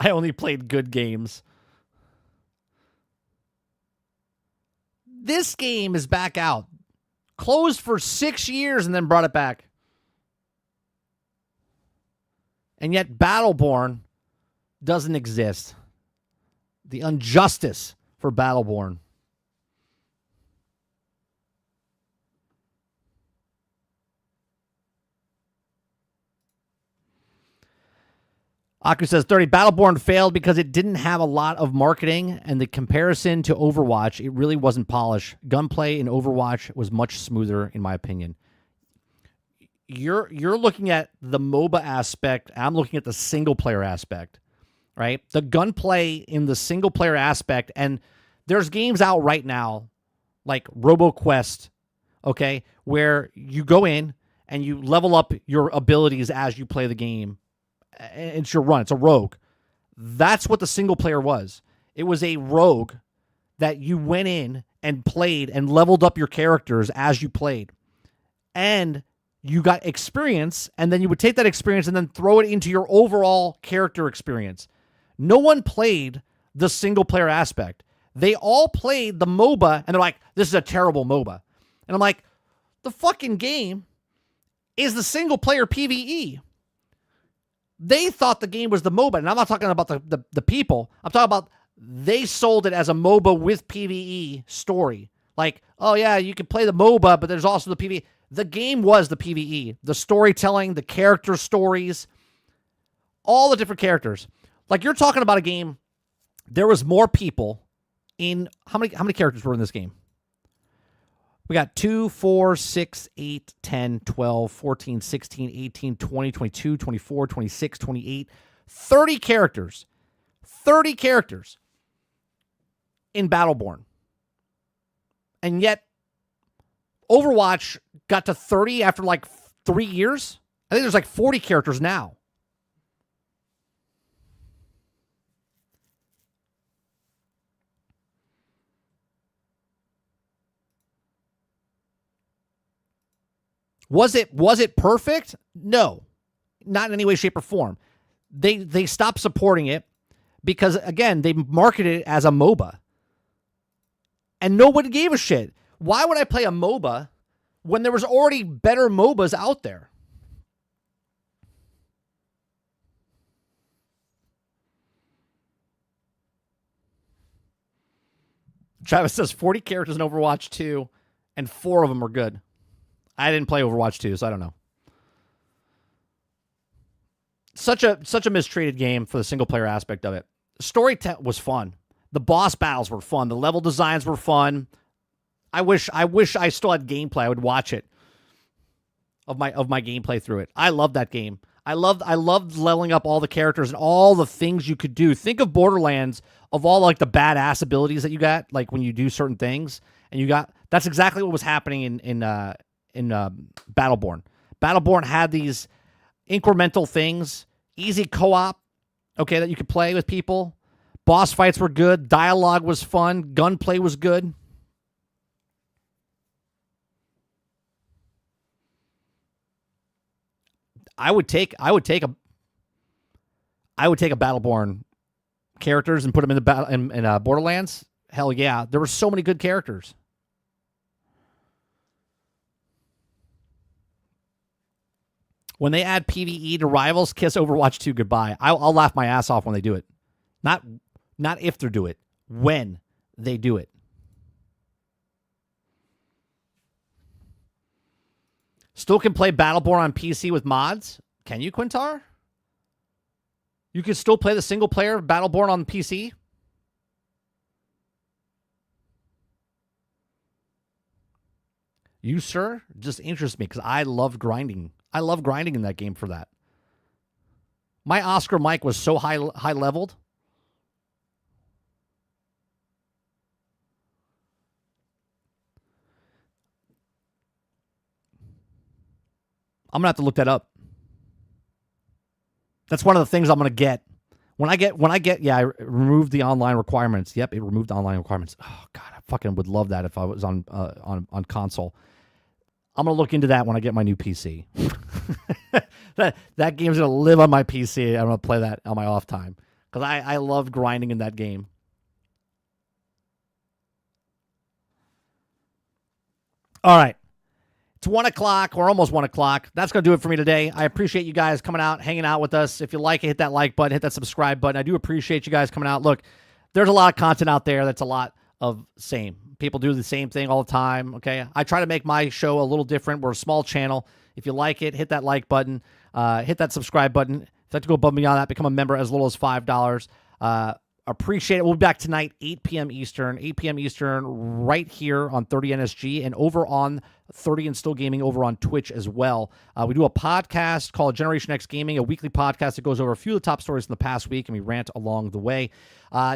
I only played good games. This game is back out. Closed for 6 years and then brought it back. And yet Battleborn doesn't exist. The injustice for Battleborn. Aku says 30. Battleborn failed because it didn't have a lot of marketing, and the comparison to Overwatch, it really wasn't polished. Gunplay in Overwatch was much smoother, in my opinion. you're looking at the MOBA aspect. I'm looking at the single player aspect, right? The gunplay in the single player aspect, and there's games out right now like RoboQuest, okay, where you go in and you level up your abilities as you play the game. It's your run. It's a rogue. That's what the single player was. It was a rogue that you went in and played and leveled up your characters as you played. And you got experience, and then you would take that experience and then throw it into your overall character experience. No one played the single player aspect. They all played the MOBA, and they're like, this is a terrible MOBA. And I'm like, the fucking game is the single player PvE. They thought the game was the MOBA, and I'm not talking about the people. I'm talking about they sold it as a MOBA with PvE story. Like, oh yeah, you can play the MOBA, but there's also the PvE. The game was the PvE. The storytelling, the character stories, all the different characters. Like, you're talking about a game, there was more people in... How many characters were in this game? We got 2, 4, 6, 8, 10, 12, 14, 16, 18, 20, 22, 24, 26, 28, 30 characters. 30 characters in Battleborn. And yet, Overwatch got to 30 after like 3 years. I think there's like 40 characters now. Was it perfect? No. Not in any way, shape, or form. They stopped supporting it because, again, they marketed it as a MOBA. And nobody gave a shit. Why would I play a MOBA when there was already better MOBAs out there? Travis says 40 characters in Overwatch 2, and 4 of them are good. I didn't play Overwatch 2, so I don't know. Such a mistreated game for the single-player aspect of it. The story was fun. The boss battles were fun. The level designs were fun. I wish I still had gameplay. I would watch it of my gameplay through it. I love that game. I loved leveling up all the characters and all the things you could do. Think of Borderlands, of all like the badass abilities that you got, like when you do certain things, and you got. That's exactly what was happening in Battleborn. Battleborn had these incremental things, easy co-op, okay, that you could play with people. Boss fights were good. Dialogue was fun. Gunplay was good. I would take a Battleborn characters and put them in Borderlands. Hell yeah, there were so many good characters. When they add PvE to Rivals, kiss Overwatch 2 goodbye. I'll laugh my ass off when they do it. Not if they do it, when they do it. Still can play Battleborn on PC with mods. Can you, Quintar? You can still play the single player Battleborn on PC? You, sir, just interests me because I love grinding. I love grinding in that game for that. My Oscar Mike was so high leveled. I'm gonna have to look that up. That's one of the things I'm gonna get. When I get, yeah, I removed the online requirements. Yep, it removed online requirements. Oh God, I fucking would love that if I was on console. I'm gonna look into that when I get my new PC. that game's gonna live on my PC. I'm gonna play that on my off time because I love grinding in that game. All right. It's 1 o'clock. We're almost 1 o'clock. That's going to do it for me today. I appreciate you guys coming out, hanging out with us. If you like it, hit that like button, hit that subscribe button. I do appreciate you guys coming out. Look, there's a lot of content out there that's a lot of same. People do the same thing all the time, okay? I try to make my show a little different. We're a small channel. If you like it, hit that like button. Hit that subscribe button. If you have to go above and beyond that, become a member as little as $5. Appreciate it. We'll be back tonight, 8 p.m. Eastern, right here on 30 NSG and over on 30 and Still Gaming over on Twitch as well. We do a podcast called Generation X Gaming, a weekly podcast that goes over a few of the top stories in the past week, and we rant along the way.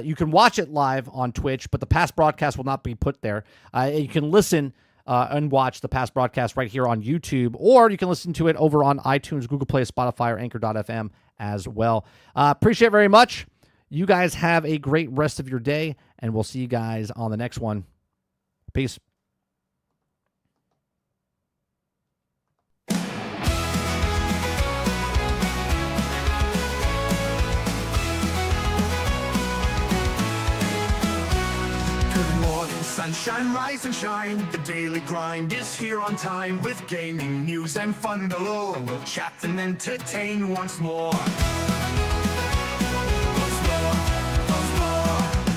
You can watch it live on Twitch, but the past broadcast will not be put there. You can listen and watch the past broadcast right here on YouTube, or you can listen to it over on iTunes, Google Play, Spotify, or Anchor.fm as well. Appreciate it very much. You guys have a great rest of your day, and we'll see you guys on the next one. Peace. Sunshine, rise and shine. The daily grind is here on time with gaming news and fun galore. We'll chat and entertain once more.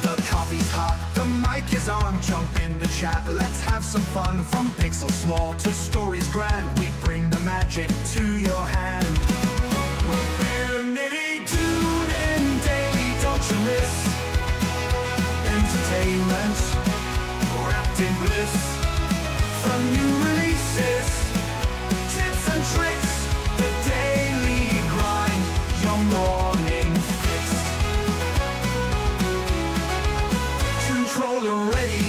The coffee's hot, the mic is on. Jump in the chat, let's have some fun. From pixel small to stories grand, we bring the magic to your hand. We're nitty tuned in daily, don't you miss entertainment wrapped in bliss. From new releases, tips and tricks, the daily grind, your morning fix. Controller ready,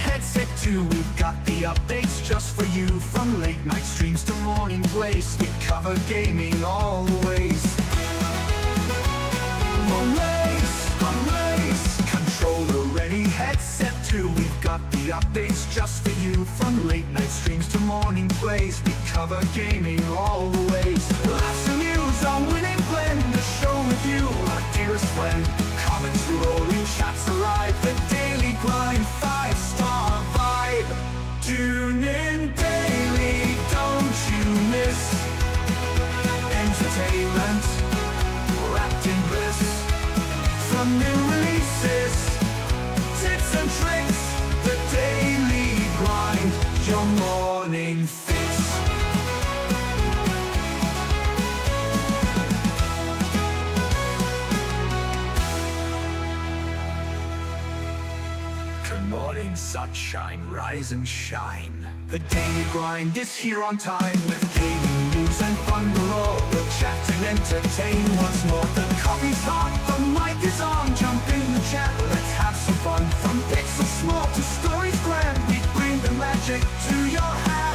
headset too, we've got the updates just for you. From late night streams to morning plays, we cover gaming always. Controller ready, headset too, we've got the updates just for you. From late night streams to morning plays, we cover gaming always. Laughs and news, our winning blend, the show with you, our dearest friend. Comments rolling, chats arrive, the daily grind, 5-star vibe. Tune in daily, don't you miss entertainment wrapped in bliss. From new releases, tips and tricks, the daily grind, your morning fix. Good morning, sunshine, rise and shine. The daily grind is here on time with gaming news and fun galore. We'll chat and entertain once more. The coffee's hot, the mic is on. Jump in the chat, let's have some fun. From pixel small to stories grand, we bring the magic to your hand.